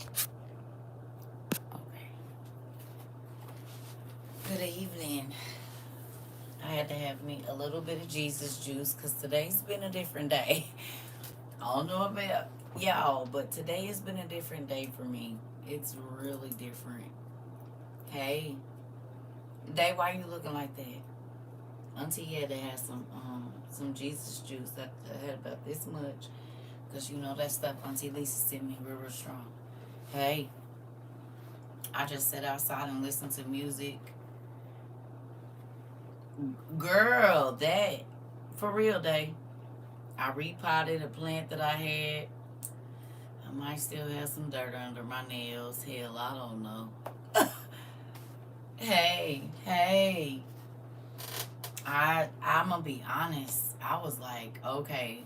Okay. Good evening. I had to have me a little bit of Jesus juice because today's been a different day. I don't know about y'all, but today has been a different day for me. It's really different. Hey, Day, why you looking like that? Auntie had to have some Jesus juice. I had about this much because you know that stuff Auntie Lisa sent me real strong. Hey, I just sat outside and listened to music. Girl, that for real, Day. I repotted a plant that I had. I might still have some dirt under my nails. Hell, I don't know. Hey. I'm gonna be honest. I was like, okay.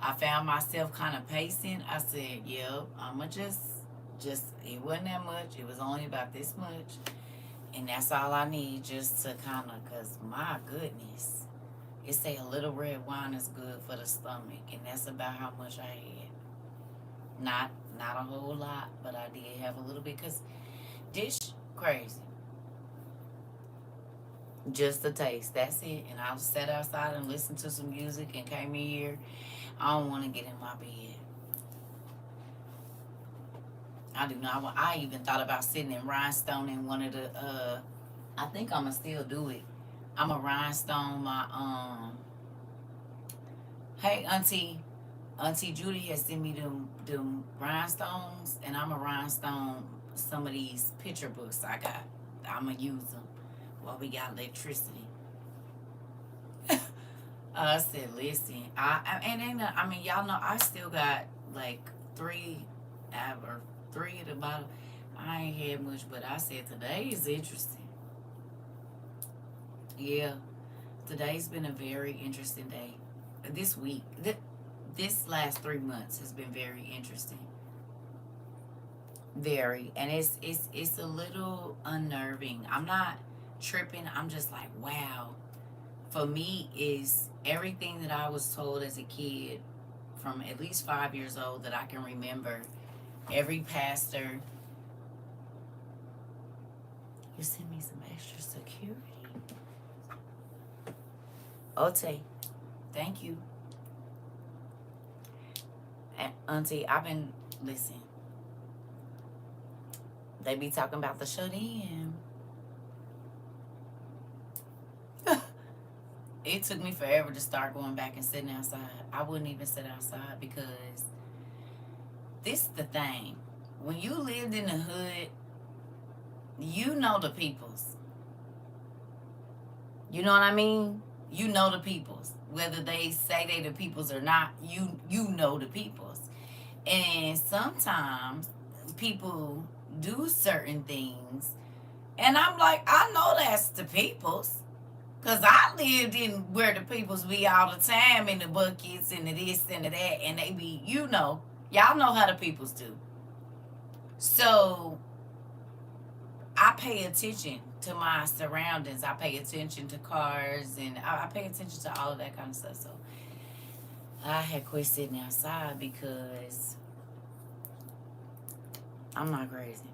I found myself kind of pacing. I said, yep, I'ma just it wasn't that much. It was only about this much. And that's all I need just to kind of, cause my goodness, it say a little red wine is good for the stomach, and that's about how much I had. Not a whole lot, but I did have a little bit, cause this crazy. Just a taste. That's it. And I sat outside and listened to some music and came in here. I don't want to get in my bed. I do not want. I even thought about sitting in rhinestone in one of the. I think I'ma still do it. I'm a rhinestone my Hey Auntie Judy has sent me them rhinestones, and I'm a rhinestone some of these picture books I got. I'ma use them while we got electricity. I said, listen, and ain't I mean, y'all know I still got like three, or three at the bottom. I ain't had much, but I said today is interesting. Yeah, today's been a very interesting day. This week, this last 3 months has been very interesting. Very, and it's a little unnerving. I'm not tripping. I'm just like, wow. For me, is everything that I was told as a kid from at least 5 years old that I can remember. Every pastor, you send me some extra security. Ote, thank you. And Auntie, I've been, listen, they be talking about the shut in. It took me forever to start going back and sitting outside. I wouldn't even sit outside because this is the thing. When you lived in the hood, you know the peoples. You know what I mean? You know the peoples. Whether they say they the peoples or not, you know the peoples. And sometimes people do certain things, and I'm like, I know that's the peoples. Cause I lived in where the peoples be all the time in the buckets and the this and the that, and they be, y'all know how the peoples do. So I pay attention to my surroundings. I pay attention to cars, and I pay attention to all of that kind of stuff. So I had quit sitting outside because I'm not crazy.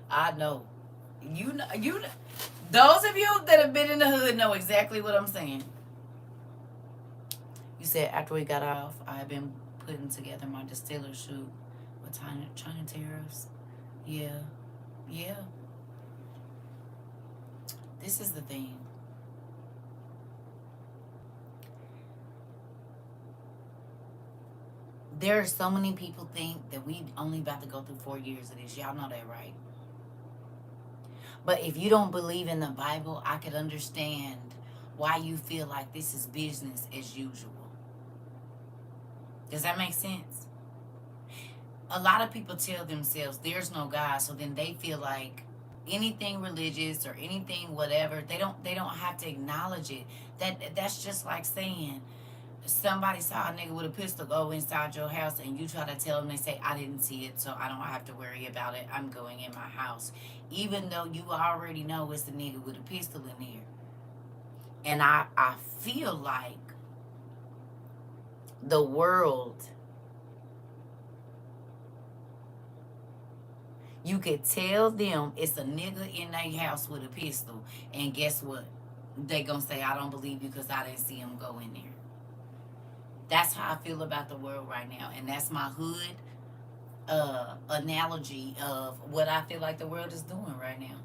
I know. You know, those of you that have been in the hood know exactly what I'm saying. You said after we got off, I've been putting together my distiller shoot with China tariffs. Yeah, yeah. This is the thing. There are so many people think that we only about to go through 4 years of this. Y'all know that, right? But if you don't believe in the Bible, I could understand why you feel like this is business as usual. Does that make sense? A lot of people tell themselves there's no God, so then they feel like anything religious or anything whatever, they don't have to acknowledge it. That's just like saying somebody saw a nigga with a pistol go inside your house and you try to tell them, they say, I didn't see it, so I don't have to worry about it. I'm going in my house. Even though you already know it's the nigga with a pistol in there. And I feel like the world You could tell them it's a nigga in their house with a pistol, and guess what? They gonna say, I don't believe you because I didn't see him go in there. That's how I feel about the world right now, and that's my hood analogy of what I feel like the world is doing right now.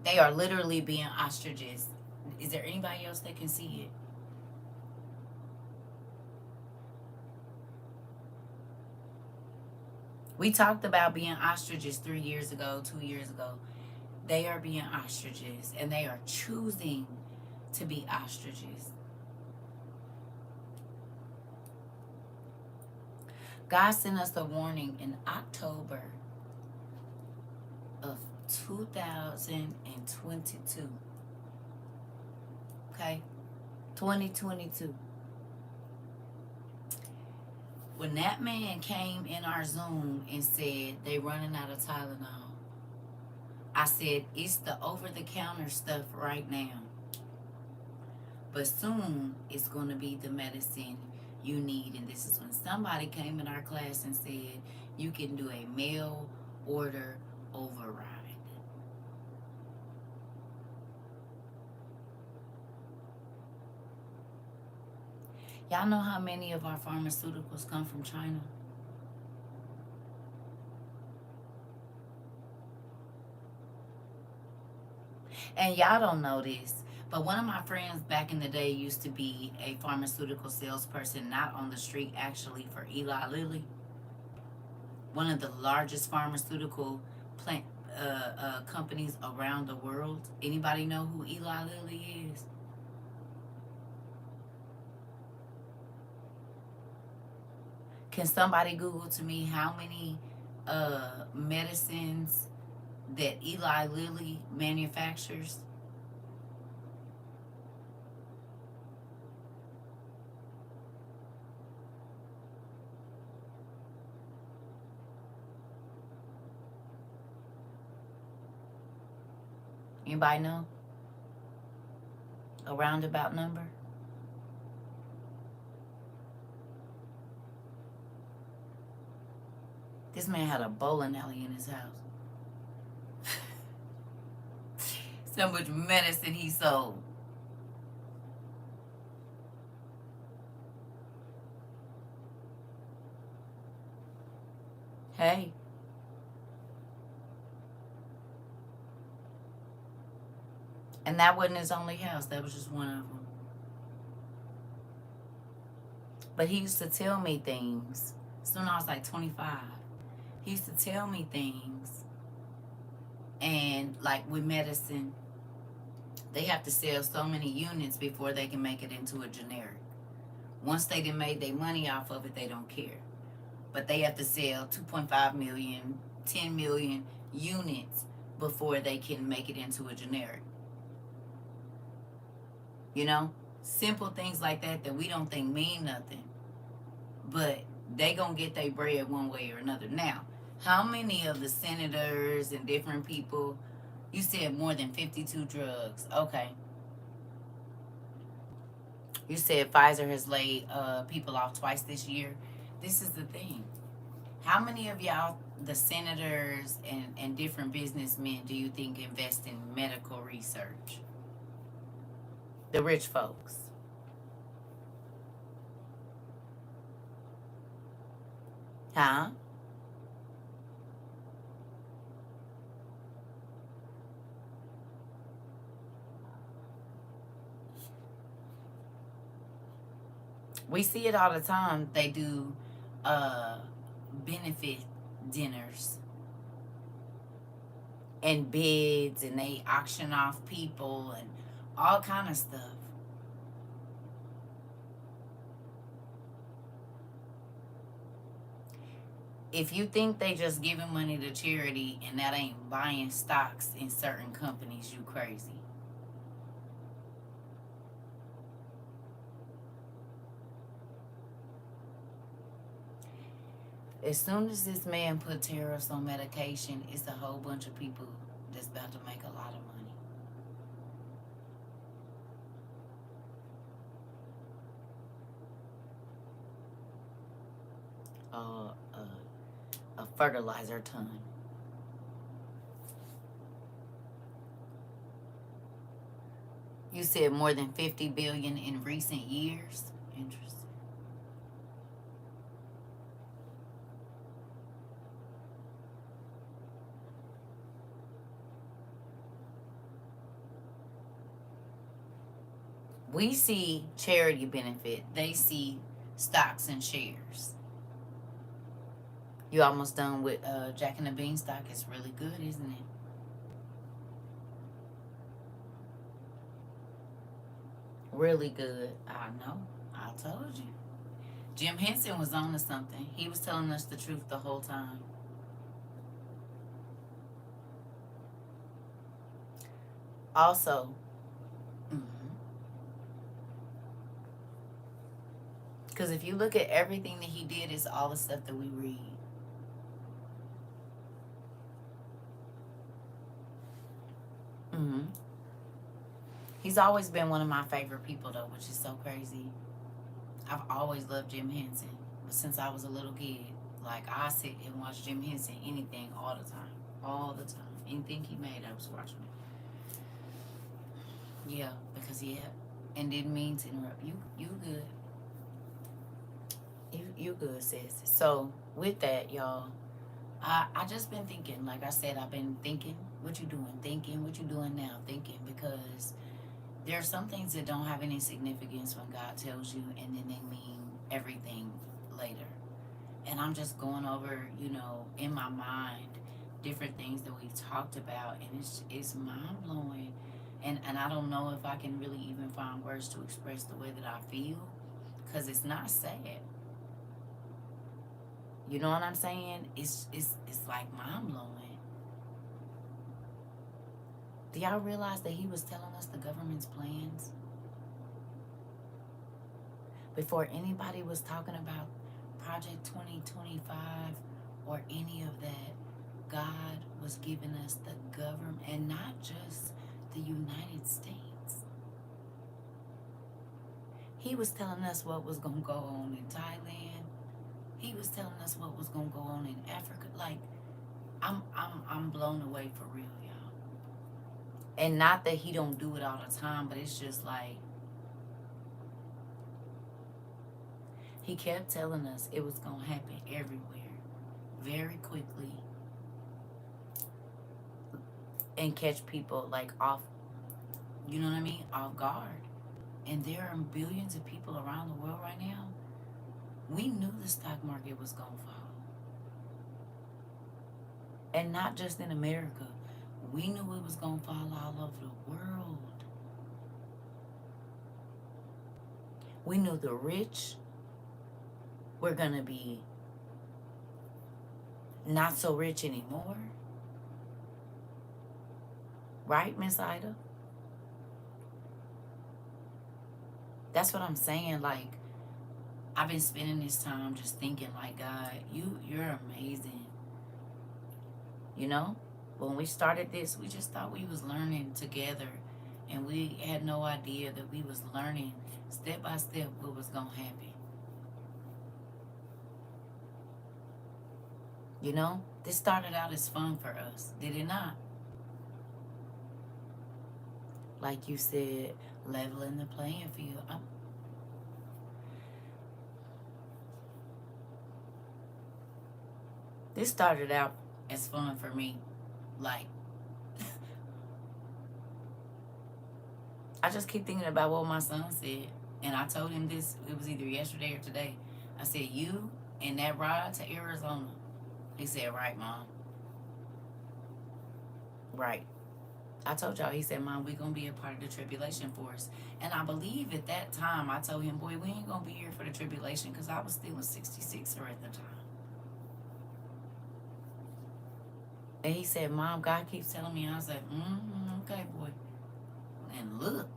They are literally being ostriches. Is there anybody else that can see it? We talked about being ostriches 3 years ago, 2 years ago. They are being ostriches, and they are choosing to be ostriches. God sent us a warning in October of 2022. Okay? 2022. When that man came in our Zoom and said they running out of Tylenol, I said, it's the over-the-counter stuff right now. But soon it's going to be the medicine you need. And this is when somebody came in our class and said, you can do a mail order override. Y'all know how many of our pharmaceuticals come from China? And y'all don't know this, but one of my friends back in the day used to be a pharmaceutical salesperson, not on the street, actually, for Eli Lilly, one of the largest pharmaceutical plant companies around the world. Anybody know who Eli Lilly is? Can somebody Google to me how many medicines that Eli Lilly manufactures? Anybody know? A roundabout number? This man had a bowling alley in his house. So much medicine he sold. Hey. And that wasn't his only house. That was just one of them. But he used to tell me things. So when I was like 25. He used to tell me things. And like with medicine, they have to sell so many units before they can make it into a generic. Once they done made their money off of it, they don't care. But they have to sell 2.5 million, 10 million units before they can make it into a generic. You know? Simple things like that that we don't think mean nothing. But they gonna get their bread one way or another. Now, how many of the senators and different people, you said more than 52 drugs. Okay. You said Pfizer has laid people off twice this year. This is the thing. How many of y'all, the senators and different businessmen, do you think invest in medical research? The rich folks. Huh? We see it all the time. They do benefit dinners and bids, and they auction off people and all kind of stuff. If you think they just giving money to charity and that ain't buying stocks in certain companies, you crazy. As soon as this man put tariffs on medication, it's a whole bunch of people that's about to make a lot of money. a fertilizer ton. You said more than 50 billion in recent years. Interesting. We see charity benefit. They see stocks and shares. You almost done with Jack and the Beanstalk. It's really good, isn't it? Really good. I know. I told you. Jim Henson was on to something. He was telling us the truth the whole time. Also, because if you look at everything that he did, it's all the stuff that we read. He's always been one of my favorite people, though, which is so crazy. I've always loved Jim Henson, but since I was a little kid, like I sit and watch Jim Henson anything all the time, anything he made, I was watching it. Yeah, because and didn't mean to interrupt you. You good? You good, sis. So with that, y'all, I just been thinking. Like I said, I've been thinking. What you doing? Thinking. What you doing now? Thinking. Because there are some things that don't have any significance when God tells you, and then they mean everything later. And I'm just going over, in my mind, different things that we've talked about, and it's mind blowing. And I don't know if I can really even find words to express the way that I feel, because it's not sad. You know what I'm saying? It's like mind blowing. Do y'all realize that he was telling us the government's plans before anybody was talking about Project 2025 or any of that? God was giving us the government, and not just the United States. He was telling us what was going to go on in Thailand. He was telling us what was going to go on in Africa. Like, I'm blown away for real, y'all. And not that he don't do it all the time, but it's just like, he kept telling us it was going to happen everywhere very quickly and catch people like off, you know what I mean, off guard. And there are billions of people around the world right now. We knew the stock market was going to fall. And not just in America. We knew it was going to fall all over the world. We knew the rich were going to be not so rich anymore. Right, Miss Ida? That's what I'm saying. Like, I've been spending this time just thinking, like, God, you're amazing. You know? When we started this, we just thought we was learning together. And we had no idea that we was learning step by step what was going to happen. You know? This started out as fun for us. Did it not? Like you said, leveling the playing field. This started out as fun for me. Like, I just keep thinking about what my son said. And I told him this, it was either yesterday or today. I said, you and that ride to Arizona. He said, right, Mom. Right. I told y'all, he said, Mom, we're going to be a part of the tribulation force. And I believe at that time, I told him, boy, we ain't going to be here for the tribulation, because I was still a 66er at the time. And he said, Mom, God keeps telling me. I was like, okay, boy. And look.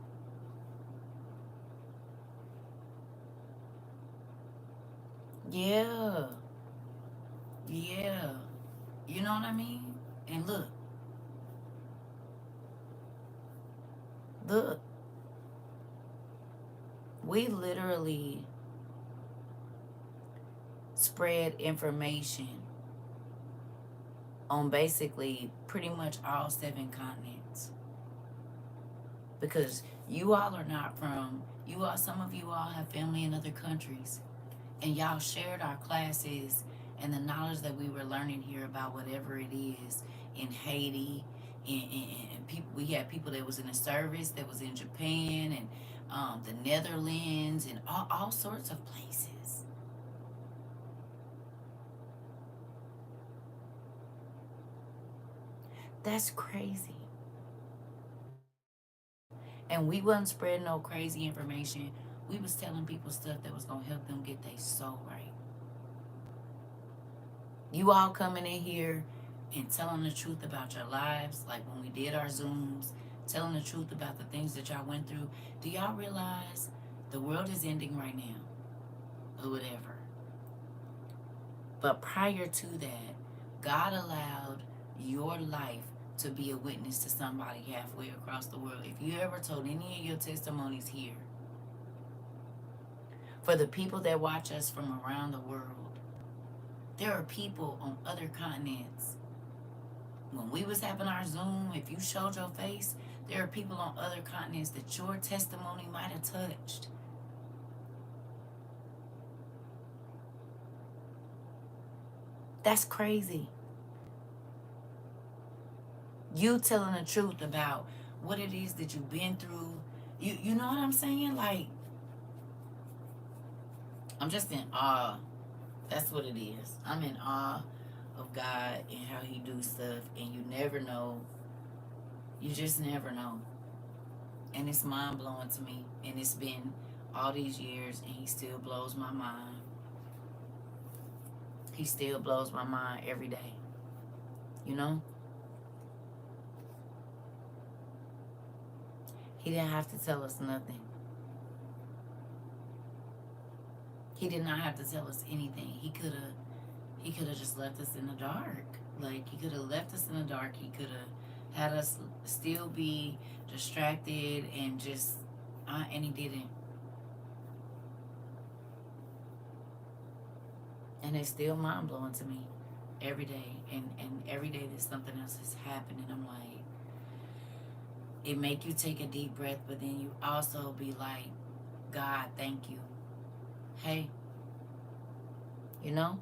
Yeah. Yeah. You know what I mean? And look. Look. We literally spread information on basically pretty much all 7 continents. Because you all are not from, you all, some of you all have family in other countries, and y'all shared our classes and the knowledge that we were learning here about whatever it is in Haiti, and people, we had people that was in the service that was in Japan, and the Netherlands, and all sorts of places. That's crazy. And we wasn't spreading no crazy information. We was telling people stuff that was gonna help them get their soul right. You all coming in here and telling the truth about your lives, like when we did our Zooms, telling the truth about the things that y'all went through. Do y'all realize the world is ending right now, or whatever? But prior to that, God allowed your life to be a witness to somebody halfway across the world. If you ever told any of your testimonies here, for the people that watch us from around the world, there are people on other continents. When we was having our Zoom, if you showed your face, there are people on other continents that your testimony might have touched. That's crazy. You telling the truth about what it is that you've been through. You know what I'm saying? Like, I'm just in awe. That's what it is. I'm in awe of God and how he do stuff, and you never know. You just never know. And it's mind blowing to me. And it's been all these years, and he still blows my mind. He still blows my mind every day. You know? He didn't have to tell us nothing. He did not have to tell us anything. He could have just left us in the dark. Like, he could have left us in the dark. He could have had us still be distracted and just, and he didn't. And it's still mind blowing to me every day. And every day that something else is happening, I'm like, it make you take a deep breath, but then you also be like, God, thank you. Hey, you know?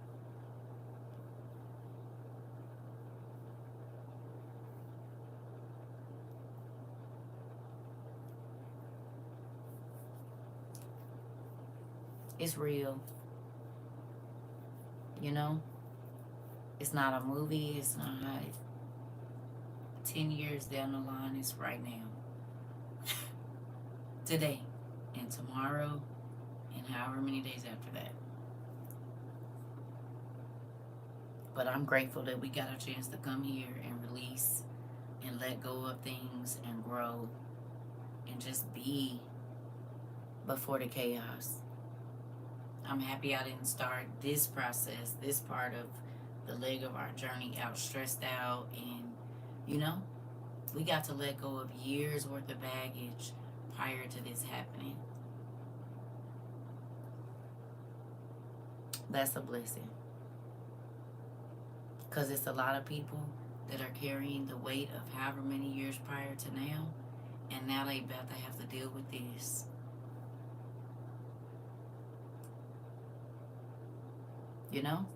It's real. You know? It's not a movie. It's not 10 years down the line. It's right now. Today. And tomorrow. And however many days after that. But I'm grateful that we got a chance to come here and release and let go of things and grow and just be before the chaos. I'm happy I didn't start this process, this part of the leg of our journey out stressed out, and you know, we got to let go of years worth of baggage prior to this happening. That's a blessing. Because it's a lot of people that are carrying the weight of however many years prior to now, and now they about to have to deal with this. You know?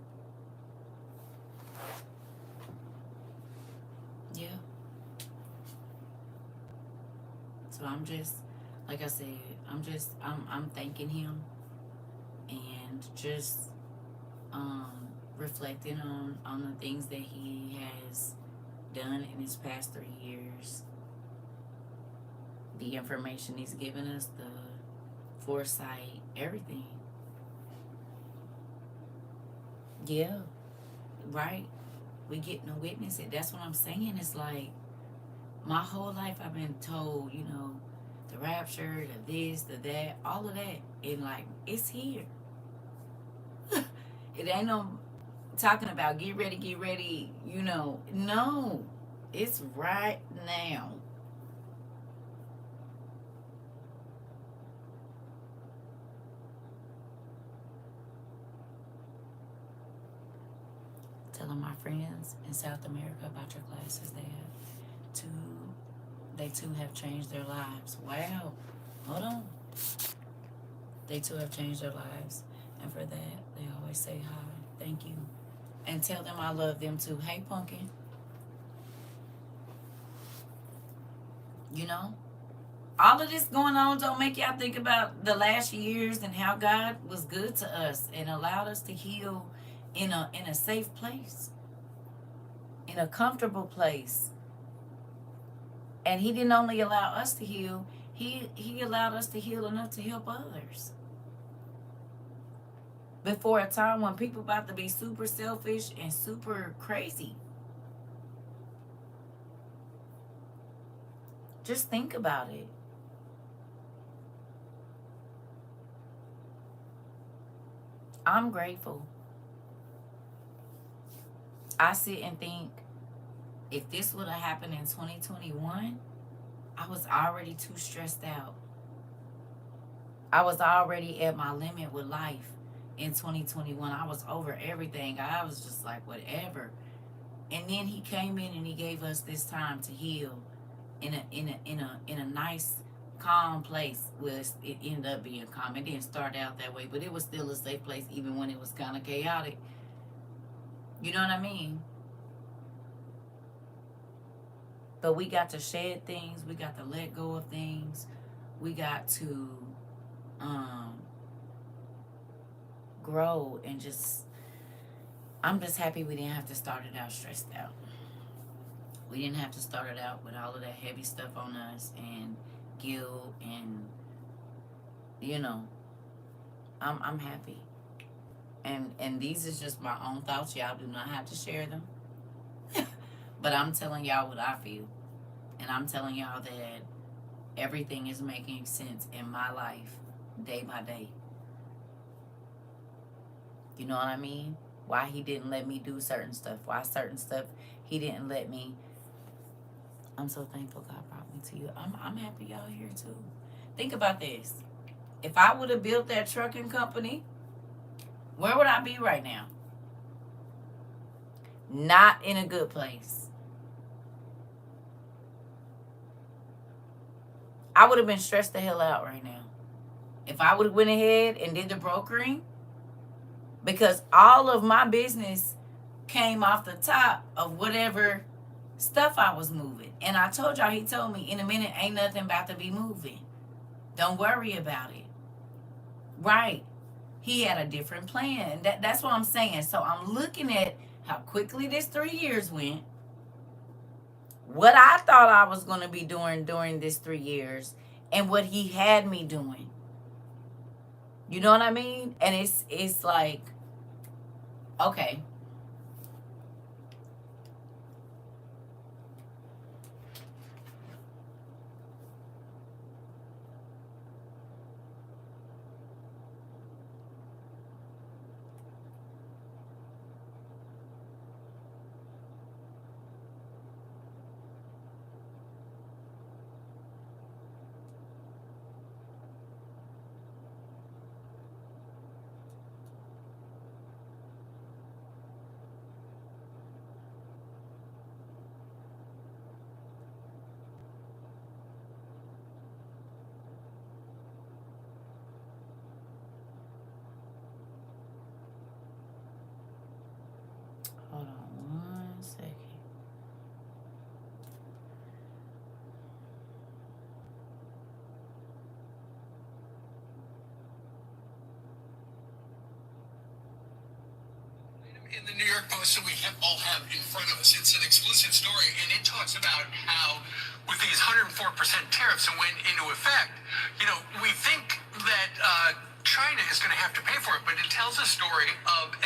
Yeah. So I'm just, like I said, I'm thanking him, and just reflecting on the things that he has done in his past 3 years, the information he's given us, the foresight, everything. Yeah, right. We getting to witness it. That's what I'm saying. It's like, my whole life I've been told, you know, the rapture, the this, the that, all of that. And like, it's here. It ain't no talking about get ready, you know. No, it's right now. Tell telling my friends in South America about your classes. They too have changed their lives. Wow. Hold on. They too have changed their lives. And for that, they always say hi. Thank you. And tell them I love them too. Hey, Pumpkin. You know? All of this going on don't make y'all think about the last years and how God was good to us and allowed us to heal in a safe place, in a comfortable place. And he didn't only allow us to heal, he allowed us to heal enough to help others. Before a time when people about to be super selfish and super crazy. Just think about it. I'm grateful. I sit and think, if this would have happened in 2021, I was already too stressed out. I was already at my limit with life in 2021. I was over everything. I was just like, whatever. And then he came in and he gave us this time to heal in a nice, calm place. Well, it ended up being calm. It didn't start out that way, but it was still a safe place even when it was kind of chaotic. You know what I mean? But we got to shed things. We got to let go of things. We got to grow and just... I'm just happy we didn't have to start it out stressed out. We didn't have to start it out with all of that heavy stuff on us and guilt and, you know, I'm happy. And these is just my own thoughts. Y'all do not have to share them. But I'm telling y'all what I feel. And I'm telling y'all that everything is making sense in my life day by day. You know what I mean? Why he didn't let me do certain stuff. Why certain stuff he didn't let me. I'm so thankful God brought me to you. I'm happy y'all here too. Think about this. If I would have built that trucking company, where would I be right now? Not in a good place. I would have been stressed the hell out right now. If I would have went ahead and did the brokering, because all of my business came off the top of whatever stuff I was moving. And I told y'all, he told me, in a minute, ain't nothing about to be moving. Don't worry about it. Right. He had a different plan. That's what I'm saying. So I'm looking at how quickly this 3 years went. What I thought I was going to be doing during this 3 years. And what he had me doing. You know what I mean? And it's like, okay. Hold on 1 second. In the New York Post that we all have in front of us. It's an exclusive story, and it talks about how with these 104% tariffs that went into effect, you know, we think that China is going to have to pay for it, but it tells a story of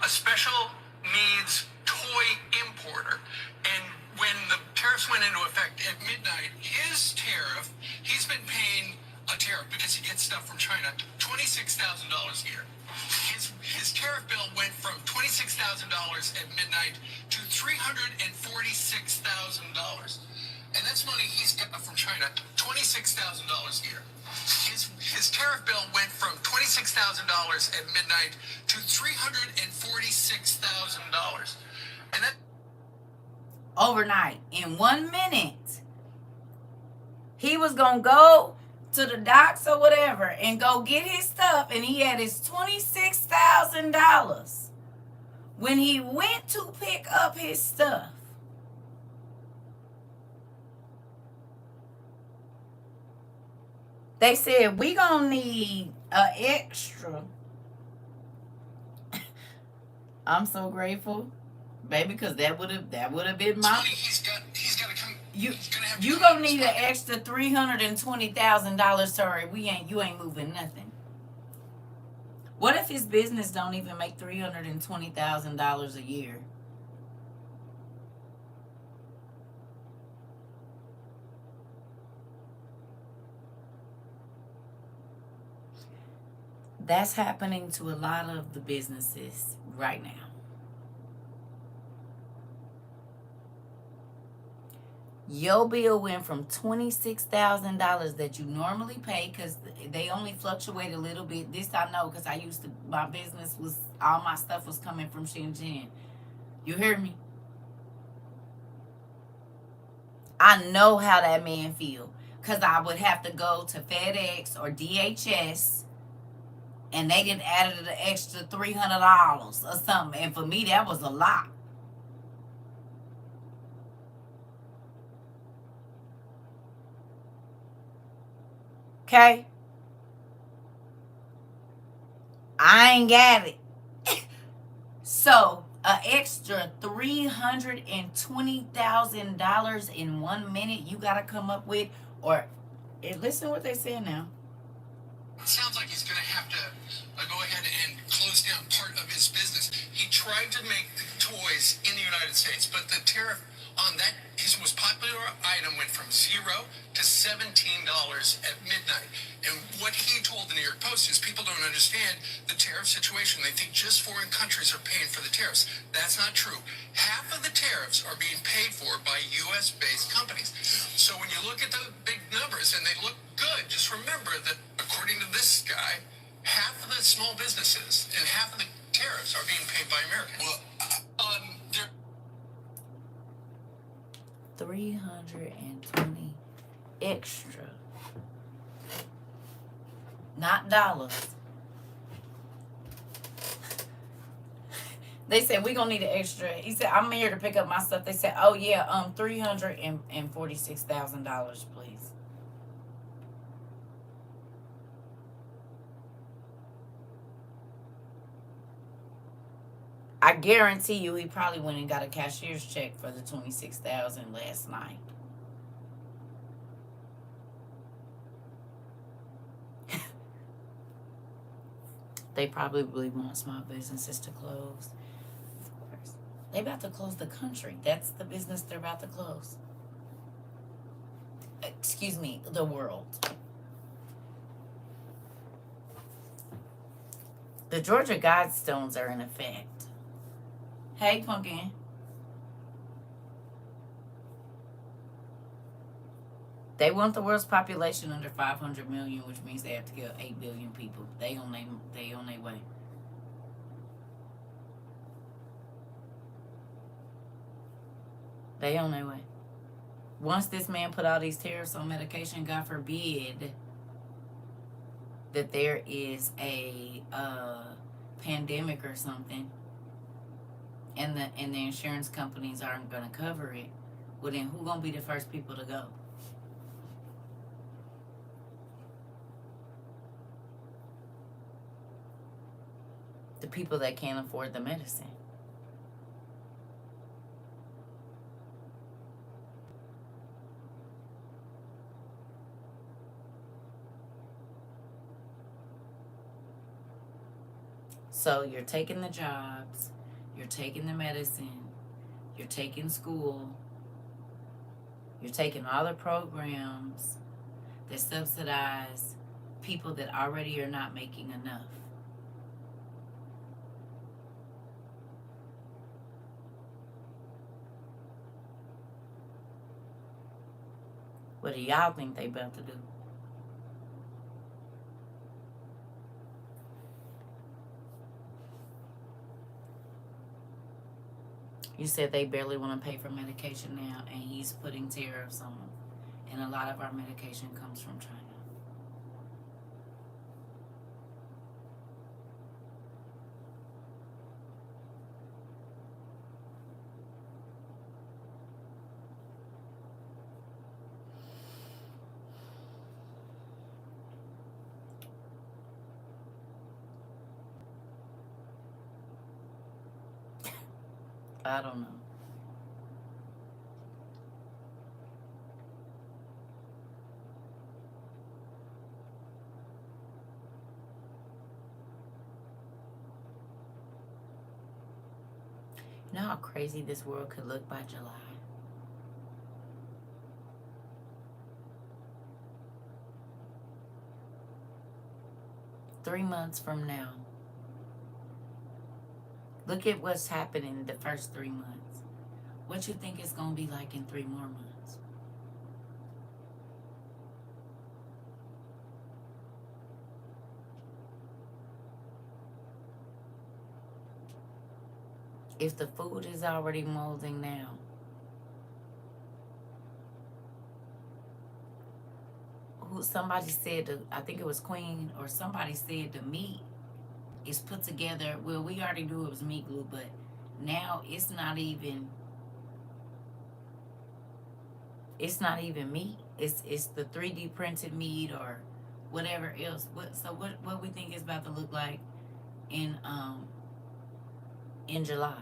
a special needs toy importer. And when the tariffs went into effect at midnight, his tariff, he's been paying a tariff because he gets stuff from China, $26,000 a year. His tariff bill went from $26,000 at midnight to $346,000. And that's money he's got from China, $26,000 a year. His tariff bill went from $26,000 $26,000 at midnight to $346,000. And that overnight. In 1 minute, he was going to go to the docks or whatever and go get his stuff, and he had his $26,000. When he went to pick up his stuff, they said, we gonna need an extra. I'm so grateful, baby, because that would have been my. he's got to come. You gonna need an extra $320,000. Sorry, you ain't moving nothing. What if his business don't even make $320,000 a year? That's happening to a lot of the businesses right now. Your bill went from $26,000 that you normally pay, because they only fluctuate a little bit. This I know, because my business was, all my stuff was coming from Shenzhen. You hear me? I know how that man feel, because I would have to go to FedEx or DHS, and they didn't add an extra $300 or something. And for me, that was a lot. Okay? I ain't got it. So, an extra $320,000 in 1 minute you got to come up with, or listen to what they say now. It sounds like he's going to have to go ahead and close down part of his business. He tried to make the toys in the United States, but the tariff on that, his most popular item, went from $0 to $17 at midnight. And what he told the New York Post is people don't understand the tariff situation. They think just foreign countries are paying for the tariffs. That's not true. Half of the tariffs are being paid for by U.S.-based companies. So when you look at the big numbers and they look good, just remember that according to this guy, half of the small businesses and half of the tariffs are being paid by Americans. Well, they're 320 extra, not dollars. They said, we gonna need an extra. He said, I'm here to pick up my stuff. They said, oh yeah, $346,000, please. I guarantee you he probably went and got a cashier's check for the $26,000 last night. They probably want small businesses to close. Of course. They about to close the country. That's the business they're about to close. Excuse me, the world. The Georgia Guidestones are in effect. Hey, Pumpkin. They want the world's population under 500 million, which means they have to kill 8 billion people. They on their way. They on their way. Once this man put all these tariffs on medication, God forbid that there is a pandemic or something, and the insurance companies aren't going to cover it, well then who going to be the first people to go? The people that can't afford the medicine. So you're taking the jobs, you're taking the medicine, you're taking school, you're taking all the programs that subsidize people that already are not making enough. What do y'all think they about to do? You said they barely want to pay for medication now, and he's putting tariffs on them. And a lot of our medication comes from China. I don't know. You know how crazy this world could look by July? Three months from now. Look at what's happening the first 3 months. What you think it's going to be like in 3 more months? If the food is already molding now, somebody said, I think it was Queen or somebody said the meat is put together. Well, we already knew it was meat glue, but now it's not even meat. It's the 3D printed meat or whatever else. What we think is about to look like in July?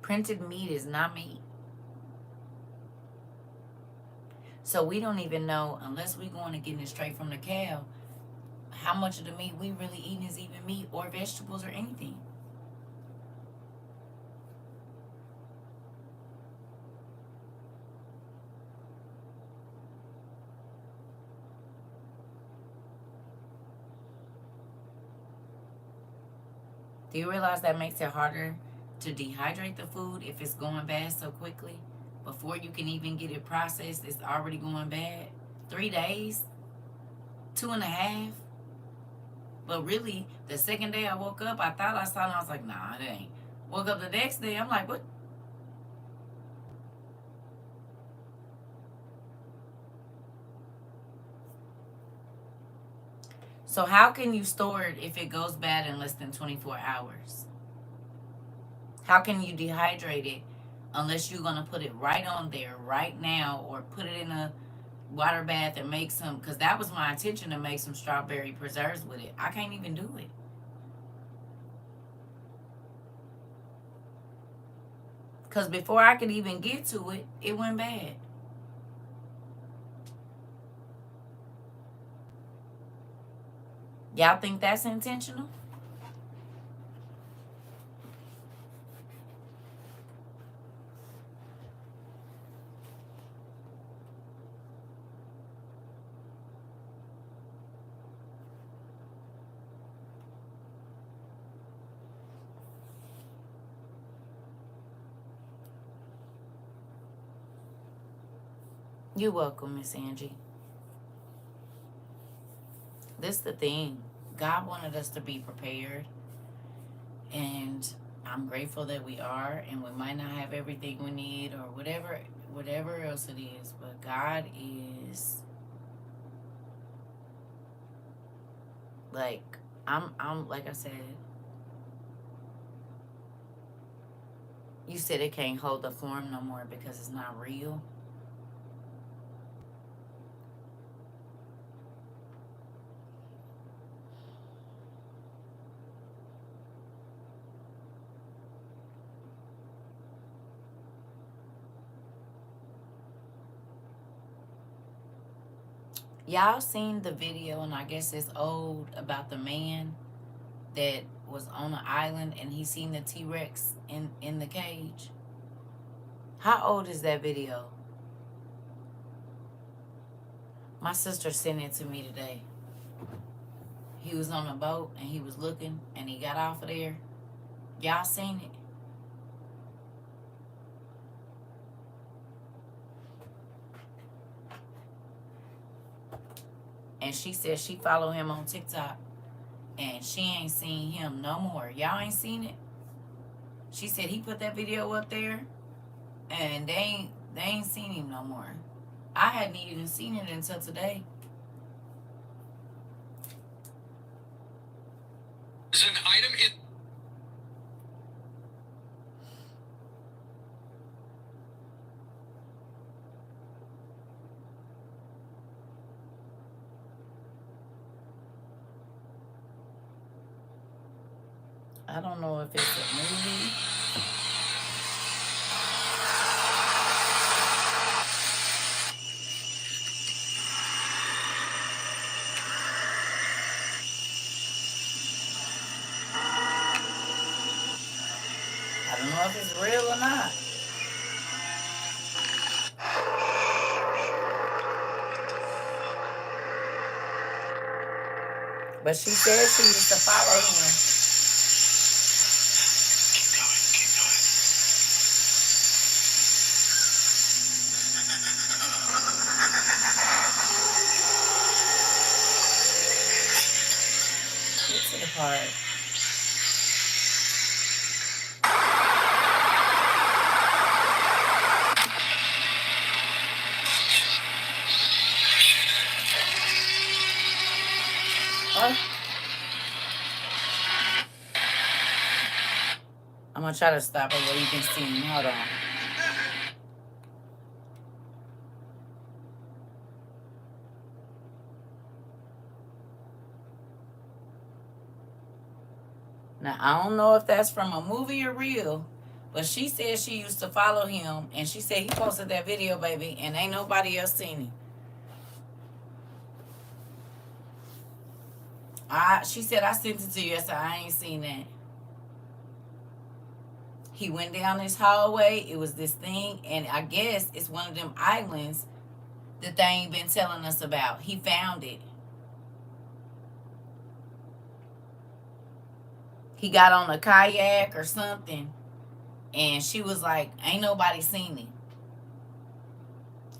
Printed meat is not meat. So we don't even know, unless we're going to get it straight from the cow, how much of the meat we really eating is even meat or vegetables or anything. Do you realize that makes it harder to dehydrate the food if it's going bad so quickly? Before you can even get it processed, it's already going bad. 3 days? 2.5? But really, the second day I woke up, I thought I saw it and I was like, nah, it ain't. Woke up the next day, I'm like, what? So how can you store it if it goes bad in less than 24 hours? How can you dehydrate it unless you're going to put it right on there right now or put it in a water bath and make some, because that was my intention, to make some strawberry preserves with it. I can't even do it. Because before I could even get to it, it went bad. Y'all think that's intentional? You're welcome, Miss Angie. This is the thing. God wanted us to be prepared. And I'm grateful that we are. And we might not have everything we need or whatever else it is. But God is like, I'm like I said, you said it can't hold the form no more because it's not real. Y'all seen the video, and I guess it's old, about the man that was on an island and he seen the T-Rex in the cage? How old is that video? My sister sent it to me today. He was on a boat and he was looking and he got off of there. Y'all seen it? And she said she follow him on TikTok, and she ain't seen him no more. Y'all ain't seen it? She said he put that video up there, and they ain't seen him no more. I hadn't even seen it until today. There's an item in. I don't know if it's a movie. I don't know if it's real or not. But she said she used to follow him. Get to the part. Oh. I'm gonna try to stop it where you can see me. Hold on. Now, I don't know if that's from a movie or real, but she said she used to follow him, and she said he posted that video, baby, and ain't nobody else seen him. She said, I sent it to you. I said, I ain't seen that. He went down this hallway. It was this thing, and I guess it's one of them islands that they ain't been telling us about. He found it. He got on a kayak or something, and she was like, ain't nobody seen him.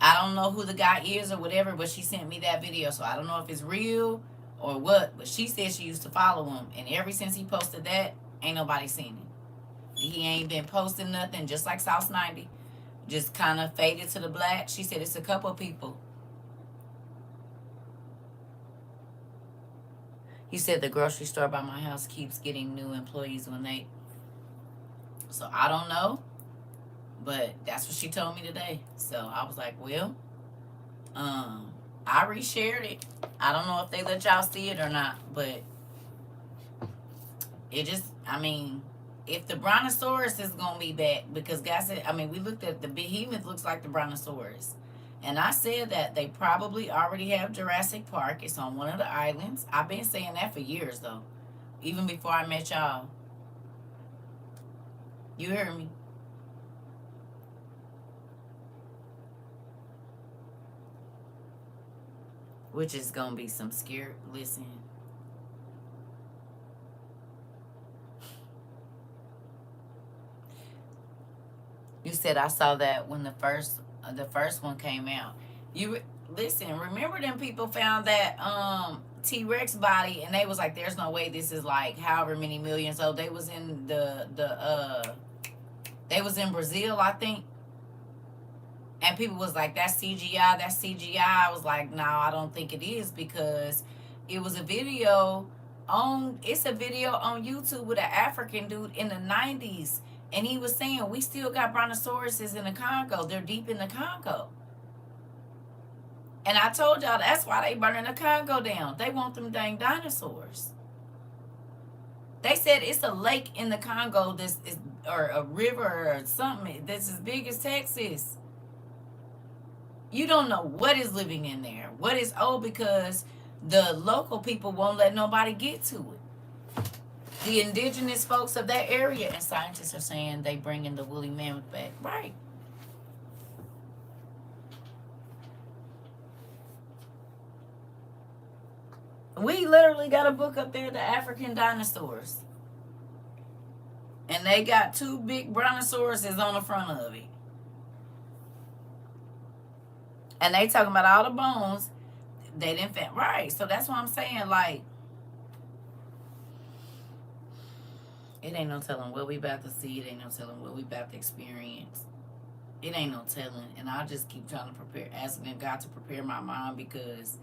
I don't know who the guy is or whatever, but she sent me that video, so I don't know if it's real or what, but she said she used to follow him, and ever since he posted that, ain't nobody seen him. He ain't been posting nothing, just like South 90, just kind of faded to the black. She said it's a couple people. He said the grocery store by my house keeps getting new employees when they... So I don't know, but that's what she told me today. So I was like, well, I reshared it. I don't know if they let y'all see it or not, but it just, I mean, if the brontosaurus is going to be back, because guys said, I mean, we looked at the behemoth, looks like the brontosaurus. And I said that they probably already have Jurassic Park. It's on one of the islands. I've been saying that for years, though. Even before I met y'all. You hear me? Which is going to be some scary. Listen. You said I saw that when the first one came out. You listen, remember them people found that T-Rex body, and they was like, there's no way this is like however many millions old. They was in they was in Brazil, I think. And people was like, that's CGI, that's CGI. I was like, no, I don't think it is, because it was a video on YouTube with an African dude in the 90s. And he was saying, we still got brontosauruses in the Congo. They're deep in the Congo. And I told y'all that's why they burning the Congo down. They want them dang dinosaurs. They said it's a lake in the Congo or a river or something that's as big as Texas. You don't know what is living in there, what is old, because the local people won't let nobody get to it. The indigenous folks of that area, and scientists are saying they bringing the woolly mammoth back. Right. We literally got a book up there, The African Dinosaurs. And they got 2 big brontosauruses on the front of it. And they talking about all the bones. They didn't fit right. So that's what I'm saying. Like, it ain't no telling what we about to see. It ain't no telling what we about to experience. It ain't no telling. And I just keep trying to prepare, asking God to prepare my mind, because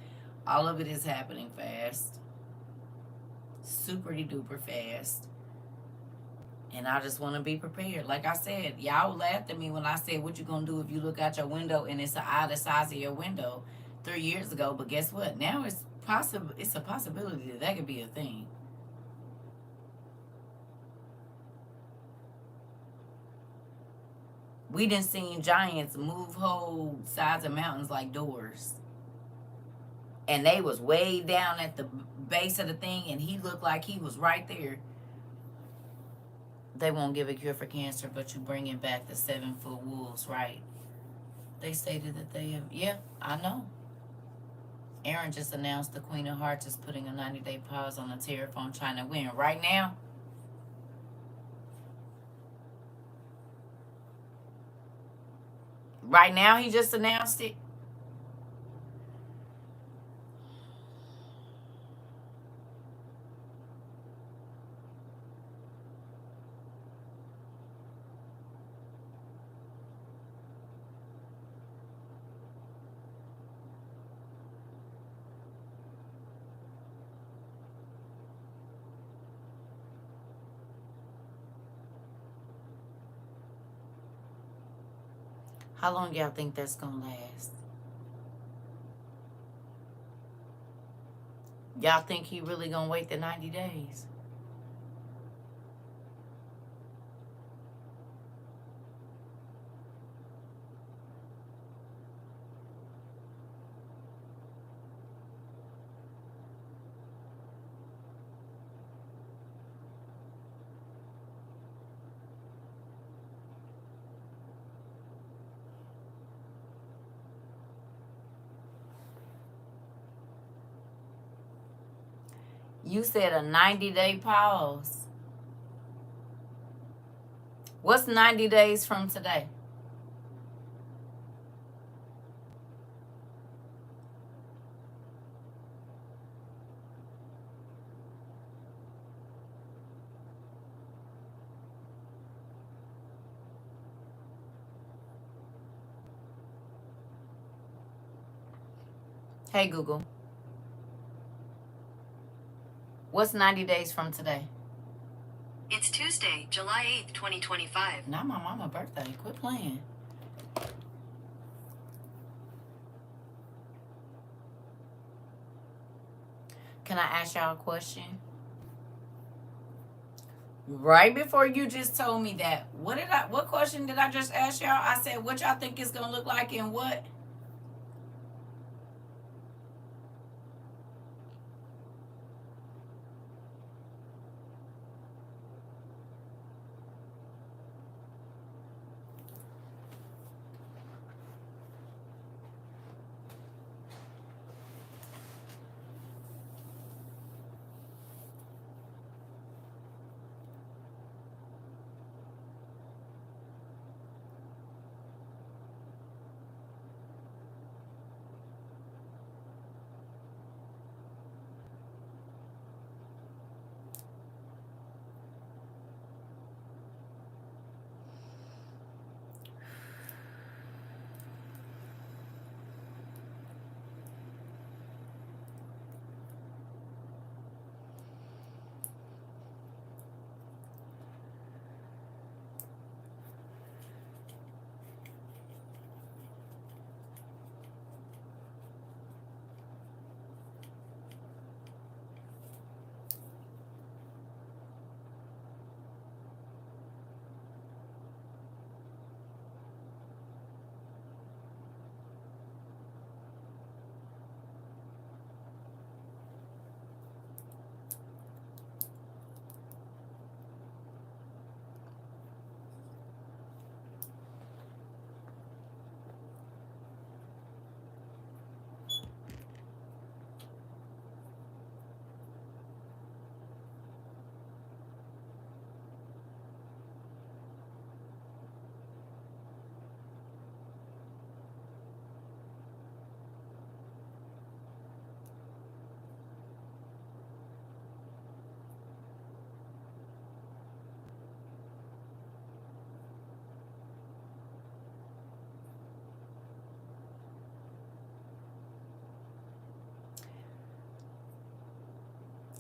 all of it is happening fast, super duper fast. And I just want to be prepared. Like I said, y'all laughed at me when I said, what you going to do if you look out your window and it's an eye the size of your window 3 years ago? But guess what? Now it's possible. It's a possibility that that could be a thing. We done seen giants move whole sides of mountains like doors. And they was way down at the base of the thing, and he looked like he was right there. They won't give a cure for cancer, but you bringing back the 7-foot wolves, right? They stated that they have. Yeah, I know. Aaron just announced the Queen of Hearts is putting a 90-day pause on the tariff on China. When? Right now? Right now he just announced it? How long y'all think that's gonna last? Y'all think he really gonna wait the 90 days? You said a 90-day pause. What's 90 days from today? Hey, Google. What's 90 days from today? It's Tuesday, July 8th, 2025. Not my mama's birthday. Quit playing. Can I ask y'all a question? Right before you just told me that, what question did I just ask y'all? I said, what y'all think it's gonna look like and what?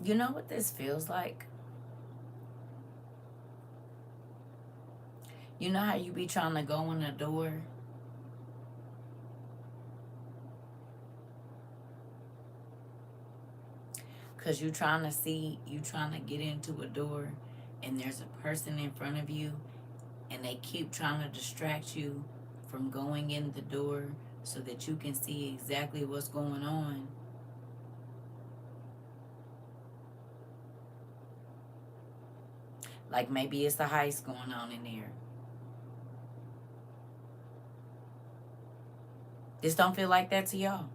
You know what this feels like? You know how you be trying to go in the door? Because you trying to get into a door, and there's a person in front of you, and they keep trying to distract you from going in the door so that you can see exactly what's going on. Like maybe it's a heist going on in there. This don't feel like that to y'all.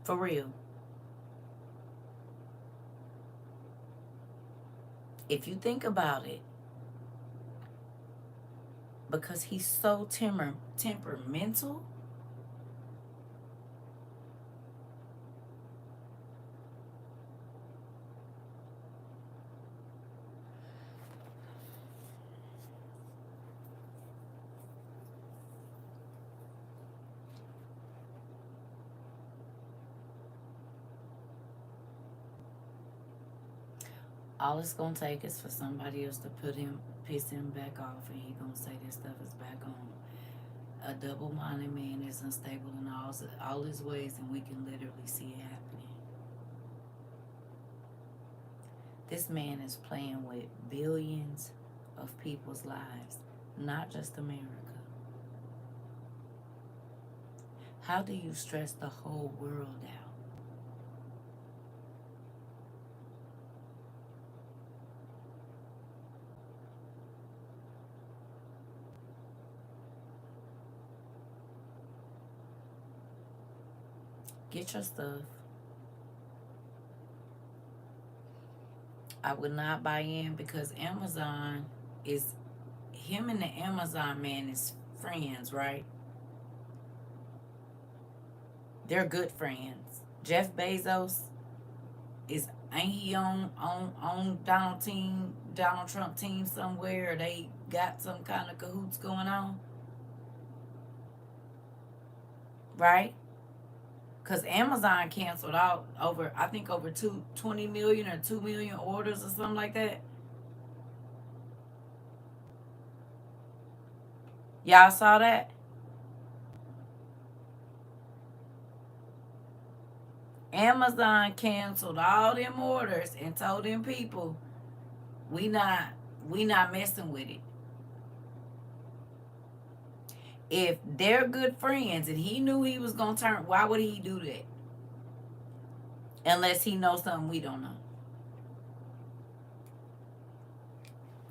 For real. If you think about it, because he's so temperamental, all it's gonna take is for somebody else to piss him back off, and he gonna say this stuff is back on. A double-minded man is unstable in all his ways, and we can literally see it happening. This man is playing with billions of people's lives, not just America. How do you stress the whole world out? Get your stuff. I would not buy in, because Amazon is, him and the Amazon man is friends, right? They're good friends. Jeff Bezos ain't he on Donald Trump team somewhere? They got some kind of cahoots going on, right? Because Amazon canceled out over 20 million or 2 million orders or something like that. Y'all saw that? Amazon canceled all them orders and told them people, we not messing with it. If they're good friends and he knew he was gonna turn, why would he do that? Unless he knows something we don't know.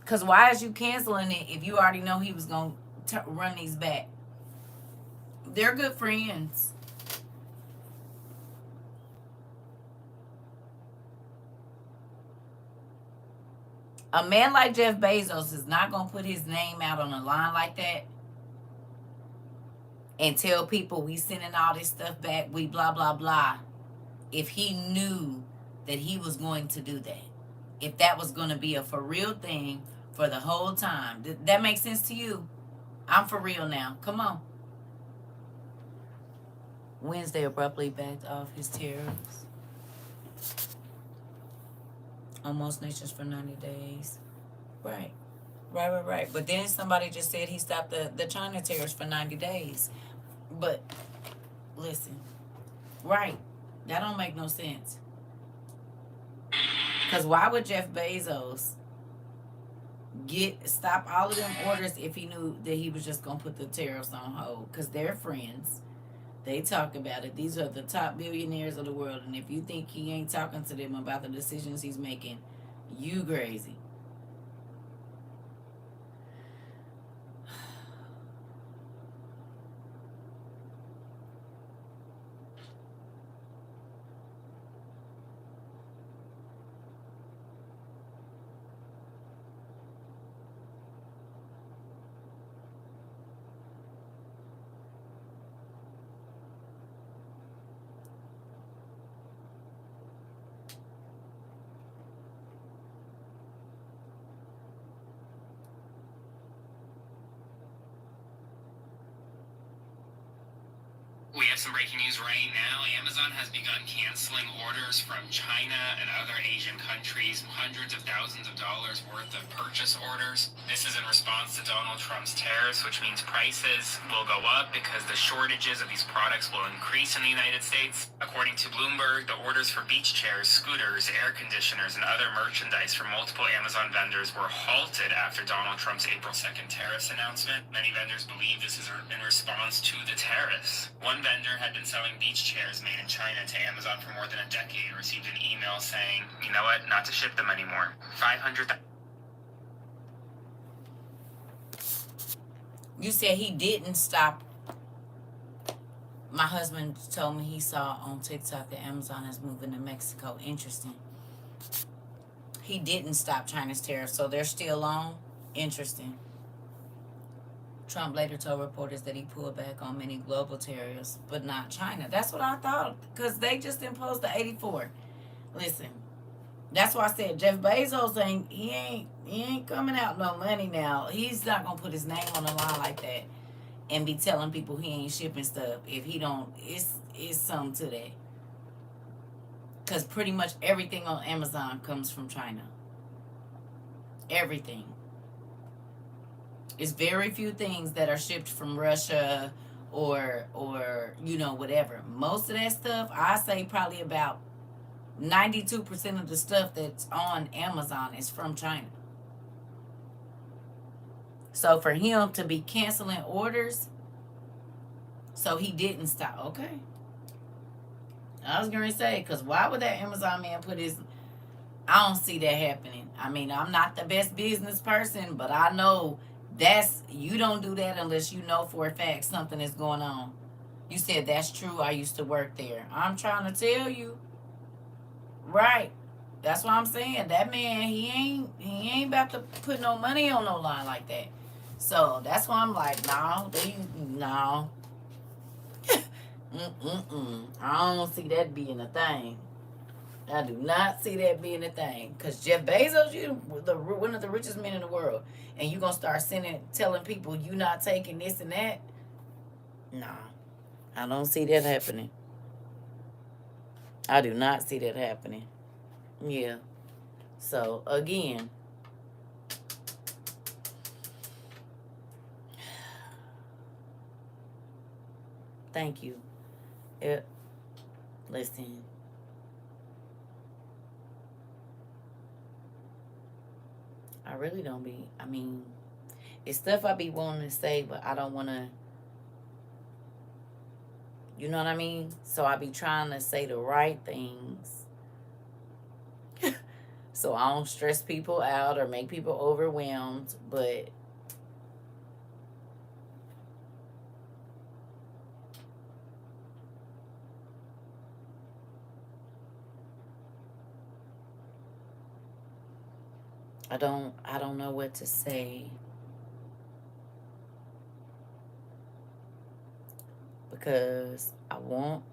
Because why is you canceling it if you already know he was gonna run these back? They're good friends. A man like Jeff Bezos is not gonna put his name out on a line like that and tell people we sending all this stuff back, we blah blah blah, if he knew that he was going to do that. If that was going to be a for real thing for the whole time. That makes sense to you? I'm for real now. Come on. Wednesday abruptly backed off his tariffs on most nations for 90 days. Right. But then somebody just said he stopped the China tariffs for 90 days. But listen, right, that don't make no sense. Because why would Jeff Bezos stop all of them orders if he knew that he was just going to put the tariffs on hold? Because they're friends. They talk about it. These are the top billionaires of the world. And if you think he ain't talking to them about the decisions he's making, you crazy. some breaking news right now. Amazon has begun canceling orders from China and other Asian countries, hundreds of thousands of dollars worth of purchase orders. This is in response to Donald Trump's tariffs, which means prices will go up because the shortages of these products will increase in the United States. According to Bloomberg, the orders for beach chairs, scooters, air conditioners, and other merchandise from multiple Amazon vendors were halted after Donald Trump's April 2nd tariffs announcement. Many vendors believe this is in response to the tariffs. One vendor had been selling beach chairs made in China to Amazon for more than a decade, received an email saying, you know what, not to ship them anymore. 500,000. You said he didn't stop. My husband told me he saw on TikTok that Amazon is moving to Mexico. Interesting. He didn't stop China's tariffs, so they're still on. Interesting. Trump later told reporters that he pulled back on many global tariffs, but not China. That's what I thought, because they just imposed the 84. Listen, that's why I said Jeff Bezos ain't coming out no money now. He's not gonna put his name on the line like that and be telling people he ain't shipping stuff if he don't. It's something to that, because pretty much everything on Amazon comes from China. Everything. It's very few things that are shipped from Russia or whatever. Most of that stuff, I say probably about 92% of the stuff that's on Amazon is from China. So for him to be canceling orders, so he didn't stop. Okay. I was going to say, because why would that Amazon man put his... I don't see that happening. I mean, I'm not the best business person, but I know you don't do that unless you know for a fact something is going on. You said that's true. I used to work there. I'm trying to tell you. Right. That's what I'm saying. That man, he ain't about to put no money on no line like that. So that's why I'm like, no. I don't see that being a thing. I do not see that being a thing. Because Jeff Bezos, you one of the richest men in the world. And you going to start telling people you not taking this and that? No. I don't see that happening. I do not see that happening. Yeah. So, again. Thank you. Listen. I really don't be. I mean, it's stuff I be wanting to say, but I don't want to. You know what I mean? So I be trying to say the right things. So I don't stress people out or make people overwhelmed, but I don't know what to say. Because I want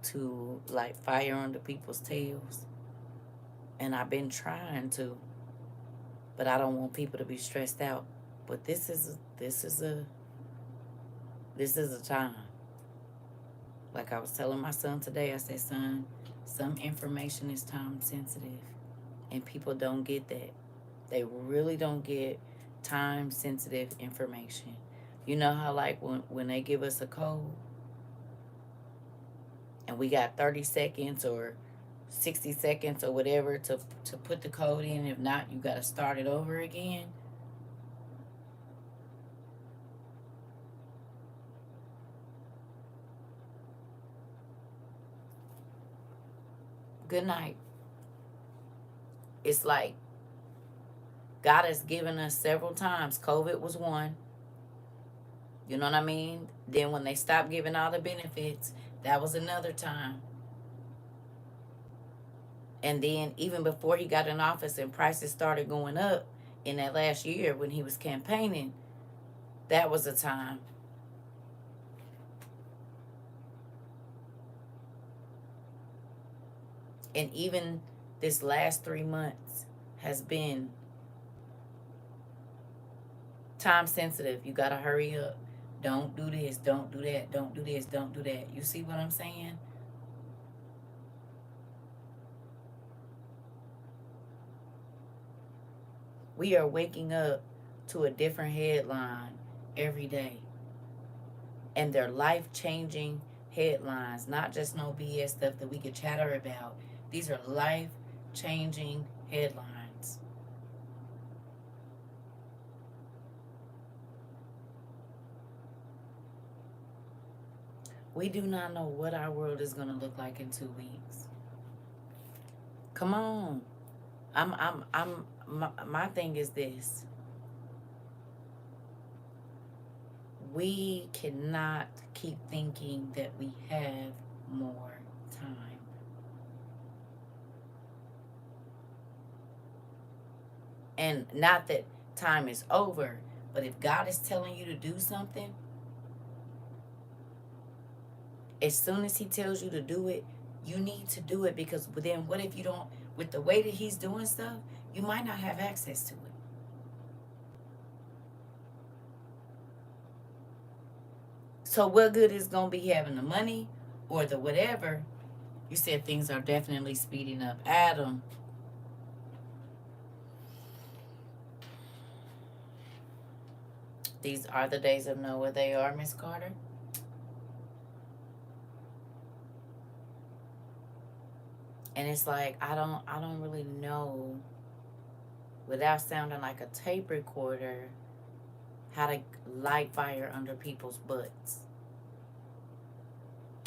to light fire under people's tails. And I've been trying to. But I don't want people to be stressed out. But this is a time. Like I was telling my son today, I said, son, some information is time sensitive. And people don't get that. They really don't get time sensitive information. You know how like when they give us a code and we got 30 seconds or 60 seconds or whatever to put the code in. If not, you got to start it over again. Good night. It's like God has given us several times. COVID was one. You know what I mean? Then when they stopped giving all the benefits, that was another time. And then even before he got in office and prices started going up in that last year when he was campaigning, that was a time. And even this last 3 months has been time sensitive. You got to hurry up. Don't do this, don't do that, don't do this, don't do that. You see what I'm saying? We are waking up to a different headline every day. And they're life changing headlines, not just no BS stuff that we could chatter about. These are life changing headlines. We do not know what our world is going to look like in 2 weeks. Come on. My thing is this. We cannot keep thinking that we have more time. And not that time is over, but if God is telling you to do something, as soon as he tells you to do it, you need to do it, because then what if you don't, with the way that he's doing stuff, you might not have access to it. So what good is going to be having the money or the whatever? You said things are definitely speeding up. Adam. These are the days of Noah. They are, Miss Carter. And it's like, I don't really know, without sounding like a tape recorder, how to light fire under people's butts.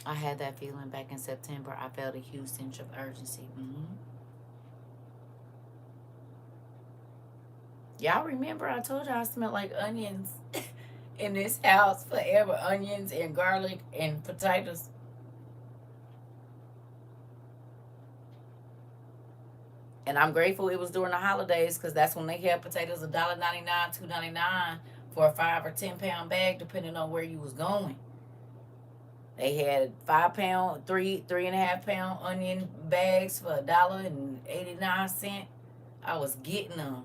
I had that feeling back in September. I felt a huge sense of urgency. Y'all remember I told y'all I smelled like onions in this house forever. Onions and garlic and potatoes. And I'm grateful it was during the holidays, because that's when they had potatoes $1.99, $2.99 for a 5 or 10 pound bag, depending on where you was going. They had 5 pound, 3.5 pound onion bags for $1.89. I was getting them.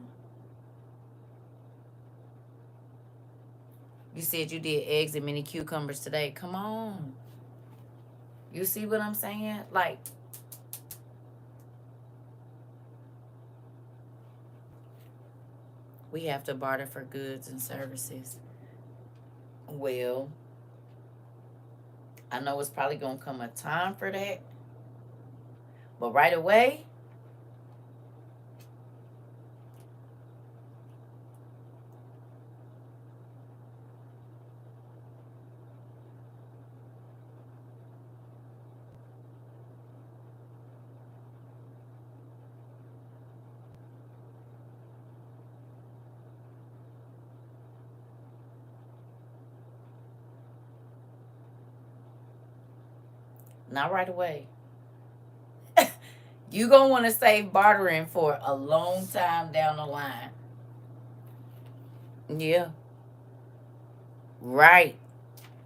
You said you did eggs and mini cucumbers today. Come on. You see what I'm saying? Like, we have to barter for goods and services. Well, I know it's probably going to come a time for that. But right away, not right away. You going to want to save bartering for a long time down the line. Yeah. Right.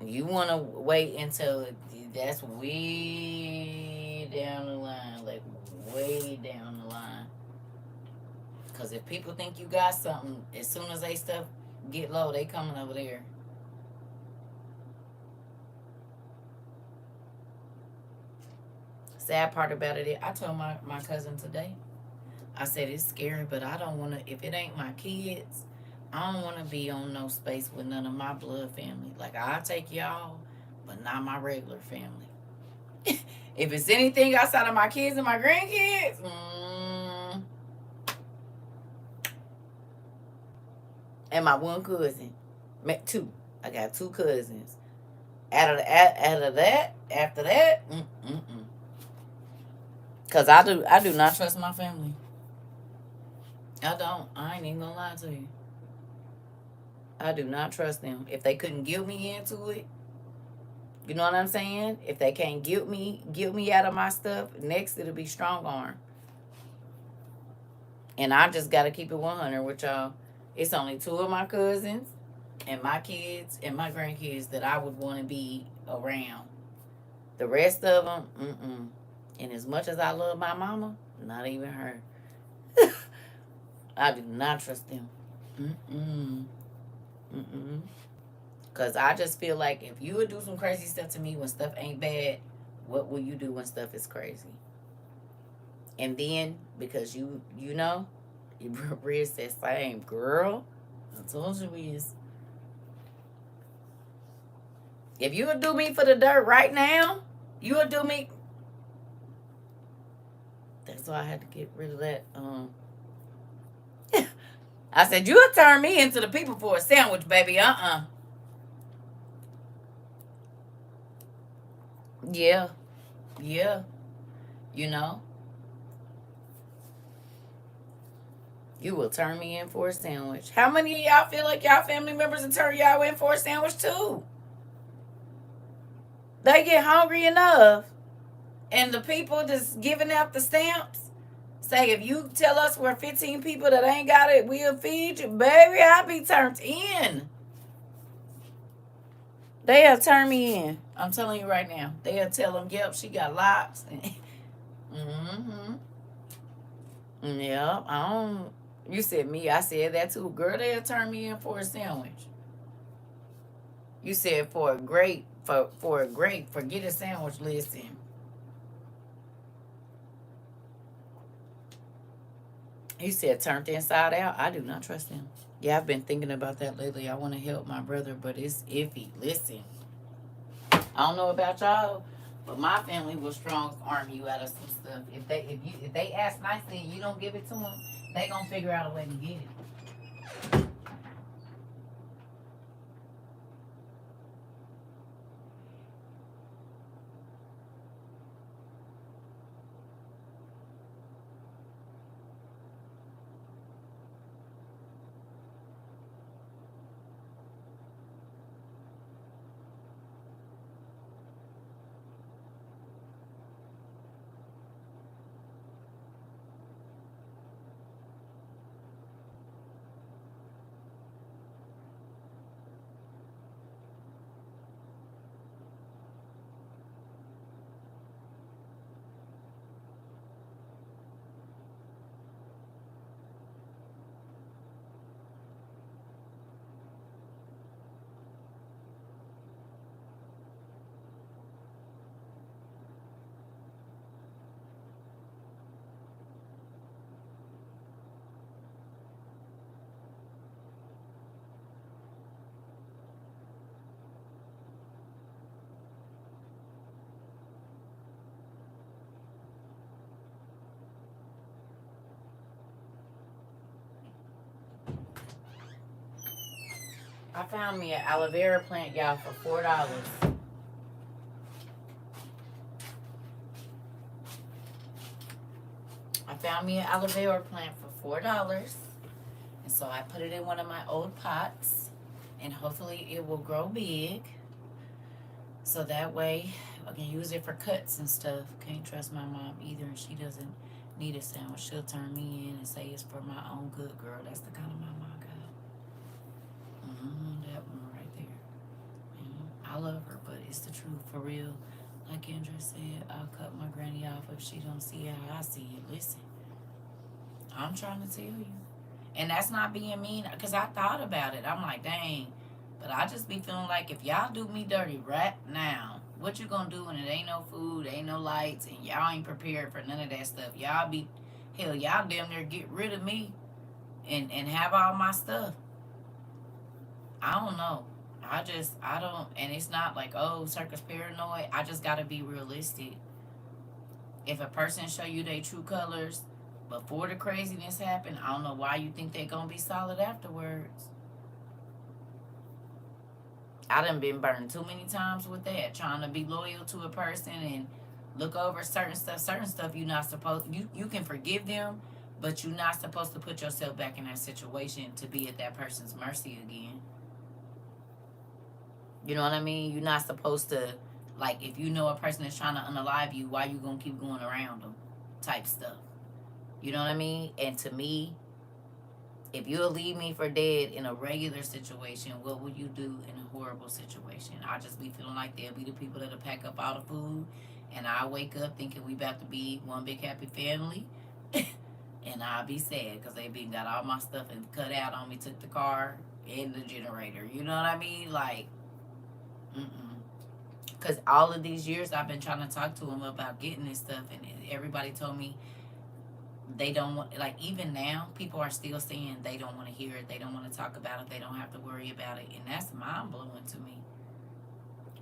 You want to wait until that's way down the line. Like, way down the line. Because if people think you got something, as soon as they stuff get low, they coming over there. Sad part about it, I told my cousin today, I said, it's scary, but I don't want to, if it ain't my kids, I don't want to be on no space with none of my blood family. Like, I'll take y'all, but not my regular family. If it's anything outside of my kids and my grandkids, and my one cousin, two. I got 2 cousins. After that, Cause I do not trust my family. I don't. I ain't even gonna lie to you. I do not trust them. If they couldn't guilt me into it, you know what I'm saying? If they can't guilt me out of my stuff, next it'll be strong arm. And I just gotta keep it 100 with y'all. It's only 2 of my cousins and my kids and my grandkids that I would want to be around. The rest of them, And as much as I love my mama, not even her. I do not trust them. Because I just feel like if you would do some crazy stuff to me when stuff ain't bad, what will you do when stuff is crazy? And then, because you know, Bria said, same girl. I told you we is. If you would do me for the dirt right now, you would do me. That's why I had to get rid of that. I said, you would turn me into the people for a sandwich, baby. Yeah. Yeah. You know, you will turn me in for a sandwich. How many of y'all feel like y'all family members will turn y'all in for a sandwich too? They get hungry enough. And the people that's giving out the stamps say, if you tell us we're 15 people that ain't got it, we'll feed you. Baby, I'll be turned in. They'll turn me in. I'm telling you right now. They'll tell them, yep, she got locks. Mm-hmm. Yep, I don't. You said me. I said that too. Girl, they'll turn me in for a sandwich. You said for a grape, forget a sandwich. Listen. He said turned inside out. I do not trust him. Yeah, I've been thinking about that lately. I want to help my brother, but it's iffy. Listen, I don't know about y'all, but my family will strong arm you out of some stuff. If they ask nicely and you don't give it to them, they gonna figure out a way to get it. I found me an aloe vera plant, y'all, for $4. I found me an aloe vera plant for $4, and so I put it in one of my old pots, and hopefully it will grow big. So that way I can use it for cuts and stuff. Can't trust my mom either, and she doesn't need a sandwich. She'll turn me in and say it's for my own good, girl. That's the kind of mom I got. That one right there. I love her, but it's the truth, for real. Like Kendra said, I'll cut my granny off if she don't see how I see it. Listen, I'm trying to tell you. And that's not being mean, because I thought about it. I'm like, dang. But I just be feeling like if y'all do me dirty right now, what you gonna do when it ain't no food, ain't no lights, and y'all ain't prepared for none of that stuff? Y'all be, hell, y'all damn near get rid of me and have all my stuff. I don't know. I don't, and it's not like, oh, circus paranoid. I just gotta be realistic. If a person show you their true colors before the craziness happened, I don't know why you think they gonna be solid afterwards. I done been burned too many times with that, trying to be loyal to a person and look over certain stuff. Certain stuff you're not supposed, you can forgive them, but you're not supposed to put yourself back in that situation to be at that person's mercy again. You know what I mean? You're not supposed to, like, if you know a person is trying to unalive you, why you gonna keep going around them? Type stuff. You know what I mean? And to me, if you'll leave me for dead in a regular situation, what would you do in a horrible situation? I'll just be feeling like they'll be the people that'll pack up all the food, and I'll wake up thinking we about to be one big happy family. And I'll be sad because they got all my stuff and cut out on me, took the car and the generator. You know what I mean? Like, Because all of these years I've been trying to talk to him about getting this stuff, and everybody told me they don't want, like, even now people are still saying they don't want to hear it, they don't want to talk about it, they don't have to worry about it, and that's mind-blowing to me.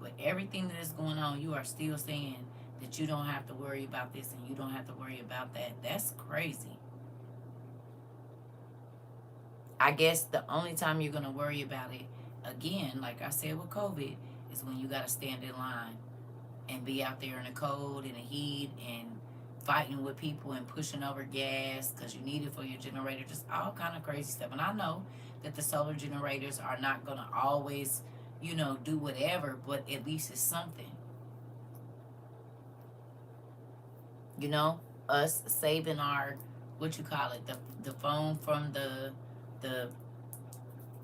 With everything that is going on, you are still saying that you don't have to worry about this and you don't have to worry about that. That's crazy. I guess the only time you're going to worry about it, again, like I said with COVID, is when you got to stand in line and be out there in the cold and the heat and fighting with people and pushing over gas because you need it for your generator, just all kind of crazy stuff. And I know that the solar generators are not going to always, do whatever, but at least it's something. Us saving our, the foam from the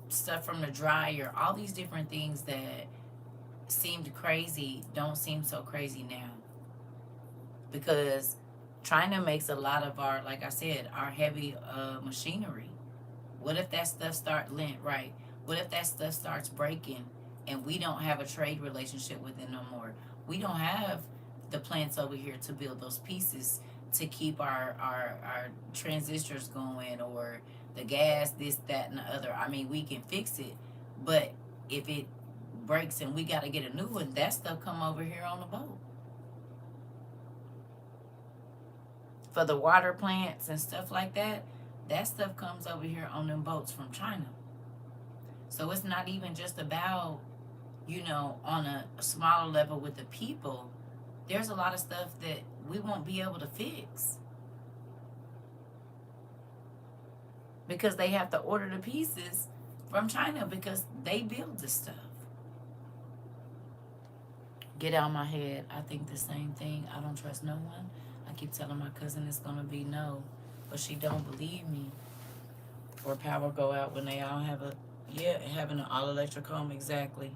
stuff from the dryer, all these different things that seemed crazy don't seem so crazy now. Because China makes a lot of our, like I said, our heavy machinery. What if that stuff what if that stuff starts breaking and we don't have a trade relationship with it no more? We don't have the plants over here to build those pieces to keep our transistors going, or the gas, this, that, and the other. I mean, we can fix it, but if it breaks and we got to get a new one, that stuff come over here on the boat. For the water plants and stuff like that, that stuff comes over here on them boats from China. So it's not even just about, on a smaller level with the people. There's a lot of stuff that we won't be able to fix because they have to order the pieces from China because they build the stuff. Get out of my head. I think the same thing. I don't trust no one. I keep telling my cousin it's going to be no, but she don't believe me. Or power go out when they all have having an all-electric home, exactly.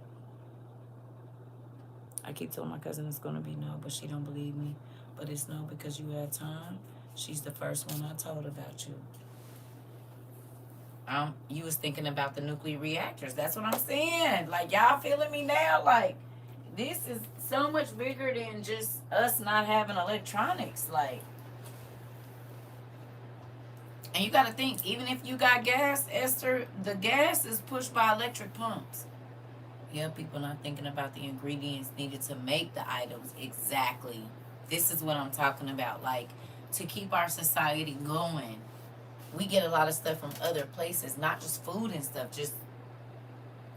I keep telling my cousin it's going to be no, but she don't believe me. But it's no because you had time. She's the first one I told about you. You was thinking about the nuclear reactors. That's what I'm saying. Like, y'all feeling me now? Like, this is so much bigger than just us not having electronics. Like, and you got to think, even if you got gas, Esther, the gas is pushed by electric pumps. Yeah, people not thinking about the ingredients needed to make the items. Exactly. This is what I'm talking about. Like, to keep our society going, we get a lot of stuff from other places, not just food and stuff, just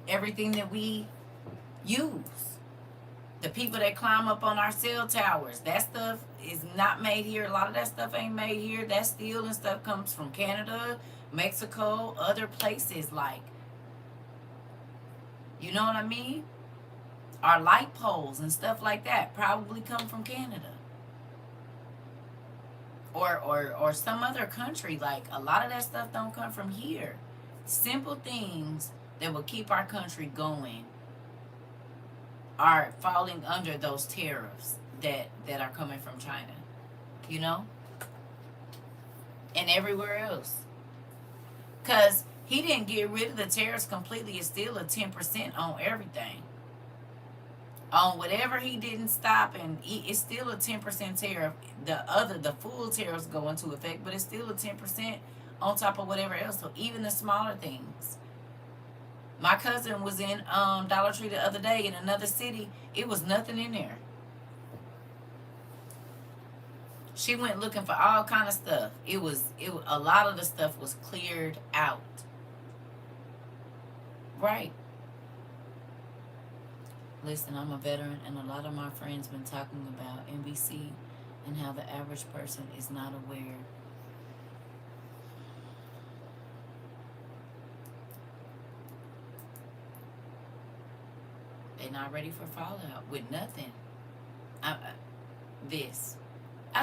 everything that we use. The people that climb up on our cell towers, that stuff is not made here. A lot of that stuff ain't made here. That steel and stuff comes from Canada, Mexico, other places. Like, you know what I mean? Our light poles and stuff like that probably come from Canada. Or some other country. Like, a lot of that stuff don't come from here. Simple things that will keep our country going are falling under those tariffs that are coming from China. And everywhere else. Because he didn't get rid of the tariffs completely. It's still a 10% on everything. On whatever he didn't stop, and it's still a 10% tariff. The full tariffs go into effect, but it's still a 10% on top of whatever else. So even the smaller things. My cousin was in Dollar Tree the other day in another city. It was nothing in there. She went looking for all kind of stuff. It was a lot of the stuff was cleared out. Right. Listen, I'm a veteran, and a lot of my friends been talking about NBC and how the average person is not aware. They're not ready for fallout with nothing. That's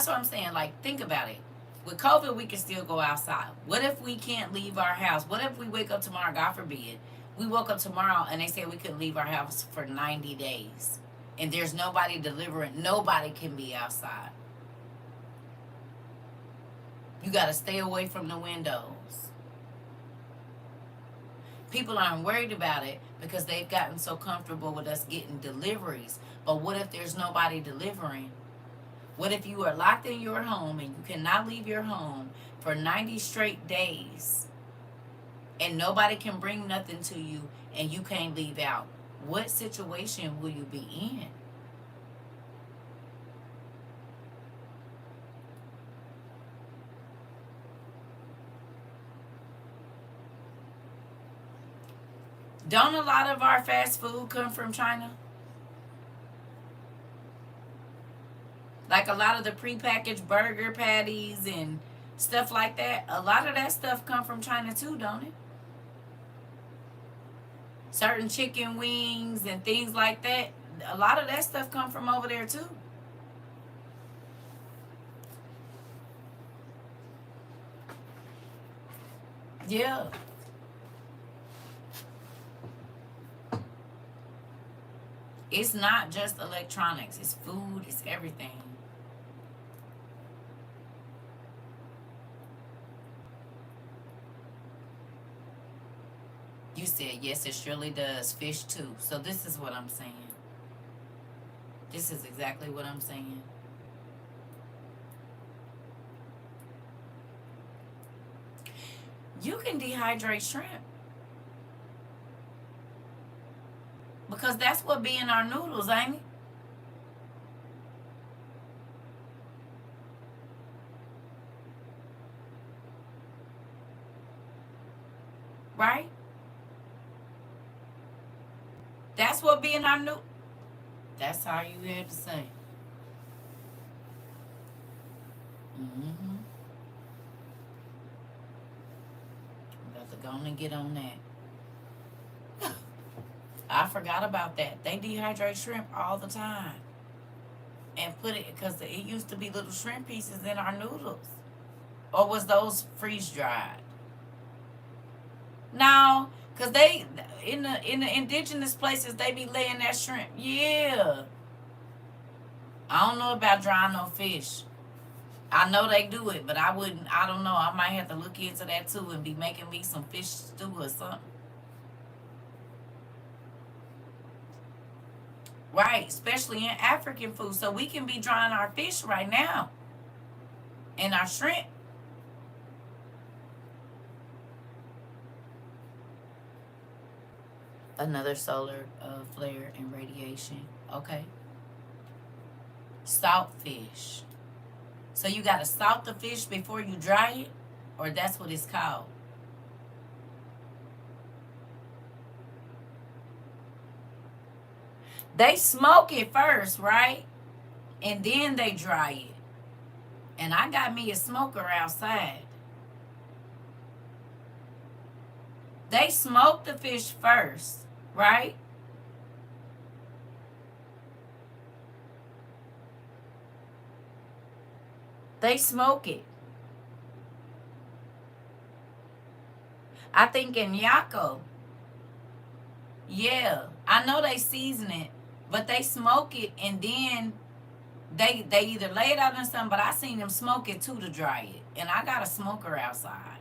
what I'm saying. Like, think about it. With COVID, we can still go outside. What if we can't leave our house? What if we wake up tomorrow, God forbid, we woke up tomorrow and they said we couldn't leave our house for 90 days. And there's nobody delivering. Nobody can be outside. You got to stay away from the windows. People aren't worried about it because they've gotten so comfortable with us getting deliveries. But what if there's nobody delivering? What if you are locked in your home and you cannot leave your home for 90 straight days and nobody can bring nothing to you and you can't leave out? What situation will you be in? Don't a lot of our fast food come from China? Like a lot of the prepackaged burger patties and stuff like that. A lot of that stuff come from China too, don't it? Certain chicken wings and things like that. A lot of that stuff come from over there too. Yeah. It's not just electronics. It's food. It's everything. You said, yes, it surely does. Fish too. So this is what I'm saying. This is exactly what I'm saying. You can dehydrate shrimp. Because that's what be in our noodles, ain't it? Right? That's what be in our noodles. That's how you had to say. Mm-hmm. I'm about to go on and get on that. I forgot about that. They dehydrate shrimp all the time. And put it, because it used to be little shrimp pieces in our noodles. Or was those freeze dried? No, because they, in the indigenous places, they be laying that shrimp. Yeah. I don't know about drying no fish. I know they do it, but I don't know. I might have to look into that too and be making me some fish stew or something. Right, especially in African food. So we can be drying our fish right now. And our shrimp. Another solar flare and radiation. Okay. Salt fish. So you got to salt the fish before you dry it? Or that's what it's called? They smoke it first, right? And then they dry it. And I got me a smoker outside. They smoke the fish first, right? They smoke it. I think in Yaco. Yeah. I know they season it, but they smoke it and then they either lay it out in something, but I seen them smoke it too to dry it. And I got a smoker outside.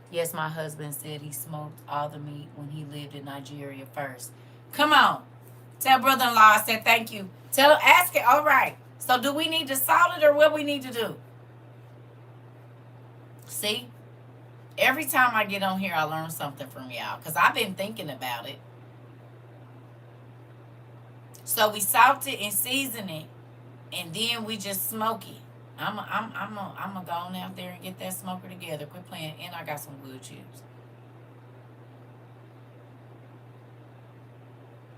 Yes, my husband said he smoked all the meat when he lived in Nigeria first. Come on. Tell brother-in-law I said thank you. Tell him, ask it. All right. So do we need to salt it or what we need to do? See? Every time I get on here, I learn something from y'all. Because I've been thinking about it. So we salt it and season it. And then we just smoke it. I'm gonna go on out there and get that smoker together. Quit playing. And I got some wood chips.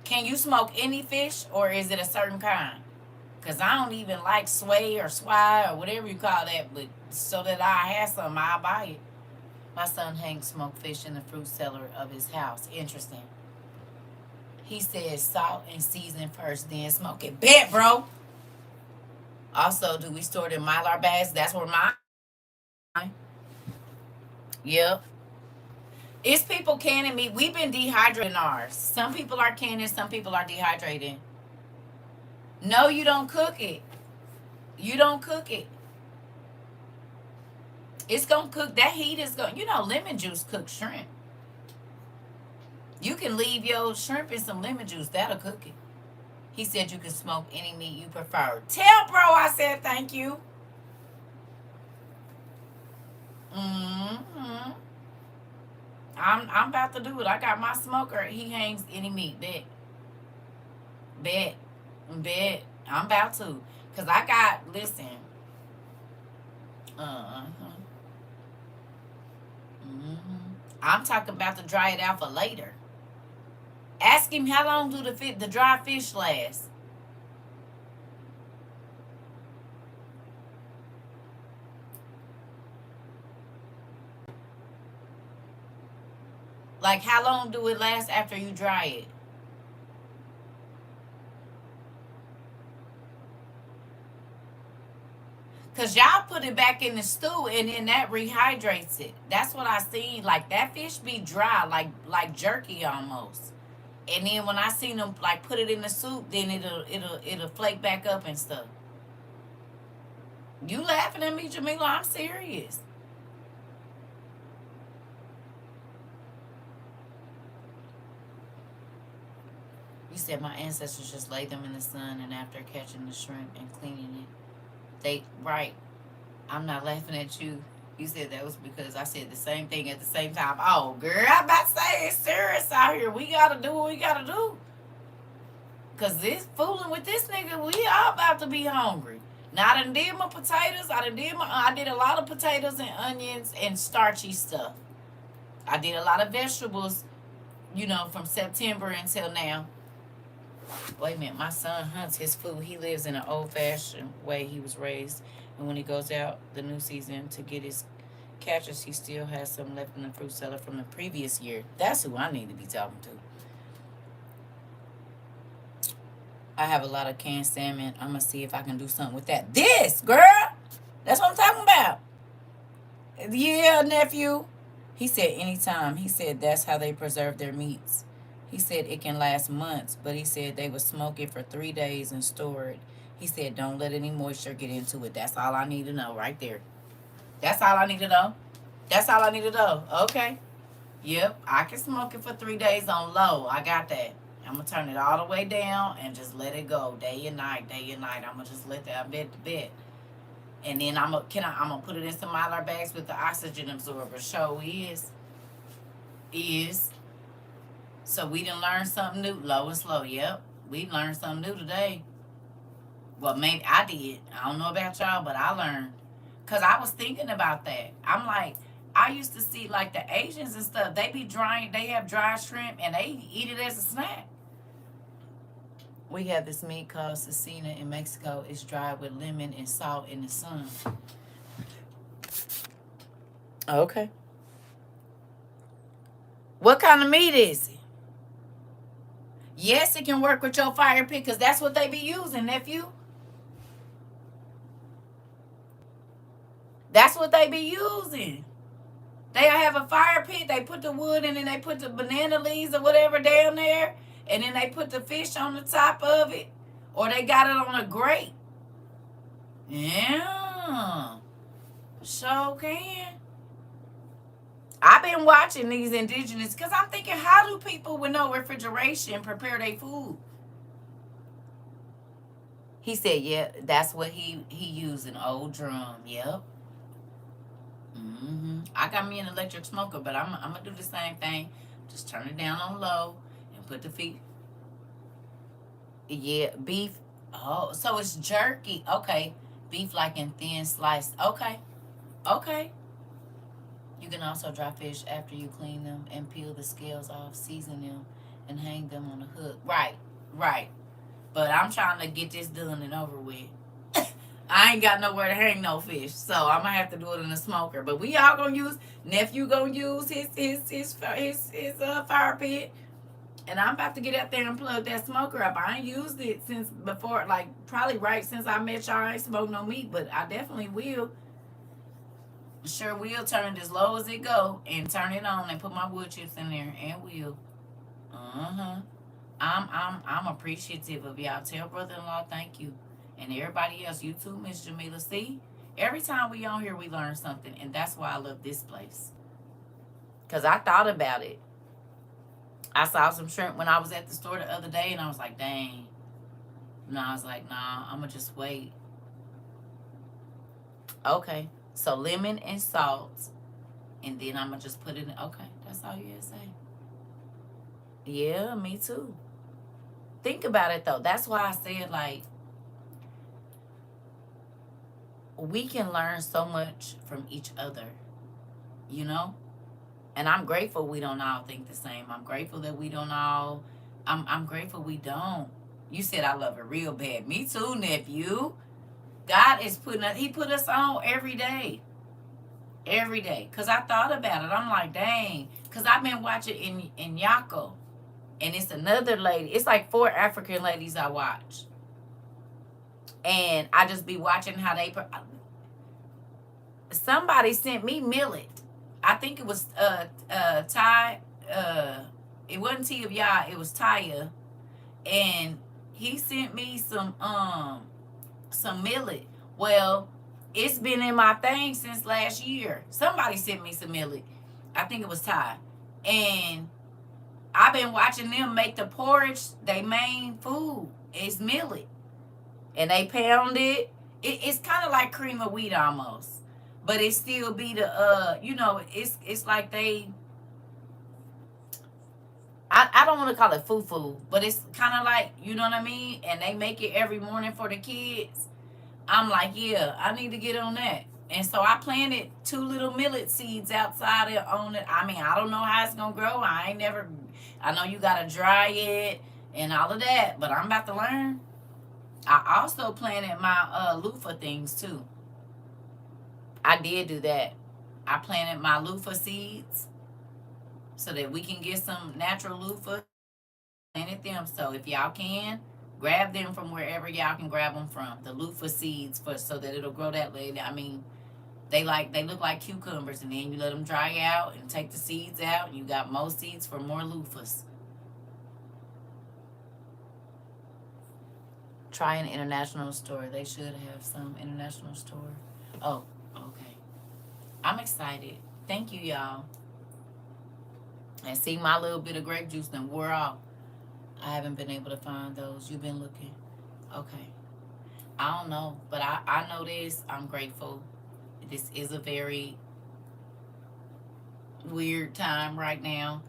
Can you smoke any fish or is it a certain kind? Because I don't even like sway or swai or whatever you call that. But so that I have some, I'll buy it. My son Hank smoked fish in the fruit cellar of his house. Interesting. He said salt and season first, then smoke it. Bet, bro. Also, do we store it in Mylar bags? That's where mine. Yep. It's people canning meat. We've been dehydrating ours. Some people are canning, some people are dehydrating. No, you don't cook it. You don't cook it. It's gonna cook. That heat is going. Lemon juice cooks shrimp. You can leave your shrimp in some lemon juice. That'll cook it. He said you can smoke any meat you prefer. Tell bro I said thank you. Mm-hmm. I'm about to do it. I got my smoker. He hangs any meat. Bet. I'm about to. Cause I got, listen. I'm talking about to dry it out for later. Ask him how long do the dry fish last. Like, how long do it last after you dry it? Because y'all put it back in the stew and then that rehydrates it. That's what I seen. Like, that fish be dry, like jerky almost. And then when I seen them, like, put it in the soup, then it'll flake back up and stuff. You laughing at me, Jamila? I'm serious. You said my ancestors just laid them in the sun and after catching the shrimp and cleaning it, right. I'm not laughing at you. You said that was because I said the same thing at the same time. Oh, girl, I'm about to say it's serious out here. We got to do what we got to do. Because this fooling with this nigga, we all about to be hungry. Now, I done did my potatoes. I did a lot of potatoes and onions and starchy stuff. I did a lot of vegetables, from September until now. Wait a minute, my son hunts his food. He lives in an old-fashioned way he was raised. And when he goes out the new season to get his catches, he still has some left in the fruit cellar from the previous year. That's who I need to be talking to. I have a lot of canned salmon. I'm going to see if I can do something with that. This, girl! That's what I'm talking about. Yeah, nephew. He said anytime. He said that's how they preserve their meats. He said it can last months, but he said they would smoke it for 3 days and store it. He said don't let any moisture get into it. That's all I need to know right there. That's all I need to know. That's all I need to know. Okay. Yep, I can smoke it for 3 days on low. I got that. I'm going to turn it all the way down and just let it go day and night. I'm going to just let that bit. And then I'm going to put it in some Mylar bags with the oxygen absorber. Show is. So we done learned something new. Low and slow. Yep. We learned something new today. Well, maybe I did. I don't know about y'all, but I learned. Because I was thinking about that. I'm like, I used to see like the Asians and stuff. They have dry shrimp and they eat it as a snack. We have this meat called cecina in Mexico. It's dried with lemon and salt in the sun. Okay. What kind of meat is it? Yes, it can work with your fire pit because that's what they be using, nephew. That's what they be using. They have a fire pit. They put the wood in and they put the banana leaves or whatever down there. And then they put the fish on the top of it. Or they got it on a grate. Yeah. Sure can. I've been watching these indigenous because I'm thinking, how do people with no refrigeration prepare their food? He said, yeah, that's what he used, an old drum. Yep. I got me an electric smoker, but I'm going to do the same thing. Just turn it down on low and put the feet. Yeah, beef. Oh, so it's jerky. Okay. Beef like in thin slice. Okay. You can also dry fish after you clean them and peel the scales off, season them, and hang them on a hook. Right. But I'm trying to get this done and over with. I ain't got nowhere to hang no fish, so I'm gonna have to do it in a smoker. But we all gonna use, nephew gonna use his fire pit, and I'm about to get out there and plug that smoker up. I ain't used it since before, like probably right since I met y'all. I ain't smoked no meat, but I definitely will. Sure will turn it as low as it go and turn it on and put my wood chips in there and will. I'm appreciative of y'all. Tell brother-in-law thank you. And everybody else, you too, Miss Jamila. See? Every time we on here, we learn something, and that's why I love this place. Because I thought about it. I saw some shrimp when I was at the store the other day, and I was like, dang. And I was like, nah, I'm going to just wait. Okay. So lemon and salt, and then I'm going to just put it in. Okay, that's all you had to say. Yeah, me too. Think about it, though. That's why I said, like, we can learn so much from each other, you know? And I'm grateful we don't all think the same. I'm grateful that we don't all, I'm grateful we don't. You said I love it real bad. Me too, nephew. God is putting us, he put us on every day. Every day. Because I thought about it. I'm like, dang. Because I've been watching in Yako. And it's another lady. It's like 4 African ladies I watch. And I just be watching how they... Somebody sent me millet. I think it was Ty. It wasn't T of Yah. It was Taya. And he sent me some millet. Well, it's been in my thing since last year. Somebody sent me some millet. I think it was Ty. And I've been watching them make the porridge. They main food is millet. And they pound it. It's kind of like cream of wheat almost. But it still be the, you know, it's like they... I don't want to call it foo-foo, but it's kind of like, you know what I mean? And they make it every morning for the kids. I'm like, yeah, I need to get on that. And so I planted 2 little millet seeds outside on it. I mean, I don't know how it's going to grow. I know you got to dry it and all of that, but I'm about to learn. I also planted my loofah things too. I did do that. I planted my loofah seeds so that we can get some natural loofah. Planted them. So if y'all can, grab them from wherever y'all can grab them from. The loofah seeds so that it'll grow that way. I mean, they look like cucumbers, and then you let them dry out and take the seeds out, and you got more seeds for more loofahs. Try an international store. They should have some international store. Oh, okay. I'm excited. Thank you, y'all. And see, my little bit of grape juice done wore off. I haven't been able to find those. You've been looking. Okay. I don't know, but I know this. I'm grateful. This is a very weird time right now.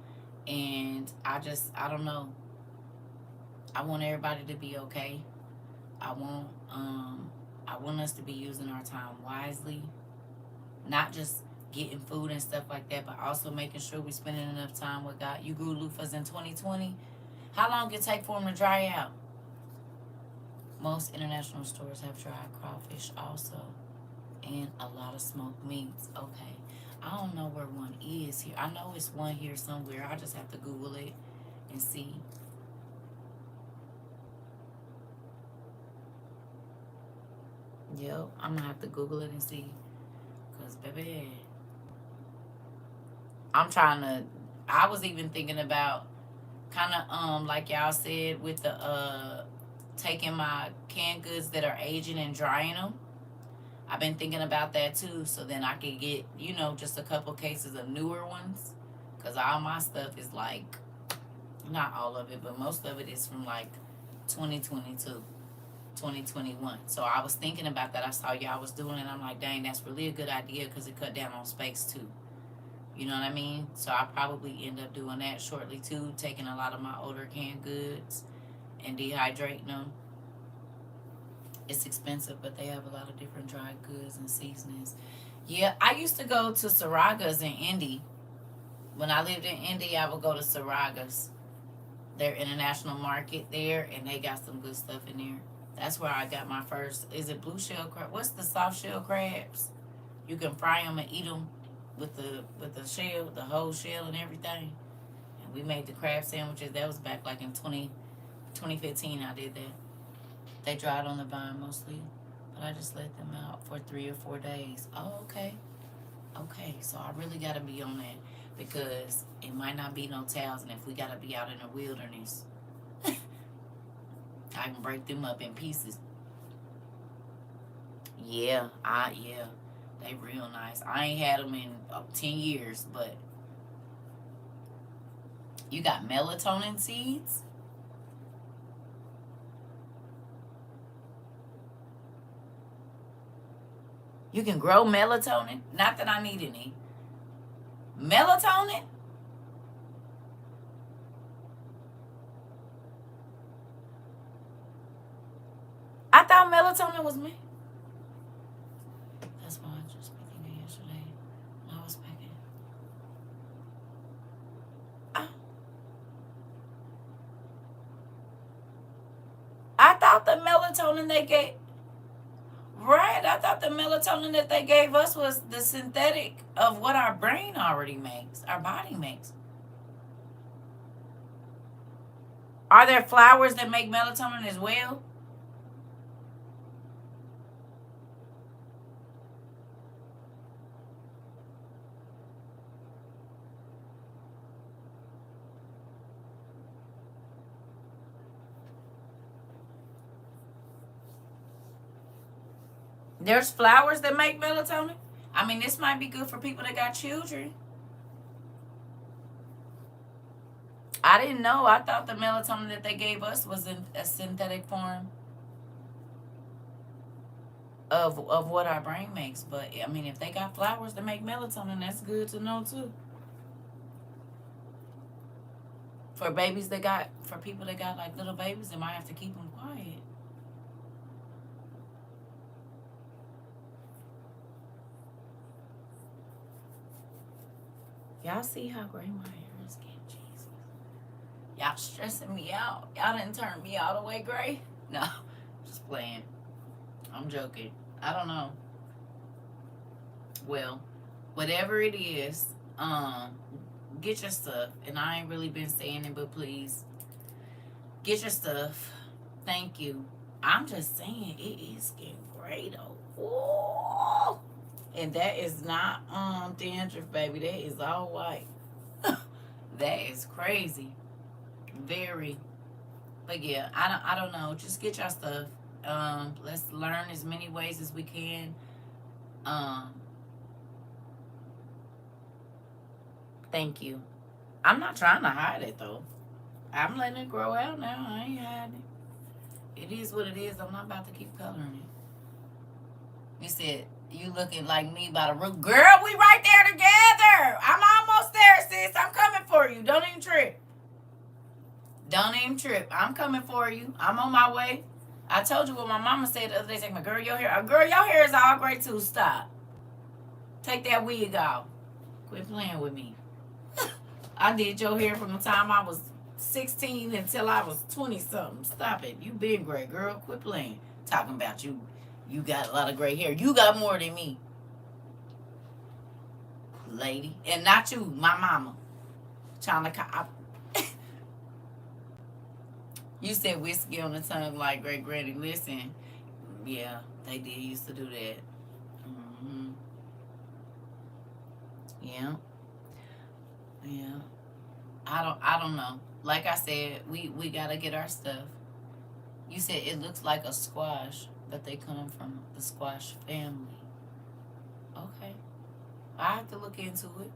And I don't know. I want everybody to be okay. I want us to be using our time wisely. Not just getting food and stuff like that, but also making sure we're spending enough time with God. You grew loofahs in 2020. How long did it take for them to dry out? Most international stores have dried crawfish also. And a lot of smoked meats. Okay. I don't know where one is here. I know it's one here somewhere. I just have to Google it and see. Yep. I'm going to have to Google it and see. Because, baby, I was even thinking about kind of, like y'all said, with the, taking my canned goods that are aging and drying them. I've been thinking about that too, so then I could get, you know, just a couple cases of newer ones. Because all my stuff is like, not all of it, but most of it is from like 2022, 2021. So I was thinking about that. I saw y'all was doing it, and I'm like, dang, that's really a good idea because it cut down on space too. You know what I mean? So I'll probably end up doing that shortly too, taking a lot of my older canned goods and dehydrating them. It's expensive, but they have a lot of different dried goods and seasonings. Yeah, I used to go to Saraga's in Indy. When I lived in Indy, I would go to Saraga's. Their international market there, and they got some good stuff in there. That's where I got my first, is it blue shell crab? What's the soft shell crabs? You can fry them and eat them with the shell, the whole shell and everything. And we made the crab sandwiches. That was back like in 2015 I did that. They dried on the vine mostly, but I just let them out for 3 or 4 days. Oh, okay. Okay, so I really got to be on that because it might not be no towels, and if we got to be out in the wilderness, I can break them up in pieces. Yeah, they real nice. I ain't had them in 10 years, but you got melatonin seeds. You can grow melatonin. Not that I need any. Melatonin? I thought melatonin was me. That's why I just been thinking yesterday when I was packing. I thought the melatonin they gave. Right, I thought the melatonin that they gave us was the synthetic of what our brain already makes, our body makes. Are there flowers that make melatonin as well? There's flowers that make melatonin? I mean, this might be good for people that got children. I didn't know. I thought the melatonin that they gave us was in a synthetic form of what our brain makes. But I mean, if they got flowers that make melatonin, that's good to know too. For people that got like little babies, they might have to keep them quiet. Y'all see how gray my hair is getting? Jesus. Y'all stressing me out. Y'all didn't turn me all the way gray. No, just playing. I'm joking. I don't know. Well, whatever it is, get your stuff. And I ain't really been saying it, but please get your stuff. Thank you. I'm just saying it is getting gray though. Ooh. And that is not dandruff, baby. That is all white. That is crazy. Very. But yeah, I don't know. Just get your stuff. Let's learn as many ways as we can. Thank you. I'm not trying to hide it though. I'm letting it grow out now. I ain't hiding it. It is what it is. I'm not about to keep coloring it. You said you looking like me by the roof. Girl, we right there together. I'm almost there, sis. I'm coming for you. Don't even trip. Don't even trip. I'm coming for you. I'm on my way. I told you what my mama said the other day. She's like, girl, your hair is all gray too. Stop. Take that wig off. Quit playing with me. I did your hair from the time I was 16 until I was 20 something. Stop it. You been gray, girl. Quit playing. Talking about you. You got a lot of gray hair. You got more than me, lady. And not you, my mama. Trying to You said whiskey on the tongue like great granny. Listen, yeah, they did used to do that. Mm-hmm. Yeah. Yeah. I don't know. Like I said, we gotta get our stuff. You said it looks like a squash, but they come from the squash family. Okay. I have to look into it.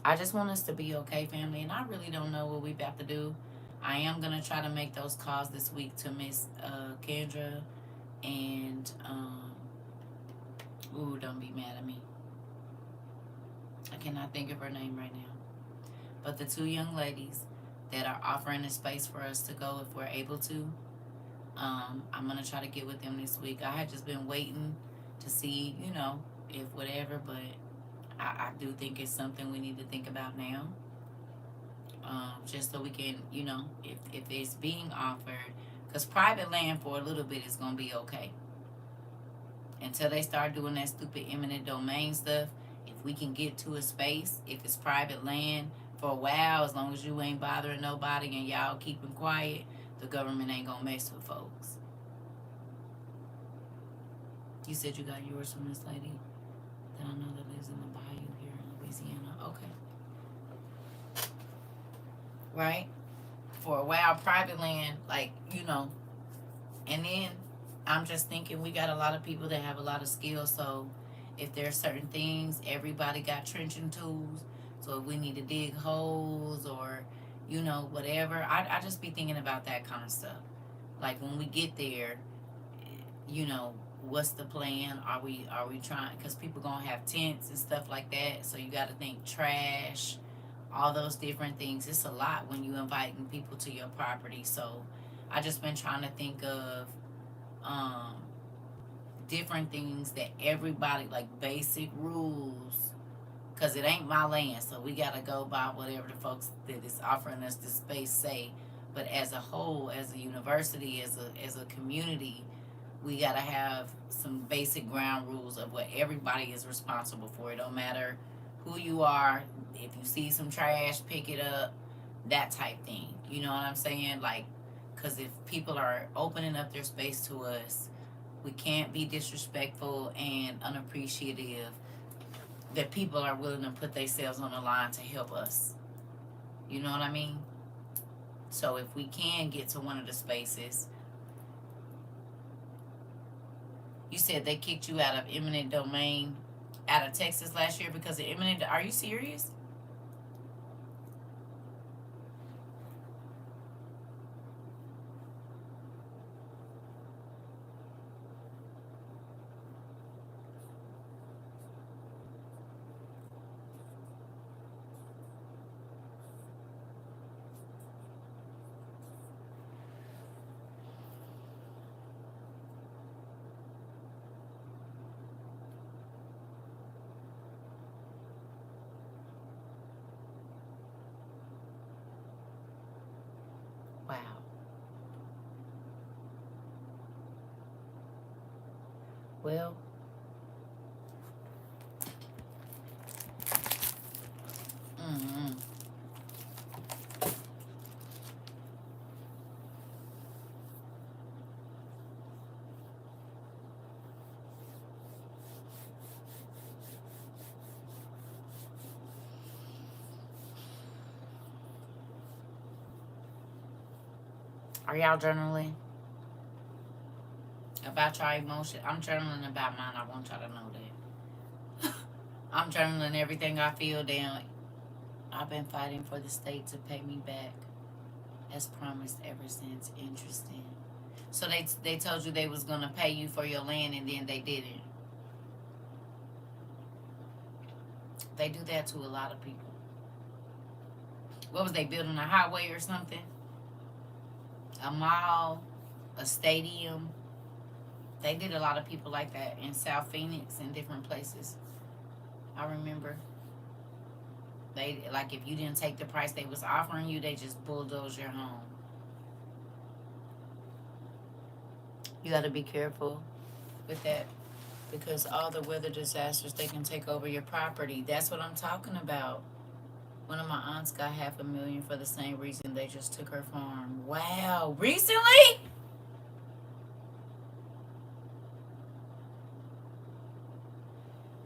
I just want us to be okay, family, and I really don't know what we about to do. I am gonna try to make those calls this week to Miss Kendra and don't be mad at me. I cannot think of her name right now. But the two young ladies that are offering a space for us to go if we're able to, I'm going to try to get with them this week. I had just been waiting to see, if whatever, but I do think it's something we need to think about now. Just so we can, if it's being offered, because private land for a little bit is going to be okay. Until they start doing that stupid eminent domain stuff, if we can get to a space, if it's private land for a while, as long as you ain't bothering nobody and y'all keeping quiet, the government ain't gonna mess with folks. You said you got yours from this lady that I know that lives in the bayou here in Louisiana. Okay. Right? For a while, private land, and then I'm just thinking we got a lot of people that have a lot of skills. So if there's certain things, everybody got trenching tools. So if we need to dig holes or, whatever, I just be thinking about that kind of stuff. Like when we get there, you know, what's the plan? Are we trying? Because people gonna have tents and stuff like that. So you got to think trash, all those different things. It's a lot when you inviting people to your property. So I just been trying to think of um, different things that everybody, like basic rules, because it ain't my land, so we gotta go by whatever the folks that is offering us this space say. But as a whole, as a university, as a community, we gotta have some basic ground rules of what everybody is responsible for. It don't matter who you are. If you see some trash, pick it up. That type thing. You know what I'm saying? Like, because if people are opening up their space to us, we can't be disrespectful and unappreciative that people are willing to put themselves on the line to help us. You know what I mean? So if we can get to one of the spaces, you said they kicked you out of eminent domain out of Texas last year because of eminent. Are you serious? Wow. Well, mm-hmm. Are y'all journaling about your emotion? I'm journaling about mine. I want y'all to know that. I'm journaling everything I feel down. I've been fighting for the state to pay me back as promised ever since. Interesting. So they told you they was gonna pay you for your land and then they didn't. They do that to a lot of people. What was they building, a highway or something? A mall, a stadium. They did a lot of people like that in South Phoenix and different places. I remember. They, like, if you didn't take the price they was offering you, they just bulldoze your home. You got to be careful with that because all the weather disasters, they can take over your property. That's what I'm talking about. One of my aunts got $500,000 for the same reason they just took her farm. Wow. Recently?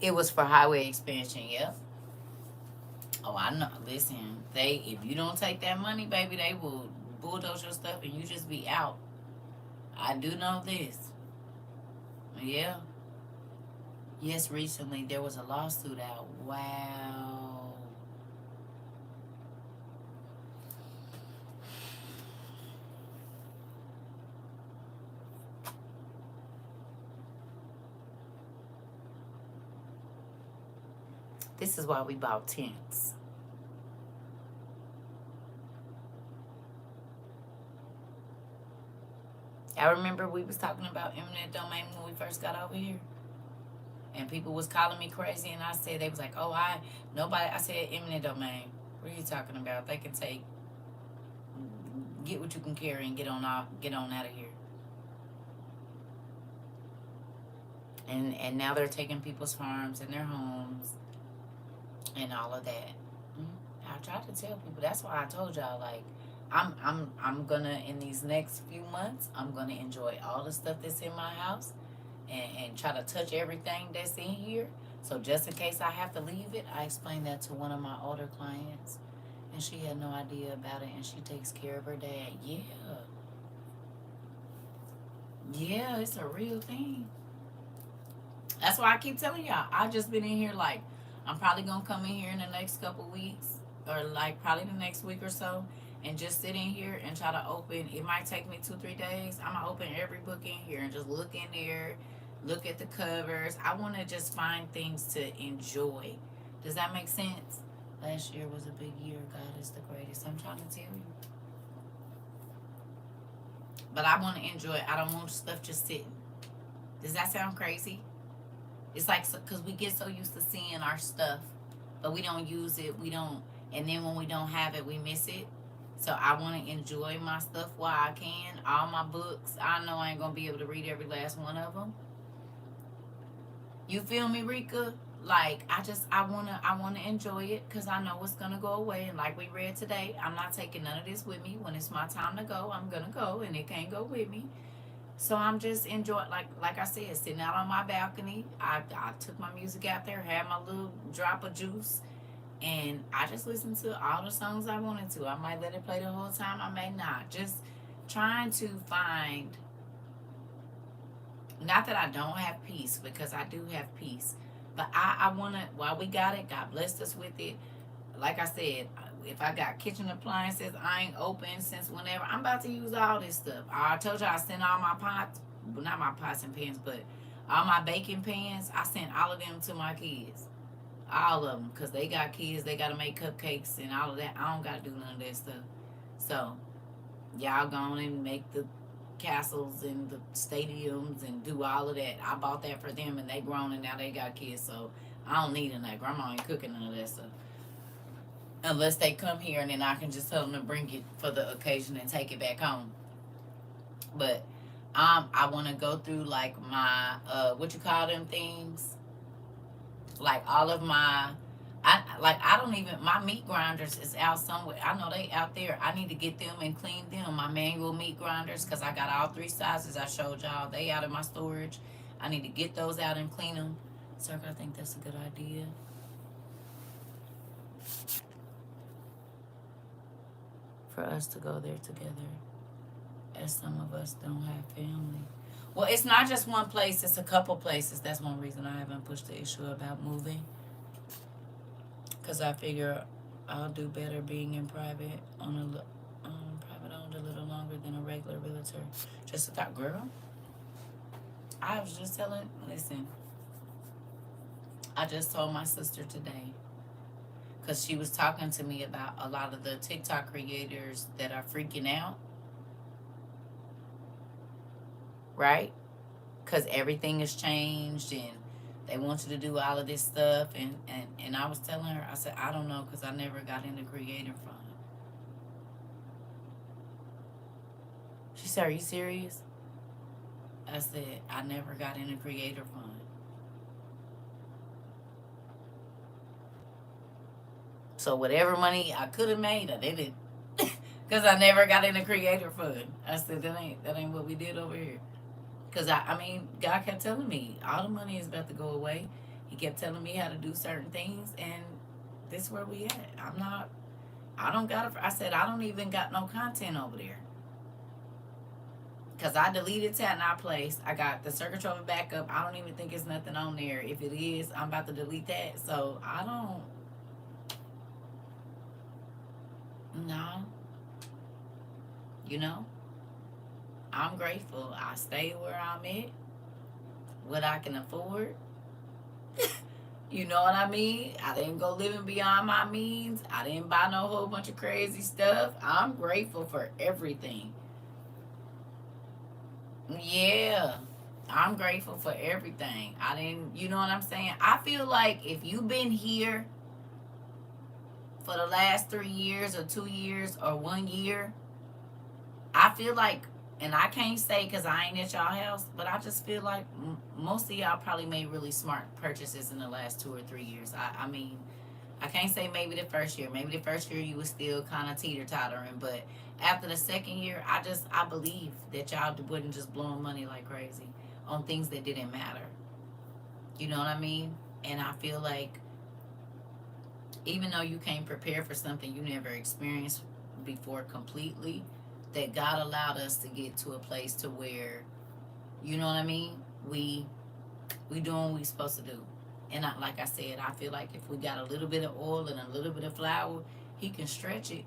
It was for highway expansion, yep. Oh, I know. Listen, if you don't take that money, baby, they will bulldoze your stuff and you just be out. I do know this. Yeah. Yes, recently there was a lawsuit out. Wow. This is why we bought tents. I remember we was talking about eminent domain when we first got over here. And people was calling me crazy and I said, they was like, oh, I said eminent domain. What are you talking about? They can get what you can carry and get on out of here. And now they're taking people's farms and their homes and all of that. I try to tell people. That's why I told y'all, like, I'm gonna, in these next few months, I'm gonna enjoy all the stuff that's in my house and try to touch everything that's in here. So just in case I have to leave it, I explained that to one of my older clients and she had no idea about it and she takes care of her dad. Yeah. Yeah, it's a real thing. That's why I keep telling y'all. I just been in here like I'm probably gonna come in here in the next couple weeks, or like probably the next week or so, and just sit in here and try to open. It might take me 2 3 days. I'm gonna open every book in here and just look in there, look at the covers. I want to just find things to enjoy. Does that make sense? Last year was a big year. God is the greatest. I'm trying to tell you. But I want to enjoy it. I don't want stuff just sitting. Does that sound crazy? It's like, because we get so used to seeing our stuff, but we don't use it. We don't, and then when we don't have it, we miss it. So I want to enjoy my stuff while I can. All my books, I know I ain't gonna be able to read every last one of them. You feel me, Rika? Like I wanna enjoy it because I know it's gonna go away. And like we read today, I'm not taking none of this with me. When it's my time to go, I'm gonna go, and it can't go with me. So I'm just enjoying, like I said, sitting out on my balcony. I took my music out there, had my little drop of juice, and I just listened to all the songs I wanted to. I might let it play the whole time, I may not. Just trying to find, not that I don't have peace, because I do have peace, but I want to, while we got it, God blessed us with it. Like I said, if I got kitchen appliances, I ain't open since whenever. I'm about to use all this stuff. I told you I sent all my pots, well, not my pots and pans, but all my baking pans. I sent all of them to my kids, all of them, because they got kids. They got to make cupcakes and all of that. I don't got to do none of that stuff. So y'all go on and make the castles and the stadiums and do all of that. I bought that for them, and they grown and now they got kids. So I don't need none of that. Grandma ain't cooking none of that stuff unless they come here, and then I can just tell them to bring it for the occasion and take it back home. But I want to go through like my what you call them things, like all of my, I don't even, my meat grinders is out somewhere. I know they out there. I need to get them and clean them. My manual meat grinders, because I got all three sizes I showed y'all. They out of my storage. I need to get those out and clean them. So I think that's a good idea. For us to go there together, as some of us don't have family. Well, it's not just one place, it's a couple places. That's one reason I haven't pushed the issue about moving, because I figure I'll do better being in private on private owned a little longer than a regular realtor. Just a thought, girl. I was just telling, listen, I just told my sister today, because she was talking to me about a lot of the TikTok creators that are freaking out, right? Because everything has changed and they want you to do all of this stuff. And I was telling her, I said, I don't know, because I never got in the creator fund. She said, are you serious? I said, I never got in the creator fund. So whatever money I could have made, I didn't. Because I never got in the creator fund. I said, that ain't what we did over here. Because I mean, God kept telling me all the money is about to go away. He kept telling me how to do certain things, and this is where we at. I don't got it. I said, I don't even got no content over there. Because I deleted Tat Not Place. I got the CERCA TROVA back up. I don't even think it's nothing on there. If it is, I'm about to delete that. So I don't. No. You know? I'm grateful. I stay where I'm at. What I can afford. You know what I mean? I didn't go living beyond my means. I didn't buy no whole bunch of crazy stuff. I'm grateful for everything. Yeah. I'm grateful for everything. I didn't, you know what I'm saying? I feel like if you've been here for the last 3 years or 2 years or 1 year, I feel like, and I can't say because I ain't at y'all house, but I just feel like most of y'all probably made really smart purchases in the last 2 or 3 years. I mean, I can't say maybe the first year. Maybe the first year you was still kind of teeter-tottering, but after the second year, I believe that y'all wasn't just blowing money like crazy on things that didn't matter. You know what I mean? And I feel like even though you can't prepare for something you never experienced before completely, that God allowed us to get to a place to where You know what I mean? We doing what we supposed to do. And like I said, I feel like if we got a little bit of oil and a little bit of flour, he can stretch it.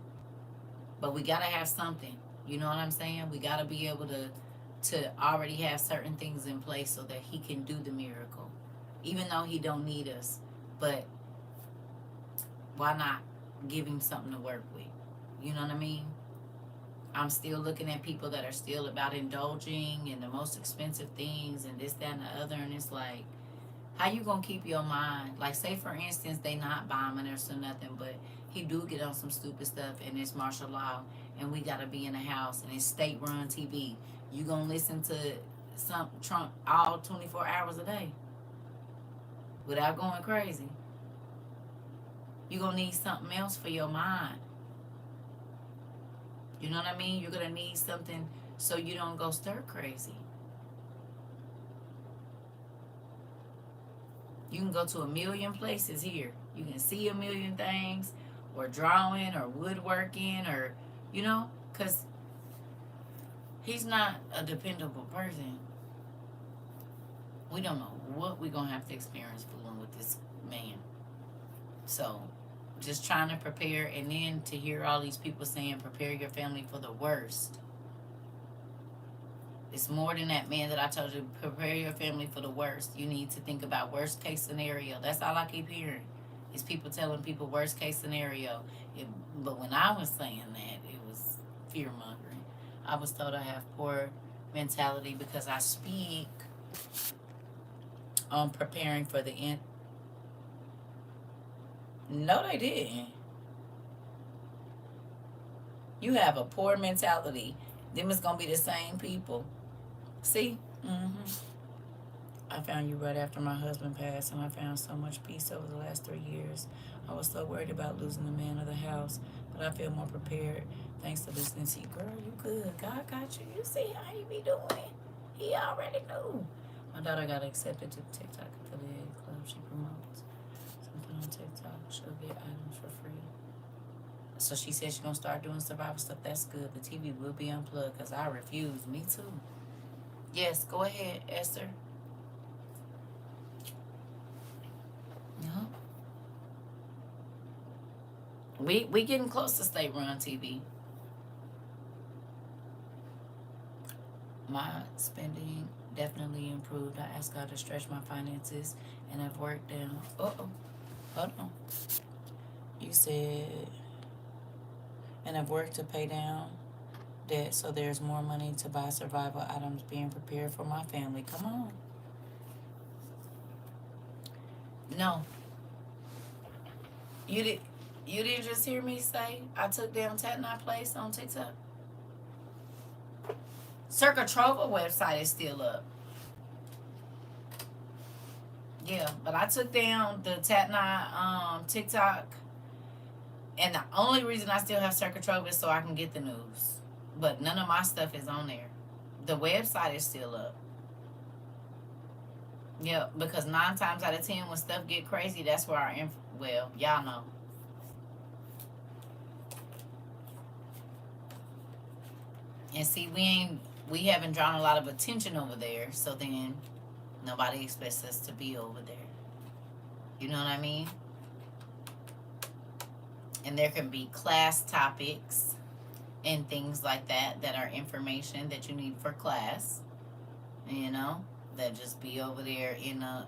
But we gotta have something. You know what I'm saying? We gotta be able to already have certain things in place so that he can do the miracle, even though he don't need us. But why not give him something to work with? You know what I mean? I'm still looking at people that are still about indulging in the most expensive things and this, that, and the other, and it's like, how you gonna keep your mind? Like, say for instance, they not bombing us or nothing, but he do get on some stupid stuff and it's martial law, and we gotta be in the house and it's state-run TV. You gonna listen to some Trump all 24 hours a day without going crazy? You gonna need something else for your mind. You know what I mean? You're gonna need something so you don't go stir crazy. You can go to a million places here. You can see a million things, or drawing, or woodworking, or, you know, because he's not a dependable person. We don't know what we're going to have to experience fooling with this man. So, just trying to prepare, and then to hear all these people saying, prepare your family for the worst. It's more than that, man, that I told you. Prepare your family for the worst. You need to think about worst case scenario. That's all I keep hearing. Is people telling people worst case scenario. But when I was saying that, it was fear mongering. I was told I have poor mentality because I speak on preparing for the end. No, they didn't. You have a poor mentality. Them is gonna be the same people. See? I found you right after my husband passed, and I found so much peace over the last 3 years. I was so worried about losing the man of the house, but I feel more prepared thanks to listening to you. Girl, you good. God got you. You see how you be doing. He already knew. My daughter got accepted to the TikTok affiliate club she promotes. Something on TikTok. She'll get items for free. So she said she's going to start doing survival stuff. That's good. The TV will be unplugged because I refuse. Me too. Yes, go ahead, Esther. No. We getting close to state-run TV. My spending definitely improved. I asked God to stretch my finances, and I've worked down. Hold on. You said, and I've worked to pay down debt, so there's more money to buy survival items. Being prepared for my family. Come on. No. You didn't just hear me say I took down Tatnai Place on TikTok? CERCA TROVA website is still up. Yeah, but I took down the Tatnai TikTok, and the only reason I still have CERCA TROVA is so I can get the news. But none of my stuff is on there. The website is still up. Yeah, because 9 times out of 10 when stuff get crazy, that's where our well, y'all know. And see, we haven't drawn a lot of attention over there, so then nobody expects us to be over there. You know what I mean? And there can be class topics and things like that that are information that you need for class. You know, that just be over there in a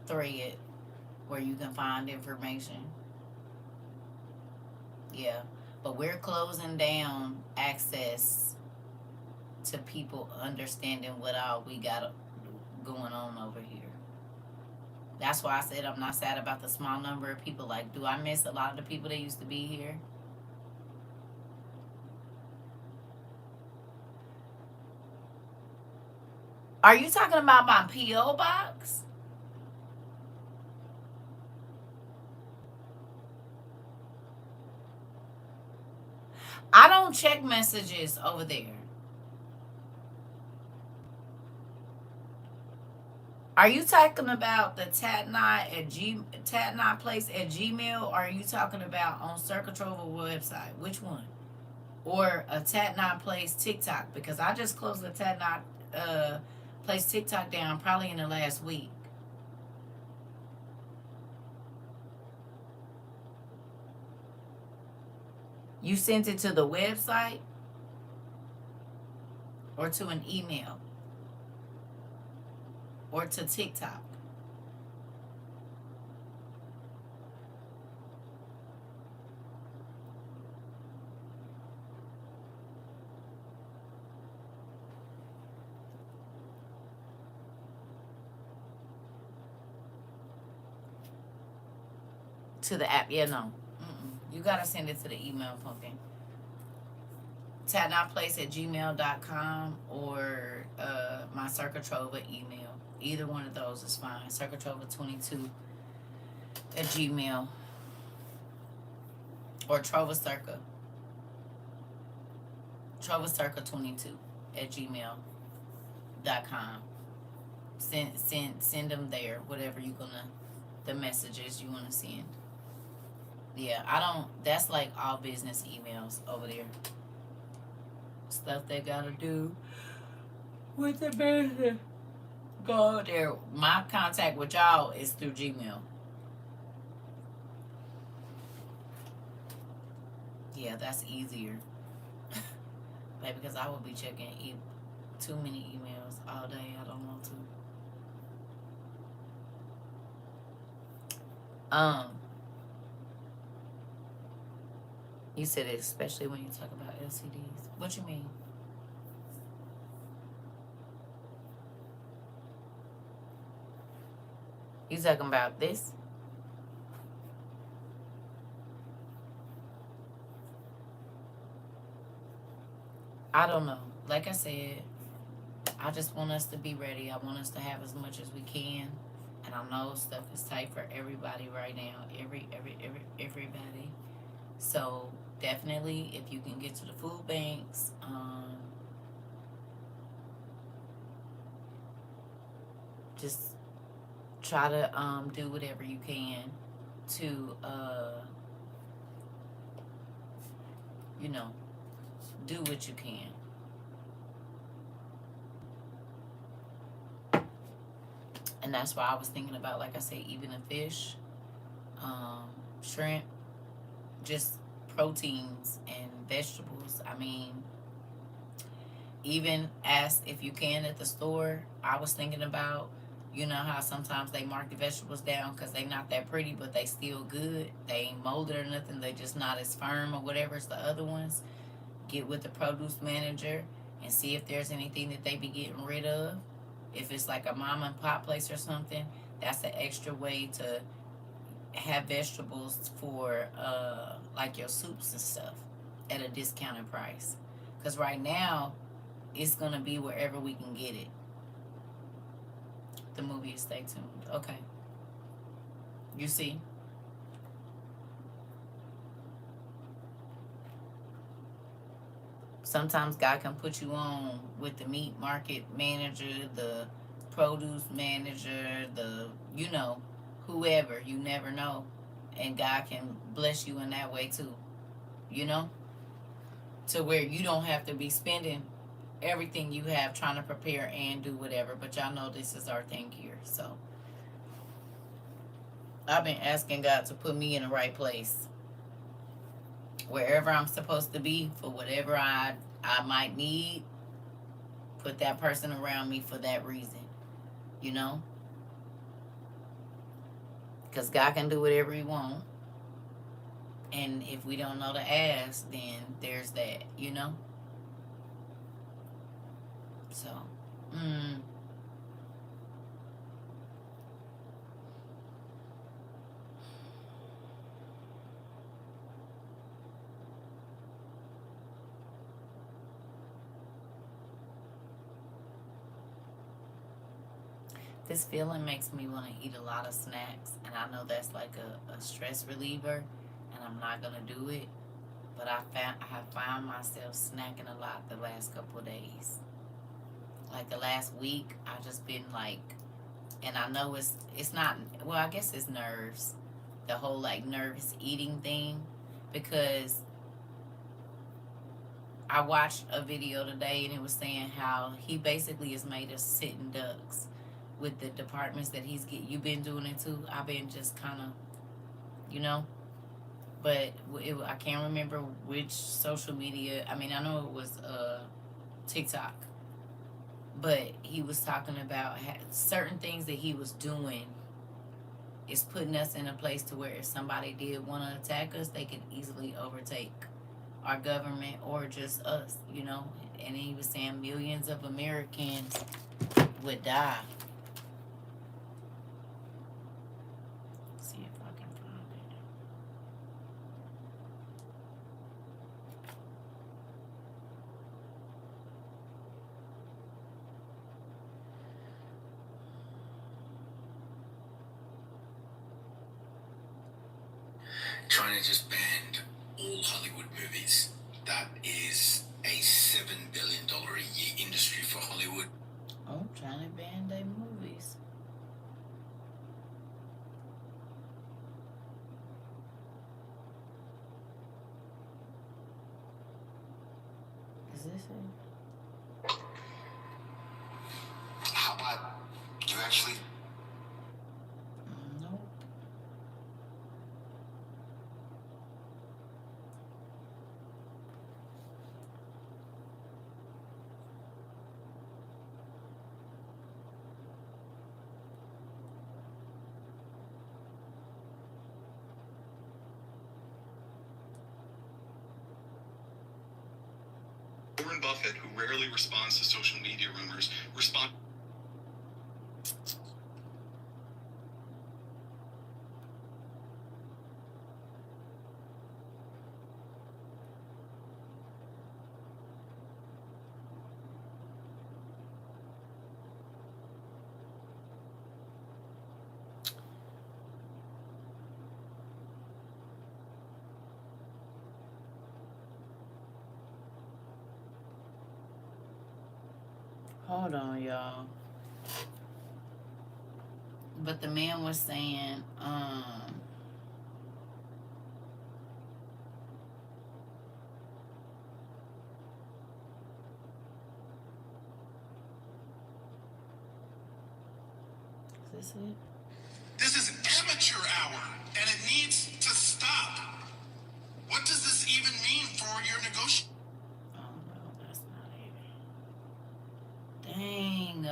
thread where you can find information. Yeah, but we're closing down access to people understanding what all we got going on over here. That's why I said I'm not sad about the small number of people. Like, do I miss a lot of the people that used to be here? Are you talking about my P.O. box? I don't check messages over there. Are you talking about the Tatnai place at Gmail, or are you talking about on CERCA TROVA website? Which one? or a Tat Not Place TikTok, because I just closed the Tat Not Place TikTok down probably in the last week. You sent it to the website or to an email or to TikTok. To the app. Yeah, no. You gotta send it to the email, Pumpkin. Tatnotplace@gmail.com or my CERCA TROVA email. Either one of those is fine. CERCA TROVA22 at Gmail. Or Trova Circa. Trova Circa22 at gmail.com. Send them there, whatever you gonna, the messages you wanna send. Yeah, I don't, that's like all business emails over there. Stuff they gotta do with the business. Go there. My contact with y'all is through Gmail. Yeah, that's easier. Maybe because I would be checking too many emails all day. I don't want to. You said it, especially when you talk about LCDs. What you mean? You talking about this? I don't know. Like I said, I just want us to be ready. I want us to have as much as we can. And I know stuff is tight for everybody right now. Everybody. So definitely, if you can get to the food banks, just try to do whatever you can to do what you can. And that's why I was thinking about, like I say, even a fish, shrimp, just proteins and vegetables. I mean, even ask if you can at the store. I was thinking about, you know how sometimes they mark the vegetables down because they not that pretty, but they still good. They ain't molded or nothing. They just not as firm or whatever as the other ones. Get with the produce manager and see if there's anything that they be getting rid of. If it's like a mom and pop place or something, that's an extra way to have vegetables for like your soups and stuff at a discounted price. Because right now, it's going to be wherever we can get it. The movie is Stay Tuned. Okay. You see? Sometimes God can put you on with the meat market manager, the produce manager, whoever. You never know. And God can bless you in that way too. To where you don't have to be spending everything you have trying to prepare and do whatever. But y'all know this is our thing here. So I've been asking God to put me in the right place. Wherever I'm supposed to be for whatever I might need, put that person around me for that reason. Because God can do whatever he wants. And if we don't know to ask, then there's that, So, this feeling makes me want to eat a lot of snacks, and I know that's like a stress reliever, and I'm not gonna do it. But I have found myself snacking a lot the last couple of days. Like the last week, I've just been like, and I know it's not. Well, I guess it's nerves, the whole like nervous eating thing, because I watched a video today and it was saying how he basically is made us sitting ducks with the departments that he's get. You've been doing it too. I've been just kind of, you know, but I can't remember which social media. I mean, I know it was TikTok, but he was talking about certain things that he was doing is putting us in a place to where if somebody did want to attack us, they could easily overtake our government or just us, you know. And he was saying millions of Americans would die. Let's see if I can find it. China just banned all Hollywood movies. That is a $7 billion a year industry for Hollywood. Oh, trying to ban their movies. Is this it? How about you actually? Nope. Warren Buffett, who rarely responds to social media rumors, Hold on, y'all. But the man was saying, is this it? This is amateur hour, and it needs to stop. What does this even mean for your negotiation? Oh no, that's not it. Dang.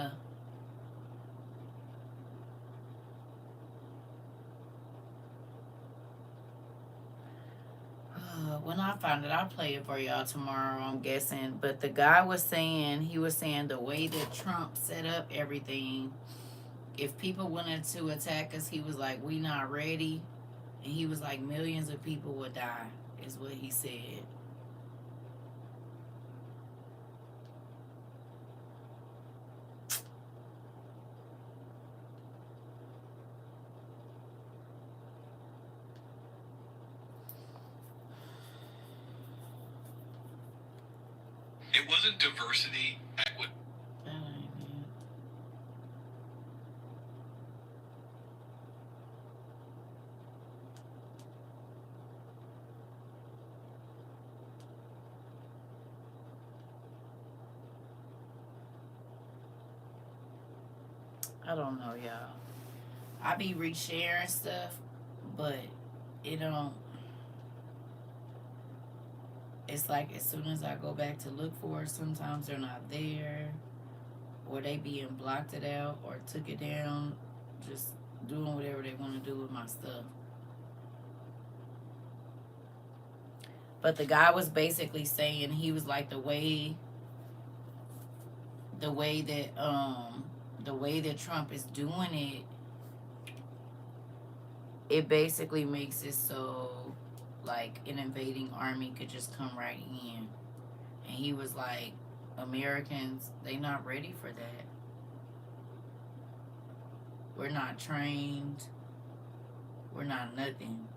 When I find it, I'll play it for y'all tomorrow, I'm guessing. But the guy was saying, he was saying the way that Trump set up everything, if people wanted to attack us, he was like, we not ready. And he was like, millions of people would die, is what he said. It wasn't diversity, equity. That ain't it. I don't know, y'all. I be resharing stuff, but it don't. It's like as soon as I go back to look for it, sometimes they're not there, or they being blocked it out, or took it down, just doing whatever they want to do with my stuff. But the guy was basically saying, he was like, the way that Trump is doing it, it basically makes it so like an invading army could just come right in. And he was like, Americans, they not ready for that. We're not trained. We're not nothing.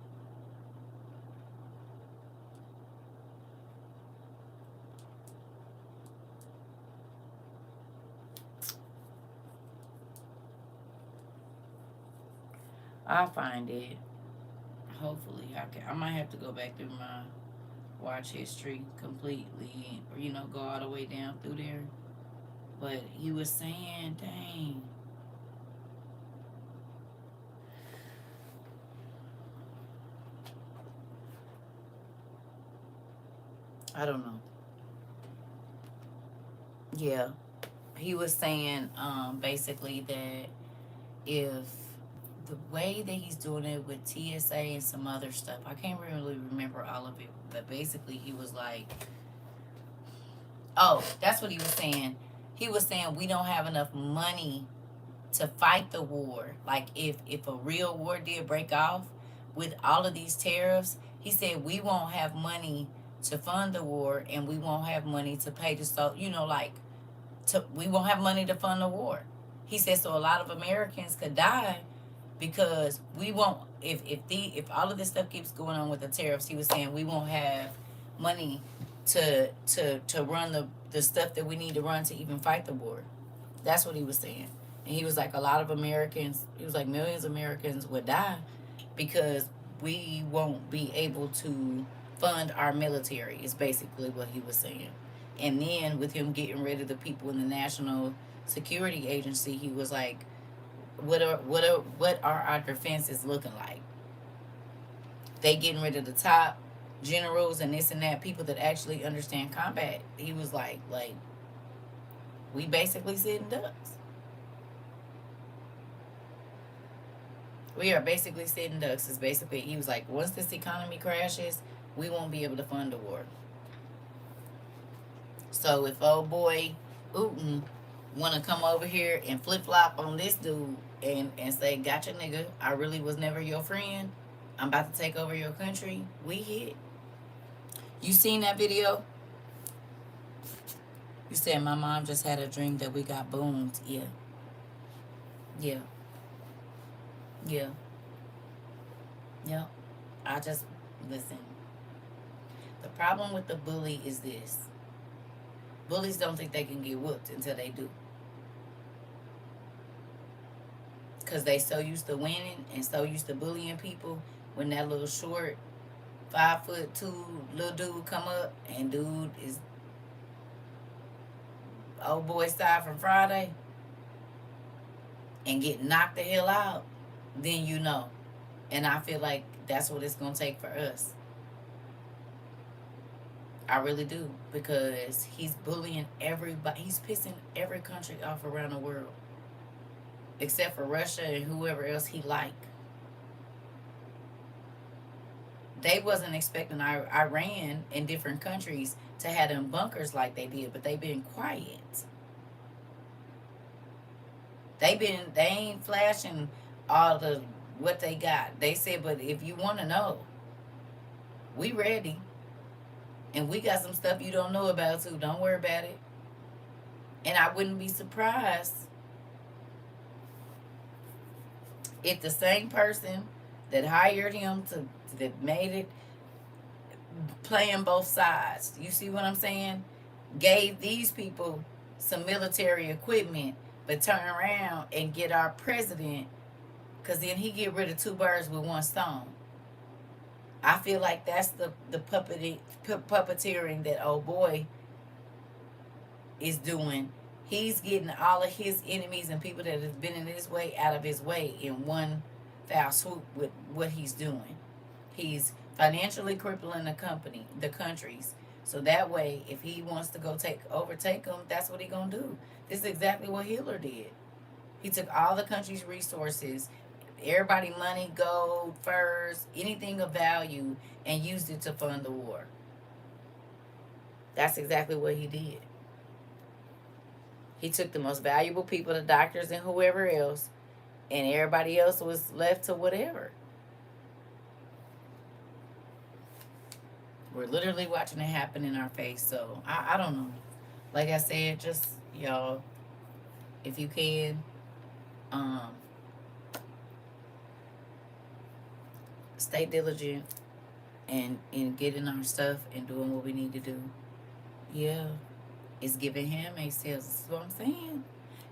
I'll find it. Hopefully I can. I might have to go back through my watch history completely, or go all the way down through there. But he was saying, dang, I don't know. Yeah, he was saying basically that if the way that he's doing it with TSA and some other stuff, I can't really remember all of it, but basically he was like, oh, that's what he was saying. He was saying we don't have enough money to fight the war. Like if a real war did break off with all of these tariffs, he said we won't have money to fund the war, and we won't have money to pay the we won't have money to fund the war. He said so a lot of Americans could die because we won't if all of this stuff keeps going on with the tariffs. He was saying we won't have money to run the stuff that we need to run to even fight the war. That's what he was saying. And he was like a lot of Americans, he was like millions of Americans would die because we won't be able to fund our military, is basically what he was saying. And then with him getting rid of the people in the National Security Agency, he was like, what are our defenses looking like? They getting rid of the top generals and this and that, people that actually understand combat. He was like we basically sitting ducks. We are basically sitting ducks. Is basically, he was like, once this economy crashes, we won't be able to fund the war. So if old boy Uten want to come over here and flip flop on this dude and say, gotcha nigga, I really was never your friend, I'm about to take over your country, we hit. You seen that video? You said my mom just had a dream that we got boomed. Yeah. Yeah. Yeah. Yeah. I just, listen. The problem with the bully is this. Bullies don't think they can get whooped until they do. Because they so used to winning and so used to bullying people. When that little short 5'2" little dude come up, and dude is old boy side from Friday, and get knocked the hell out, then you know. And I feel like that's what it's going to take for us. I really do. Because he's bullying everybody. He's pissing every country off around the world. Except for Russia and whoever else he like. They wasn't expecting Iran and different countries to have them bunkers like they did. But they been quiet. They ain't flashing all the what they got. They said, but if you want to know, we ready. And we got some stuff you don't know about too. Don't worry about it. And I wouldn't be surprised if the same person that hired him that made it playing both sides, you see what I'm saying, gave these people some military equipment, but turn around and get our president, because then he get rid of two birds with one stone. I feel like that's the puppeteering that old boy is doing. He's getting all of his enemies and people that have been in his way out of his way in one foul swoop with what he's doing. He's financially crippling the countries. So that way, if he wants to go overtake them, that's what he gonna do. This is exactly what Hitler did. He took all the country's resources, everybody money, gold, furs, anything of value, and used it to fund the war. That's exactly what he did. He took the most valuable people, the doctors and whoever else, and everybody else was left to whatever. We're literally watching it happen in our face. So I don't know. Like I said, just y'all, if you can, stay diligent and in getting our stuff and doing what we need to do. Yeah, it's giving handmaid sales. This is what I'm saying.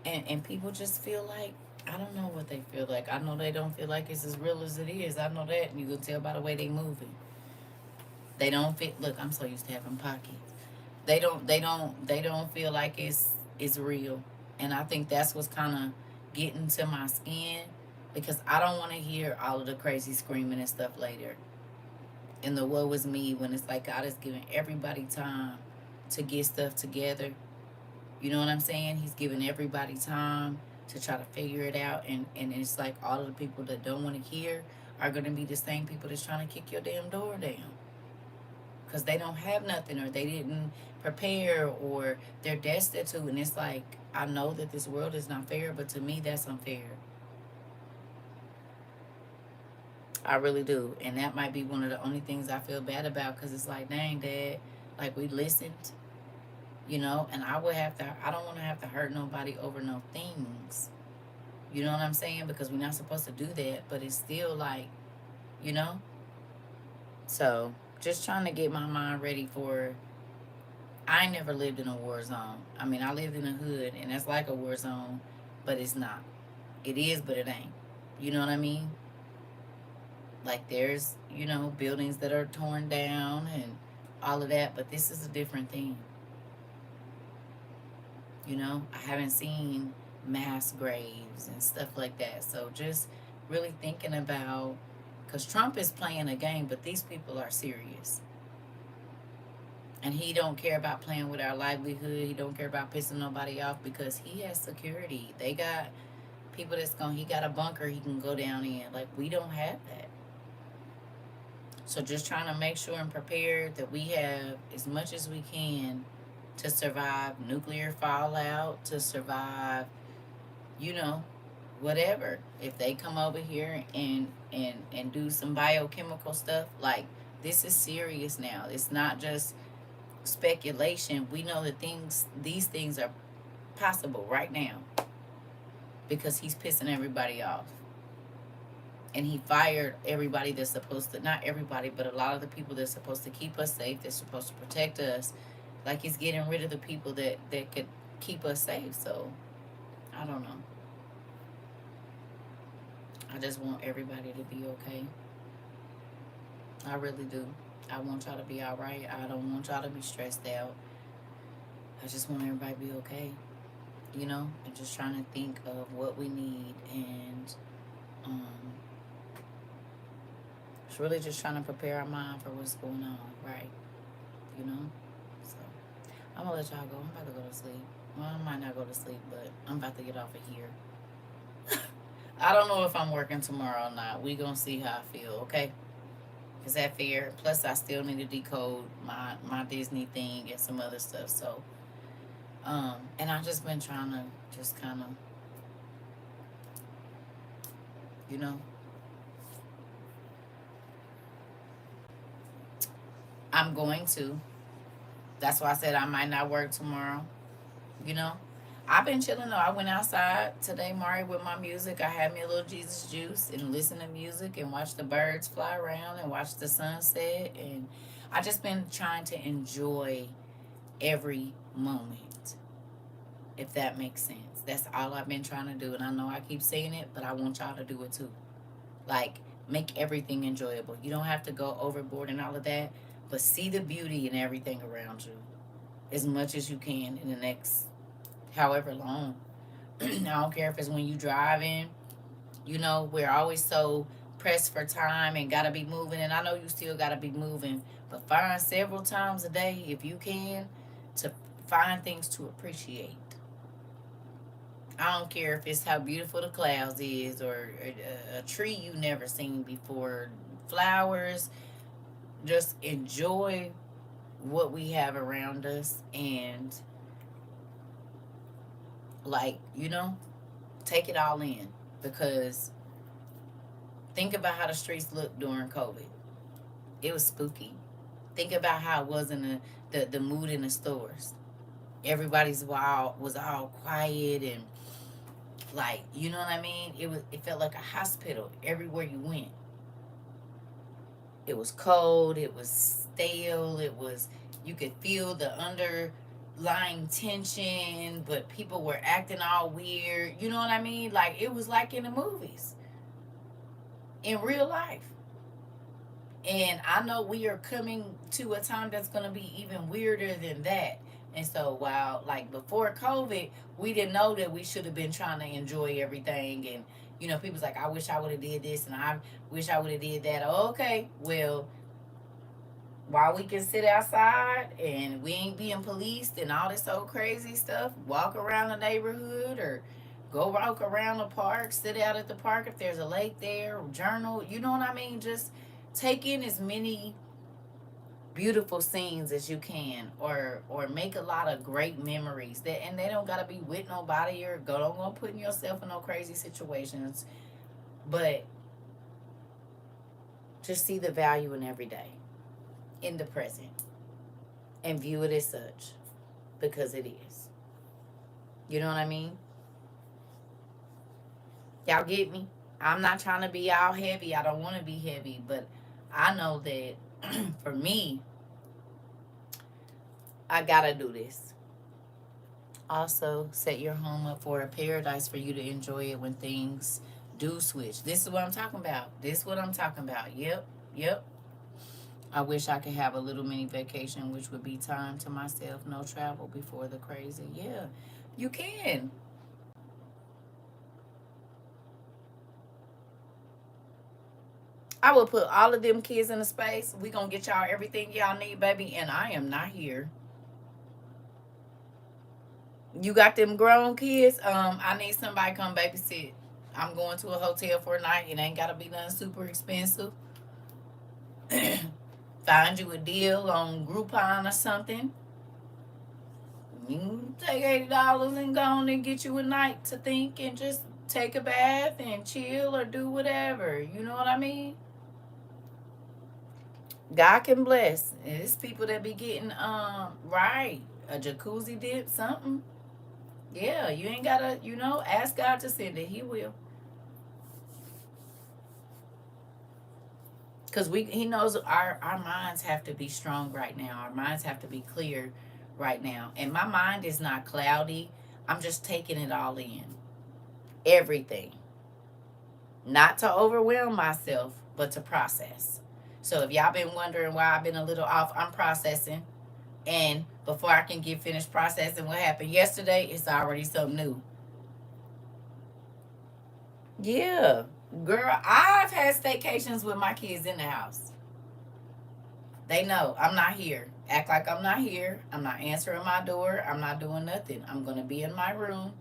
And people just feel like, I don't know what they feel like. I know they don't feel like it's as real as it is. I know that, and you can tell by the way they moving. They don't feel. Look, I'm so used to having pockets. They don't feel like it's real, and I think that's what's kind of getting to my skin, because I don't want to hear all of the crazy screaming and stuff later. And the woe is me, when it's like God is giving everybody time to get stuff together. You know what I'm saying? He's giving everybody time to try to figure it out, and it's like all of the people that don't want to hear are going to be the same people that's trying to kick your damn door down, because they don't have nothing, or they didn't prepare, or they're destitute. And it's like, I know that this world is not fair, but to me that's unfair. I really do. And that might be one of the only things I feel bad about, because it's like, dang, Dad, like, we listened, and I don't want to have to hurt nobody over no things. You know what I'm saying? Because we're not supposed to do that, but it's still like, you know? So just trying to get my mind ready for, I ain't never lived in a war zone. I mean, I lived in a hood, and that's like a war zone, but it's not. It is, but it ain't. You know what I mean? Like, there's, buildings that are torn down and all of that, but this is a different thing. I haven't seen mass graves and stuff like that. So just really thinking about, because Trump is playing a game, but these people are serious. And he don't care about playing with our livelihood. He don't care about pissing nobody off, because he has security. They got people he got a bunker he can go down in. Like, we don't have that. So just trying to make sure and prepare that we have as much as we can to survive nuclear fallout, to survive, whatever. If they come over here and do some biochemical stuff, like, this is serious now. It's not just speculation. We know that these things are possible right now, because he's pissing everybody off. And he fired everybody that's supposed to, not everybody, but a lot of the people that's supposed to keep us safe, that's supposed to protect us. Like, he's getting rid of the people that could keep us safe. So, I don't know. I just want everybody to be okay. I really do. I want y'all to be all right. I don't want y'all to be stressed out. I just want everybody to be okay. And just trying to think of what we need, and it's really just trying to prepare our mind for what's going on, right? So I'm gonna let y'all go. I'm about to go to sleep. Well, I might not go to sleep, but I'm about to get off of here. I don't know if I'm working tomorrow or not. We gonna see how I feel, okay? Is that fair? Plus, I still need to decode my Disney thing and some other stuff. So, and I've just been trying to just kind of, I'm going to. That's why I said I might not work tomorrow. I've been chilling though. I went outside today, Mari, with my music. I had me a little Jesus juice and listened to music and watched the birds fly around and watch the sunset. And I just been trying to enjoy every moment, if that makes sense. That's all I've been trying to do. And I know I keep saying it, but I want y'all to do it too. Like, make everything enjoyable. You don't have to go overboard and all of that, but see the beauty in everything around you as much as you can in the next however long. I don't care if it's when you driving. We're always so pressed for time and gotta be moving, and I know you still gotta be moving, but find several times a day, if you can, to find things to appreciate. I don't care if it's how beautiful the clouds is, or a tree you never seen before, flowers. Just enjoy what we have around us, and like, take it all in, because think about how the streets looked during COVID. It was spooky. Think about how it was in the mood in the stores. Everybody's was all quiet, and like, you know what I mean? It felt like a hospital everywhere you went. It was cold, it was stale, you could feel the underlying tension, but people were acting all weird. You know what I mean? Like, it was like in the movies, in real life. And I know we are coming to a time that's going to be even weirder than that. And so, while like before COVID, we didn't know that we should have been trying to enjoy everything. And, people's like, I wish I would have did this and I wish I would have did that. Okay, well, while we can sit outside and we ain't being policed and all this old crazy stuff, walk around the neighborhood or go walk around the park, sit out at the park if there's a lake there, journal, you know what I mean? Just take in as many beautiful scenes as you can, or make a lot of great memories that, and they don't got to be with nobody, or don't go putting yourself in no crazy situations, but just see the value in every day, in the present, and view it as such, because it is. You know what I mean? Y'all get me? I'm not trying to be all heavy. I don't want to be heavy, but I know that for me, I gotta do this. Also, set your home up for a paradise for you to enjoy it when things do switch. This is what I'm talking about. This is what I'm talking about. Yep, yep. I wish I could have a little mini vacation, which would be time to myself, no travel before the crazy. Yeah, you can. I will put all of them kids in a space. We gonna get y'all everything y'all need, baby, and I am not here. You got them grown kids. I need somebody come babysit. I'm going to a hotel for a night. It ain't gotta be nothing super expensive. Find you a deal on Groupon or something. You can take $80 and go on and get you a night to think and just take a bath and chill or do whatever. You know what I mean? God can bless. It's people that be getting right, a jacuzzi dip, something. Yeah, you ain't gotta, ask God to send it. He will. Because he knows our minds have to be strong right now. Our minds have to be clear right now. And my mind is not cloudy. I'm just taking it all in. Everything. Not to overwhelm myself, but to process. So if y'all been wondering why I've been a little off, I'm processing. And before I can get finished processing what happened yesterday, it's already something new. Yeah. Girl, I've had staycations with my kids in the house. They know I'm not here. Act like I'm not here. I'm not answering my door. I'm not doing nothing. I'm going to be in my room.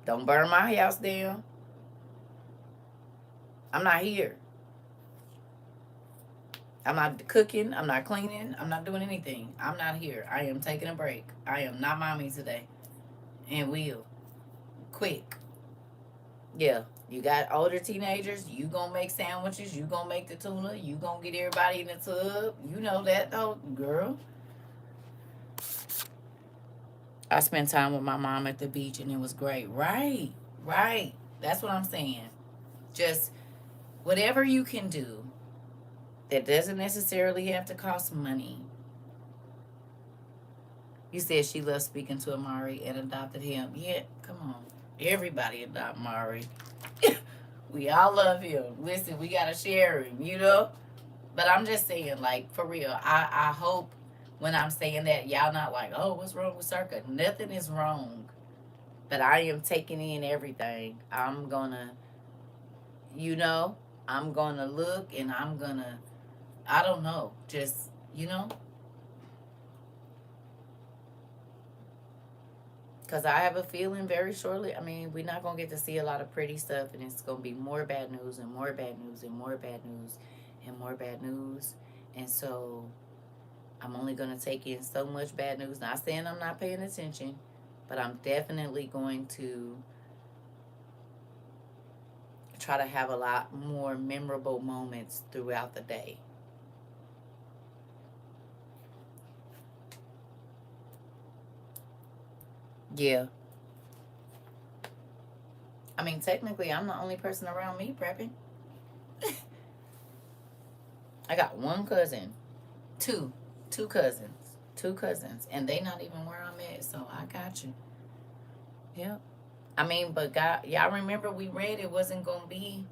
Don't burn my house down. I'm not here. I'm not cooking. I'm not cleaning. I'm not doing anything. I'm not here. I am taking a break. I am not mommy today. And will. Quick. Yeah. You got older teenagers. You gonna make sandwiches. You gonna make the tuna. You gonna get everybody in the tub. You know that though, girl. I spent time with my mom at the beach and it was great. Right. Right. That's what I'm saying. Just whatever you can do that doesn't necessarily have to cost money. You said she loves speaking to Amari and adopted him. Yeah, come on. Everybody adopt Amari. We all love him. Listen, we gotta share him. But I'm just saying, like, for real, I hope when I'm saying that, y'all not like, oh, what's wrong with CERCA? Nothing is wrong. But I am taking in everything. I'm gonna, I'm gonna look and I'm gonna, I don't know, just, because I have a feeling very shortly, I mean, we're not going to get to see a lot of pretty stuff, and it's going to be more bad news and more bad news and more bad news and more bad news. And so I'm only going to take in so much bad news. Not saying I'm not paying attention, but I'm definitely going to try to have a lot more memorable moments throughout the day. Yeah. I mean, technically, I'm the only person around me prepping. I got one cousin, two cousins, and they not even where I'm at. So I got you. Yep. I mean, but God, y'all remember we read it wasn't gonna be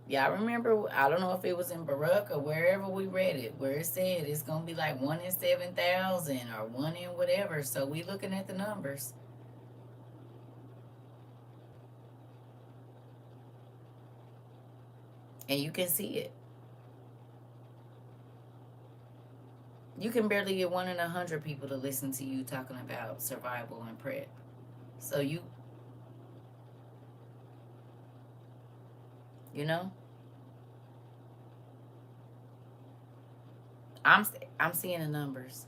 Y'all remember, I don't know if it was in Baruch or wherever we read it, where it said it's going to be like 1 in 7,000 or 1 in whatever. So we looking at the numbers. And you can see it. You can barely get 1 in 100 people to listen to you talking about survival and prep. So you know, I'm seeing the numbers.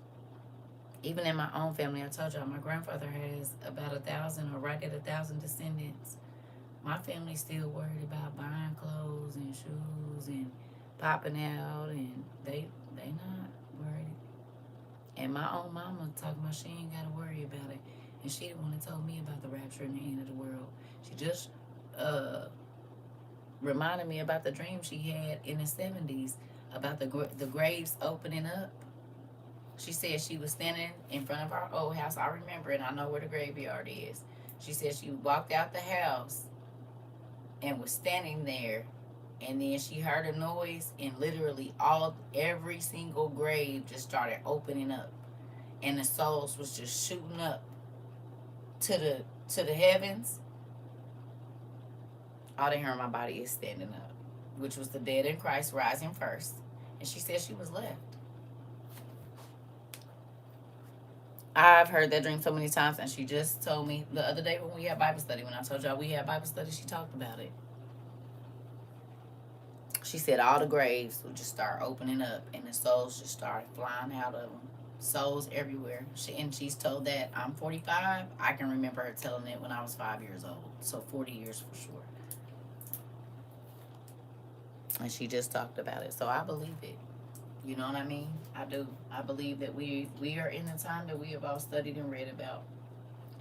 Even in my own family, I told y'all my grandfather has about 1,000 or right at 1,000 descendants. My family's still worried about buying clothes and shoes and popping out, and they not worried. And my own mama talking about she ain't got to worry about it, and she the one that told me about the rapture and the end of the world. She just reminded me about the dream she had in the 70s about the graves opening up. She said she was standing in front of our old house. I remember it. I know where the graveyard is. She said she walked out the house and was standing there, and then she heard a noise, and literally every single grave just started opening up, and the souls was just shooting up to the heavens. All they heard in my body is standing up, which was the dead in Christ rising first. And she said she was left. I've heard that dream so many times, and she just told me the other day when we had Bible study, when I told y'all we had Bible study, she talked about it. She said all the graves would just start opening up, and the souls just started flying out of them. Souls everywhere. She's told that. I'm 45. I can remember her telling it when I was 5 years old. So 40 years for sure. And she just talked about it. So I believe it. You know what I mean? I do. I believe that we are in the time that we have all studied and read about.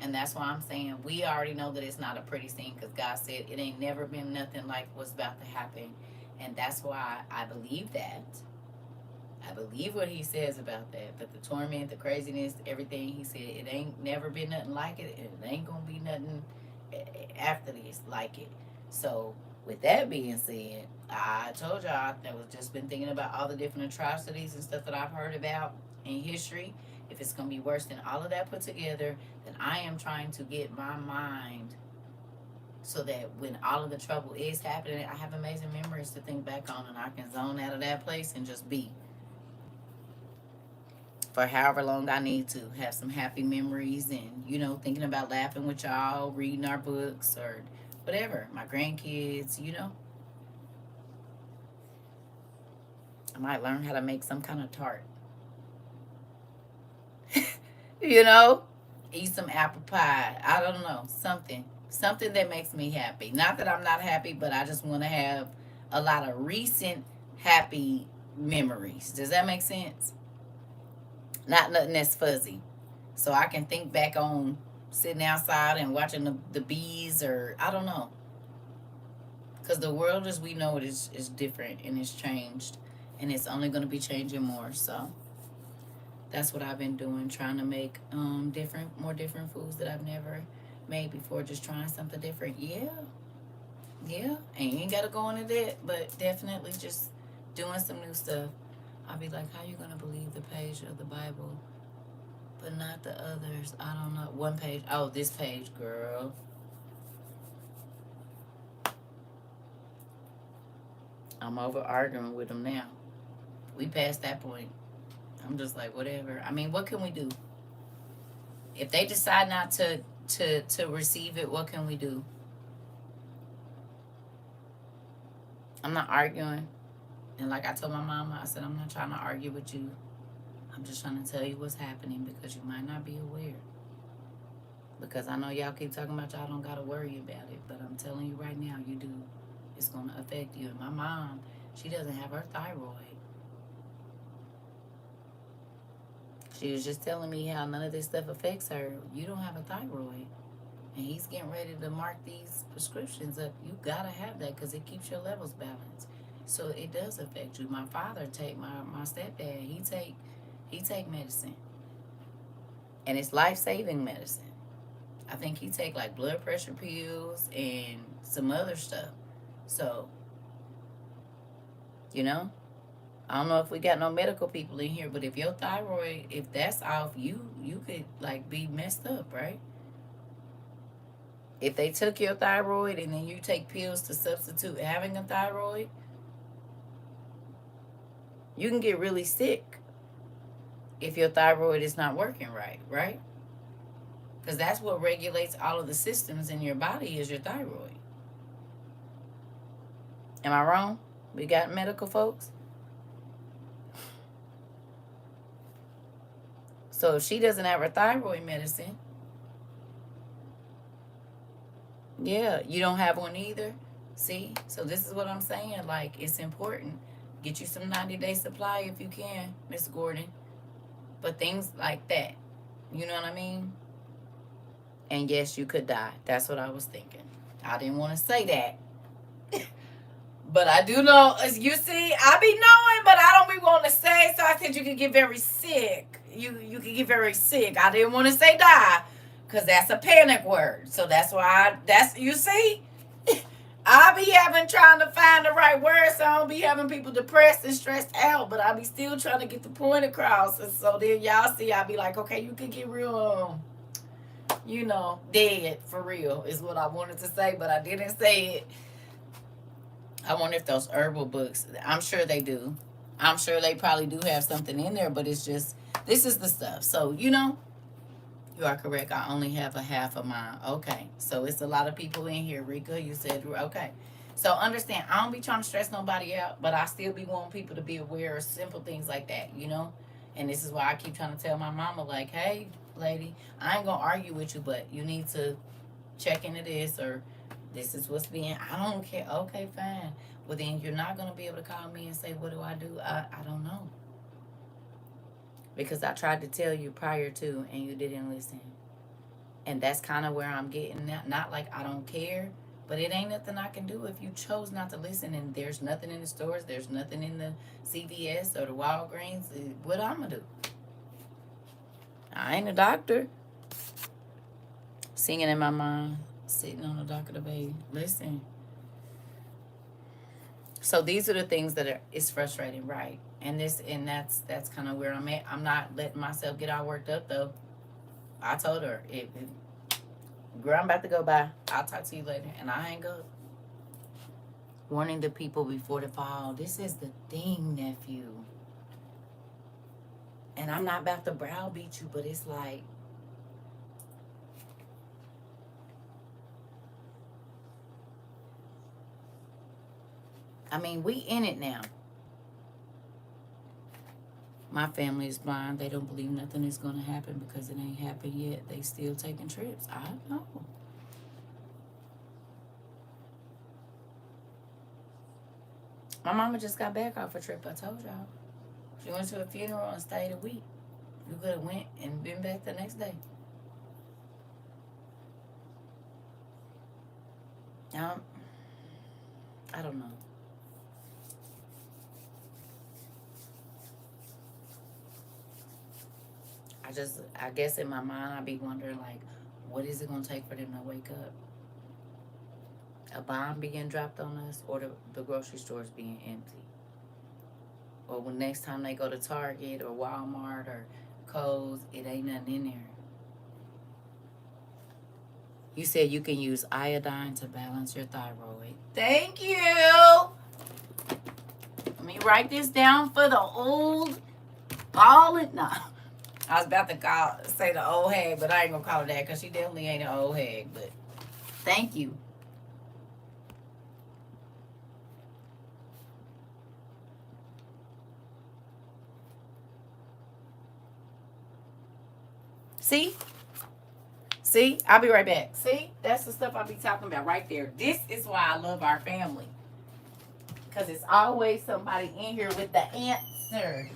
And that's why I'm saying we already know that it's not a pretty scene, because God said it ain't never been nothing like what's about to happen. And that's why I believe that. I believe what he says about that. But the torment, the craziness, everything, he said it ain't never been nothing like it. And it ain't going to be nothing after this like it. So with that being said, I told y'all I was just been thinking about all the different atrocities and stuff that I've heard about in history. If it's going to be worse than all of that put together, then I am trying to get my mind so that when all of the trouble is happening, I have amazing memories to think back on, and I can zone out of that place and just be for however long I need to. Have some happy memories and, thinking about laughing with y'all, reading our books or whatever. My grandkids, I might learn how to make some kind of tart. Eat some apple pie. I don't know. Something that makes me happy. Not that I'm not happy, but I just want to have a lot of recent happy memories. Does that make sense? Not nothing that's fuzzy. So I can think back on sitting outside and watching the bees, or I don't know. Because the world as we know it is different, and it's changed. And it's only going to be changing more. So that's what I've been doing, trying to make more different foods that I've never made before, just trying something different. Yeah. And you ain't got to go into that, but definitely just doing some new stuff. I'll be like, how you going to believe the page of the Bible, but not the others? I don't know. One page. Oh, this page, girl. I'm over arguing with them now. We passed that point. I'm just like, whatever. I mean, what can we do? If they decide not to receive it, what can we do? I'm not arguing. And like I told my mama, I said, I'm not trying to argue with you. I'm just trying to tell you what's happening, because you might not be aware. Because I know y'all keep talking about y'all don't got to worry about it. But I'm telling you right now, you do. It's going to affect you. And my mom, she doesn't have her thyroid. She was just telling me how none of this stuff affects her. You don't have a thyroid. And he's getting ready to mark these prescriptions up. You got to have that because it keeps your levels balanced. So it does affect you. My father my stepdad, he take medicine. And it's life-saving medicine. I think he take like blood pressure pills and some other stuff. So You know? I don't know if we got no medical people in here, but if your thyroid, if that's off, you could like be messed up, right? If they took your thyroid and then you take pills to substitute having a thyroid, you can get really sick if your thyroid is not working right, right? Because that's what regulates all of the systems in your body is your thyroid. Am I wrong? We got medical folks? So if she doesn't have her thyroid medicine, yeah, you don't have one either. See? So this is what I'm saying. Like, it's important. Get you some 90-day supply if you can, Miss Gordon. But things like that. You know what I mean? And yes, you could die. That's what I was thinking. I didn't want to say that. But I do know, as you see, I be knowing, but I don't be wanting to say. So I said you could get very sick. You could get very sick. I didn't want to say die, because that's a panic word. So that's why you see, I be trying to find the right word, so I don't be having people depressed and stressed out, but I be still trying to get the point across. And so then y'all see, I be like, okay, you could get real, dead for real is what I wanted to say, but I didn't say it. I wonder if those herbal books, I'm sure they do. I'm sure they probably do have something in there, but it's just, this is the stuff. So, you are correct. I only have a half of mine. Okay. So it's a lot of people in here, Rika. You said, okay. So understand, I don't be trying to stress nobody out, but I still be wanting people to be aware of simple things like that, And this is why I keep trying to tell my mama, like, hey, lady, I ain't going to argue with you, but you need to check into this, or this is what's being, I don't care. Okay, fine. Well, then you're not going to be able to call me and say, what do? I don't know. Because I tried to tell you prior to, and you didn't listen. And that's kind of where I'm getting at. Not like I don't care, but it ain't nothing I can do if you chose not to listen. And there's nothing in the stores. There's nothing in the CVS or the Walgreens. What I'm going to do? I ain't a doctor. Singing in my mind, sitting on the dock of the bay. Listen. So these are the things that it's frustrating, right? And that's kind of where I'm at. I'm not letting myself get all worked up though. I told her, girl, I'm about to go by. I'll talk to you later, and I hang up. Warning the people before the fall. This is the thing, nephew. And I'm not about to browbeat you, but it's like, I mean, we in it now. My family is blind. They don't believe nothing is going to happen because it ain't happened yet. They still taking trips. I know. My mama just got back off a trip, I told y'all. She went to a funeral and stayed a week. You could have went and been back the next day. I don't know. I guess in my mind, I be wondering, like, what is it going to take for them to wake up? A bomb being dropped on us, or the grocery stores being empty? Or when next time they go to Target or Walmart or Kohl's, it ain't nothing in there. You said you can use iodine to balance your thyroid. Thank you. Let me write this down for the old ballin'. No. I was about to say the old hag, but I ain't gonna call her that because she definitely ain't an old hag. But thank you. See? I'll be right back. See? That's the stuff I be talking about right there. This is why I love our family. Because it's always somebody in here with the answer.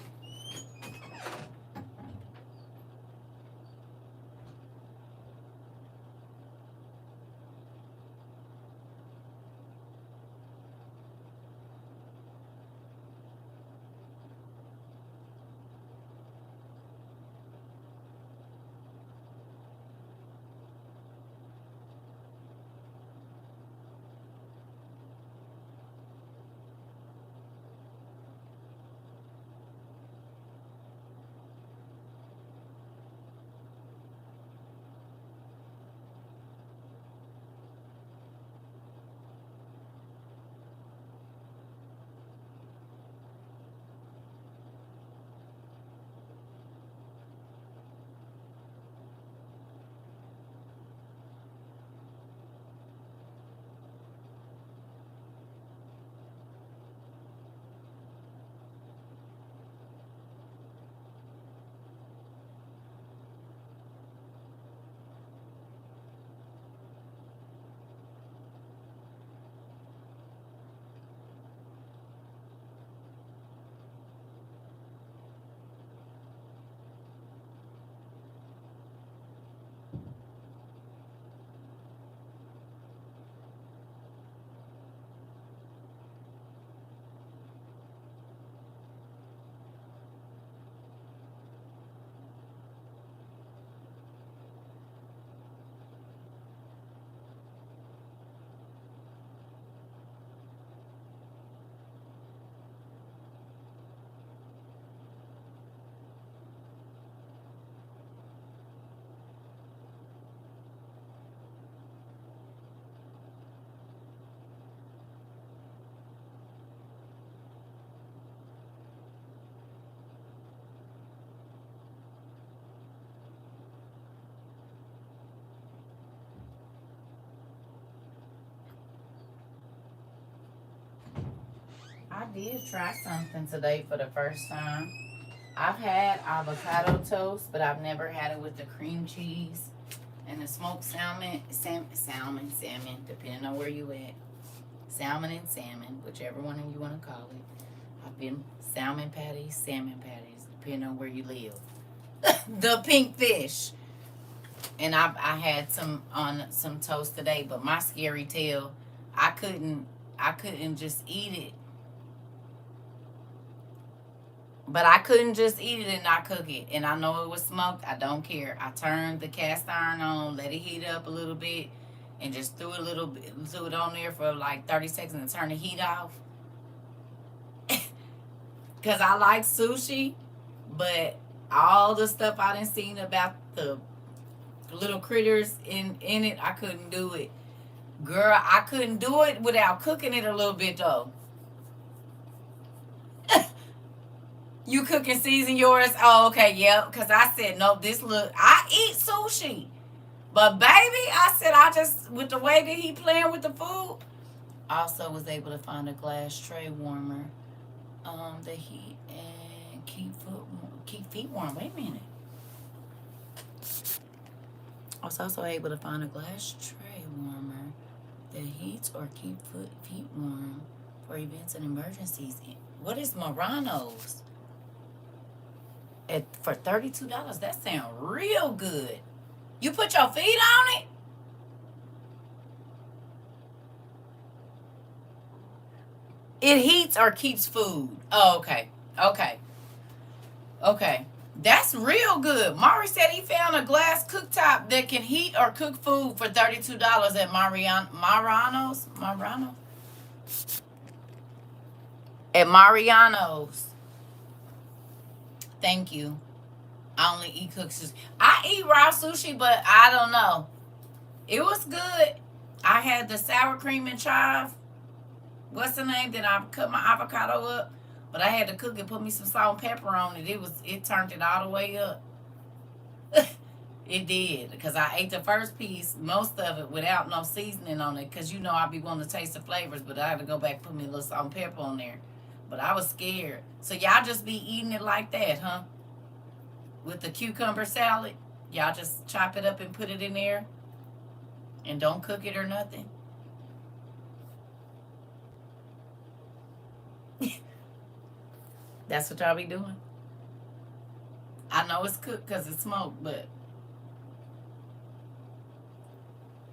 I did try something today for the first time. I've had avocado toast, but I've never had it with the cream cheese and the smoked salmon, depending on where you at. Salmon and salmon, whichever one you want to call it. I've been salmon patties, depending on where you live. The pink fish. And I had some on some toast today, but my scary tail, I couldn't just eat it. But I couldn't just eat it and not cook it. And I know it was smoked. I don't care. I turned the cast iron on, let it heat up a little bit, and just threw it on there for like 30 seconds and turn the heat off. Because I like sushi, but all the stuff I done seen about the little critters in it, I couldn't do it. Girl, I couldn't do it without cooking it a little bit though. You cook and season yours? Oh, okay, yeah. Because I said, no, I eat sushi. But baby, I said, with the way that he playing with the food, also was able to find a glass tray warmer. The heat and keep feet warm. Wait a minute. I was also able to find a glass tray warmer that heats or keep feet warm for events and emergencies. What is Murano's? For $32, that sounds real good. You put your feet on it? It heats or keeps food. Oh, okay. That's real good. Mari said he found a glass cooktop that can heat or cook food for $32 at Mariano's. At Mariano's. Thank you. I only eat cooked sushi. I eat raw sushi, but I don't know. It was good. I had the sour cream and chive. What's the name? Then I cut my avocado up, but I had to cook it, put me some salt and pepper on it. It turned it all the way up. It did, because I ate the first piece, most of it, without no seasoning on it, because I be wanting to taste the flavors, but I had to go back and put me a little salt and pepper on there. But I was scared. So y'all just be eating it like that, huh? With the cucumber salad? Y'all just chop it up and put it in there? And don't cook it or nothing? That's what y'all be doing? I know it's cooked because it's smoked, but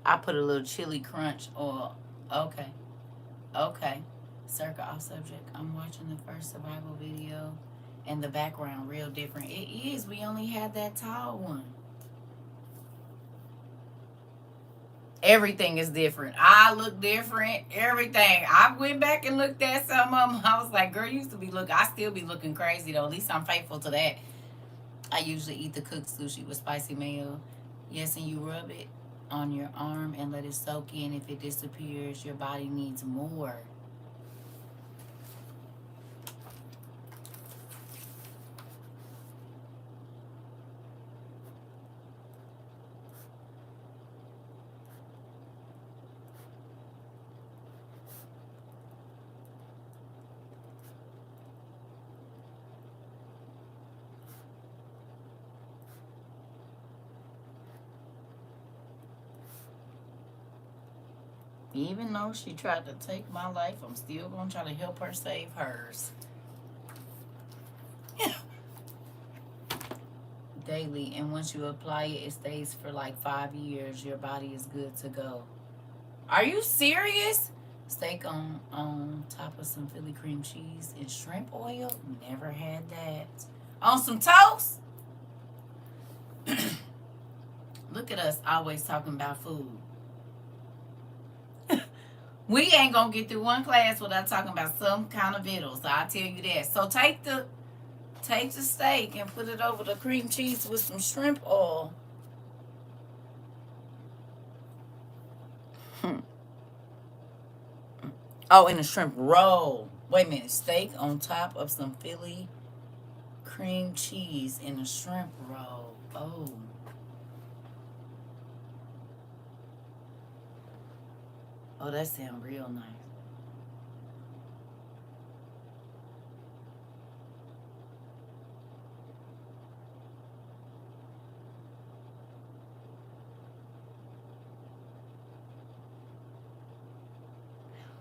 I put a little chili crunch oil. Okay. CERCA off subject. I'm watching the first survival video, and the background real different. It is. We only had that tall one. Everything is different. I look different. Everything. I went back and looked at some of them. I was like, girl, you used to be I still be looking crazy though. At least I'm faithful to that. I usually eat the cooked sushi with spicy mayo. Yes, and you rub it on your arm and let it soak in. If it disappears, your body needs more. Even though she tried to take my life, I'm still going to try to help her save hers. Daily. And once you apply it, it stays for like 5 years. Your body is good to go. Are you serious? Steak on top of some Philly cream cheese and shrimp oil? Never had that. On some toast? Look at us always talking about food. We ain't gonna get through one class without talking about some kind of vittles. So I'll tell you that. So take the steak and put it over the cream cheese with some shrimp oil. Oh, and a shrimp roll. Wait a minute. Steak on top of some Philly cream cheese and a shrimp roll. Oh. Oh, that sounds real nice.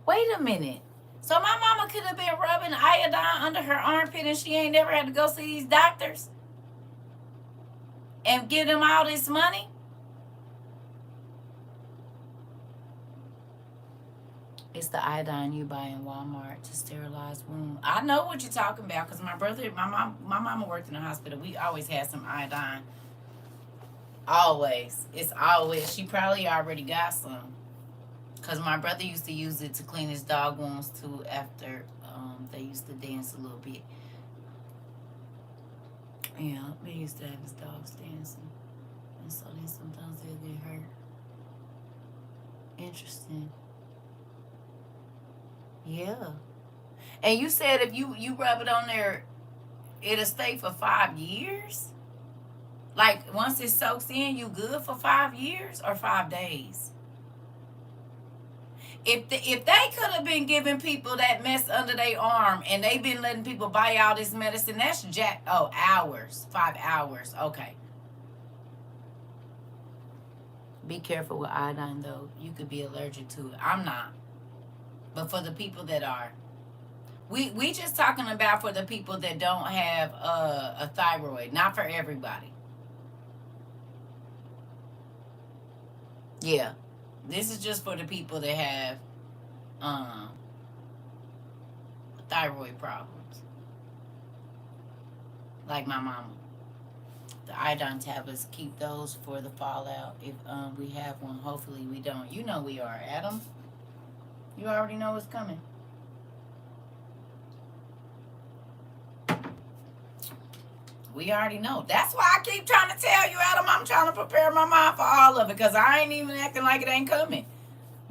Wait a minute. So my mama could have been rubbing iodine under her armpit and she ain't never had to go see these doctors and give them all this money? It's the iodine you buy in Walmart to sterilize wound. I know what you're talking about because my mama worked in the hospital. We always had some iodine. Always. It's always. She probably already got some. Because my brother used to use it to clean his dog wounds too after they used to dance a little bit. Yeah, they used to have his dogs dancing. And so then sometimes they'll get hurt. Interesting. Yeah. And you said if you rub it on there, it'll stay for 5 years? Like once it soaks in, you good for 5 years or 5 days? If they could have been giving people that mess under their arm and they've been letting people buy all this medicine, that's hours. 5 hours. Okay. Be careful with iodine though. You could be allergic to it. I'm not. But for the people that are. We just talking about for the people that don't have a thyroid. Not for everybody. Yeah. This is just for the people that have thyroid problems. Like my mama. The iodine tablets, keep those for the fallout. If we have one, hopefully we don't. You know we are, Adam. You already know what's coming. We already know. That's why I keep trying to tell you, Adam, I'm trying to prepare my mind for all of it because I ain't even acting like it ain't coming.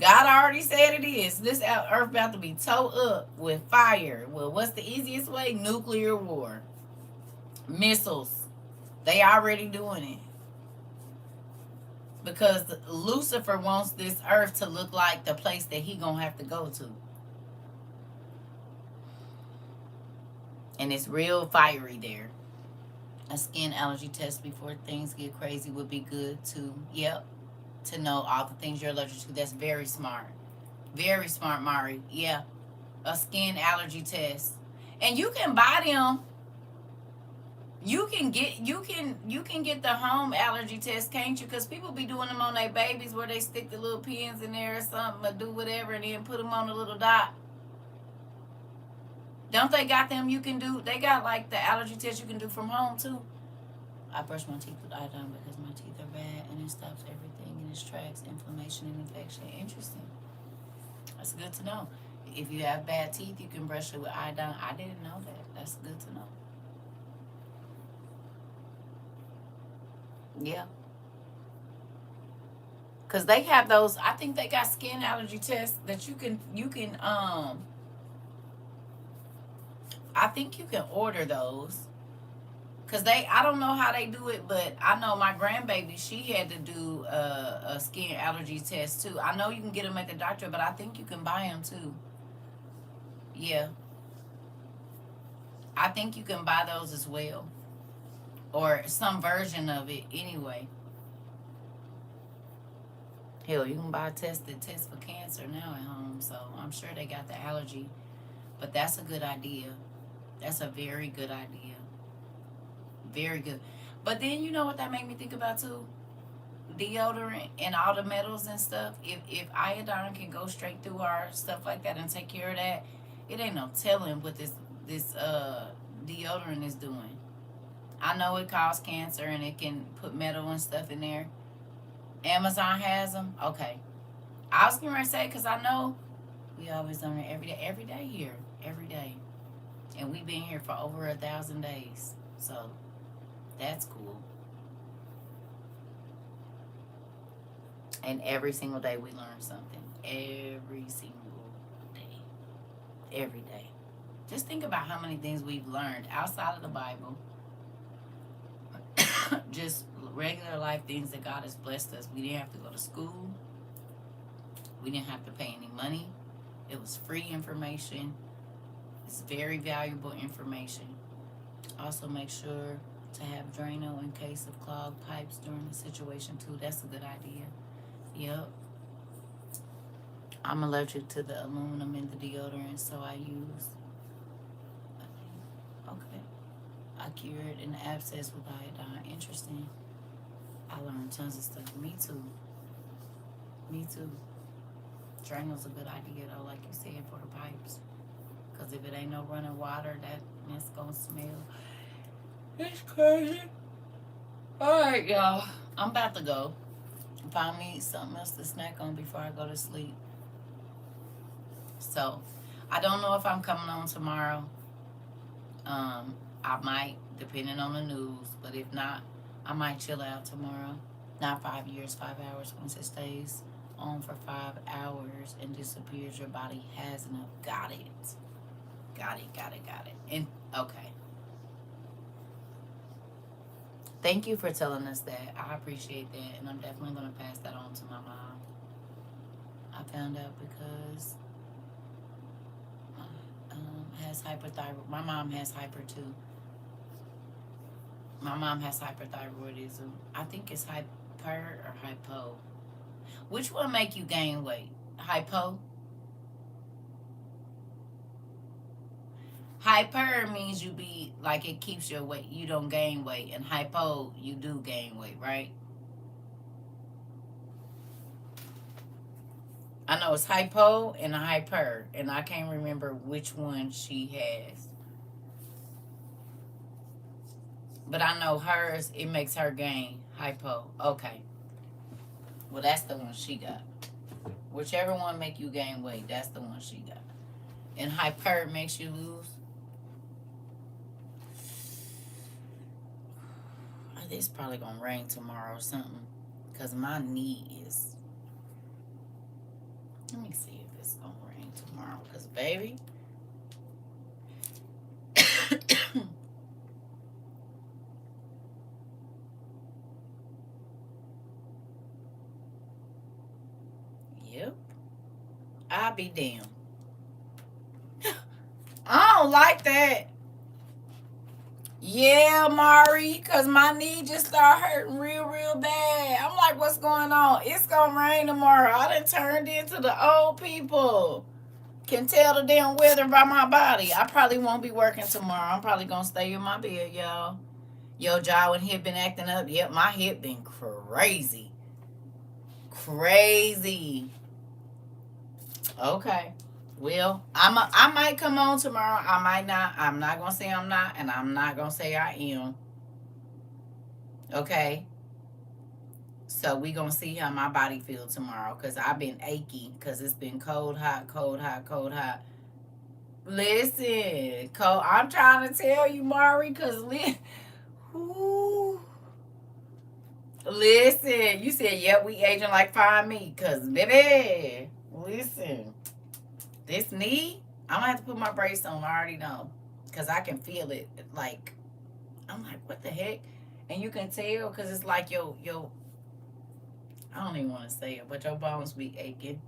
God already said it is. This earth about to be towed up with fire. Well, what's the easiest way? Nuclear war. Missiles. They already doing it. Because Lucifer wants this earth to look like the place that he gonna have to go to. And it's real fiery there. A skin allergy test before things get crazy would be good too. Yep. To know all the things you're allergic to. That's very smart. Very smart, Mari. Yeah. A skin allergy test. And you can buy them. You can get the home allergy test, can't you? Because people be doing them on their babies where they stick the little pins in there or something or do whatever and then put them on a little dot. Don't they got them you can do? They got like the allergy test you can do from home too. I brush my teeth with iodine because my teeth are bad and it stops everything in its tracks, inflammation and infection. Interesting. That's good to know. If you have bad teeth, you can brush it with iodine. I didn't know that. That's good to know. Yeah. Because they have those, I think they got skin allergy tests that you can I think you can order those. Because I don't know how they do it, but I know my grandbaby, she had to do a skin allergy test too. I know you can get them at the doctor, but I think you can buy them too. Yeah. I think you can buy those as well. Or some version of it anyway. Hell, you can buy a test that tests for cancer now at home. So I'm sure they got the allergy. But that's a good idea. That's a very good idea. Very good. But then you know what that made me think about too? Deodorant and all the metals and stuff. If iodine can go straight through our stuff like that and take care of that, it ain't no telling what this deodorant is doing. I know it causes cancer and it can put metal and stuff in there. Amazon has them. Okay. I was going to say, because I know we always done it every day here. Every day. And we've been here for over 1,000 days. So, that's cool. And every single day we learn something. Every single day. Every day. Just think about how many things we've learned outside of the Bible. Just regular life things that God has blessed us. We didn't have to go to school. We didn't have to pay any money. It was free information. It's very valuable information. Also make sure to have Drano in case of clogged pipes during the situation too. That's a good idea. Yep. I'm allergic to the aluminum in the deodorant, so I use. Okay. I cured an abscess with iodine. Interesting. I learned tons of stuff. Me too. Me too. Drainer's a good idea though, like you said, for the pipes. Cause if it ain't no running water, that's gonna smell. It's crazy. All right, y'all. I'm about to go. Find me something else to snack on before I go to sleep. So, I don't know if I'm coming on tomorrow. I might, depending on the news. But if not, I might chill out tomorrow. Not 5 years, 5 hours. Once it stays on for 5 hours and disappears, your body has enough. Got it. Got it. Got it. Got it. And okay. Thank you for telling us that. I appreciate that, and I'm definitely gonna pass that on to my mom. I found out because has hyperthyroid. My mom has hyper too. My mom has hyperthyroidism. I think it's hyper or hypo. Which one make you gain weight? Hypo? Hyper means you be like it keeps your weight. You don't gain weight. And hypo, you do gain weight, right? I know it's hypo and a hyper. And I can't remember which one she has. But I know hers, it makes her gain hypo. Okay. Well, that's the one she got. Whichever one make you gain weight, that's the one she got. And hyper makes you lose. It's probably gonna rain tomorrow or something. Cause my knee is. Let me see if it's gonna rain tomorrow. Cause baby. Yep. I'll be damned. I don't like that. Yeah, Mari, because my knee just started hurting real bad. I'm like, what's going on? It's going to rain tomorrow. I done turned into the old people. Can tell the damn weather by my body. I probably won't be working tomorrow. I'm probably going to stay in my bed, y'all. Yo, jaw and hip been acting up. Yep, my hip been crazy. Crazy. Okay. Well, I might come on tomorrow. I might not. I'm not gonna say I'm not, and I'm not gonna say I am. Okay. So we gonna see how my body feels tomorrow, cause I've been achy, cause it's been cold, hot, cold, hot, cold, hot. Listen, cold. I'm trying to tell you, Mari, cause listen. You said, yeah, we aging like fine meat, cause baby, listen. This knee, I'm gonna have to put my brace on. I already know, cause I can feel it. Like I'm like, what the heck? And you can tell, cause it's like yo. I don't even want to say it, but your bones be aching.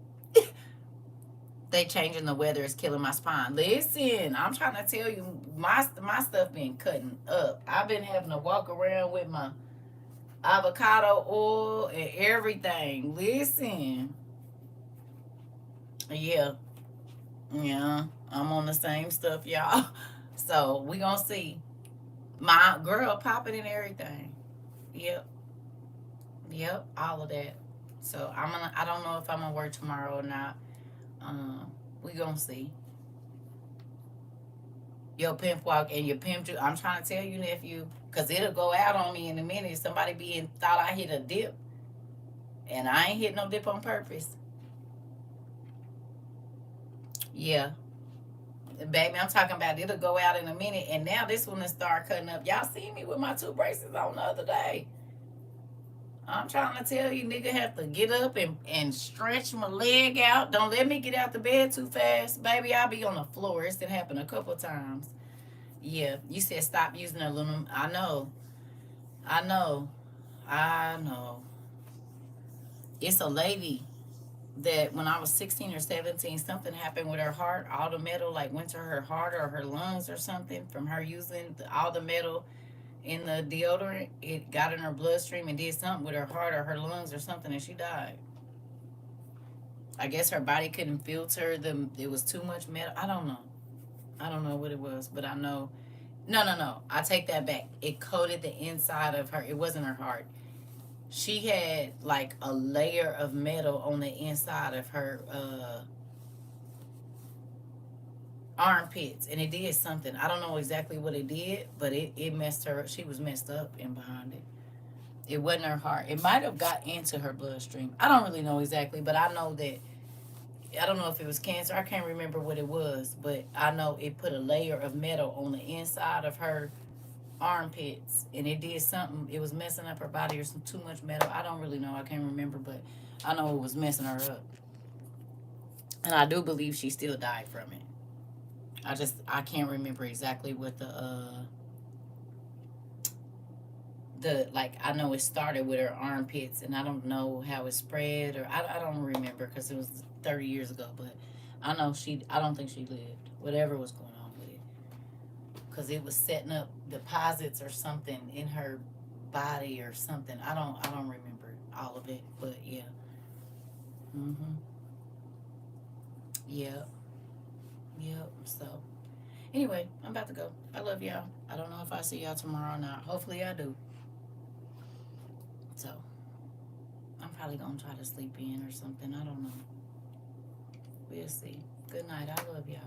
They changing the weather is killing my spine. Listen, I'm trying to tell you, my stuff been cutting up. I've been having to walk around with my avocado oil and everything. Listen, yeah. Yeah, I'm on the same stuff, y'all. So we gonna see. My girl popping and everything. Yep. Yep. All of that. So I don't know if I'm gonna work tomorrow or not. We gonna see. Your pimp walk and your pimp. I'm trying to tell you, nephew, cause it'll go out on me in a minute. Somebody thought I hit a dip, and I ain't hit no dip on purpose. Yeah. Baby, I'm talking about it'll go out in a minute, and now this one will start cutting up. Y'all see me with my two braces on the other day. I'm trying to tell you, nigga, have to get up and stretch my leg out. Don't let me get out the bed too fast. Baby, I'll be on the floor. It's been happened a couple times. Yeah, you said stop using aluminum. I know. I know. I know. It's a lady that when I was 16 or 17, something happened with her heart. All the metal like went to her heart or her lungs or something from her using all the metal in the deodorant. It got in her bloodstream and did something with her heart or her lungs or something, and she died. I guess her body couldn't filter them. It was too much metal. I don't know. I don't know what it was, but I know. No. I take that back. It coated the inside of her. It wasn't her heart. She had like a layer of metal on the inside of her armpits, and it did something. I don't know exactly what it did, but it messed her up. She was messed up in behind it. It wasn't her heart. It might have got into her bloodstream. I don't really know exactly, but I know that I don't know if it was cancer. I can't remember what it was, but I know it put a layer of metal on the inside of her armpits, and it did something. It was messing up her body or some too much metal. I don't really know. I can't remember, but I know it was messing her up, and I do believe she still died from it. I can't remember exactly what the like. I know it started with her armpits, and I don't know how it spread, or I don't remember because it was 30 years ago. But I know I don't think she lived. Whatever was going on with it, because it was setting up deposits or something in her body or something. I don't remember all of it, but yeah. Mhm. Yep. Yep. So anyway, I'm about to go. I love y'all. I don't know if I see y'all tomorrow or not. Hopefully I do. So I'm probably gonna try to sleep in or something. I don't know. We'll see. Good night. I love y'all.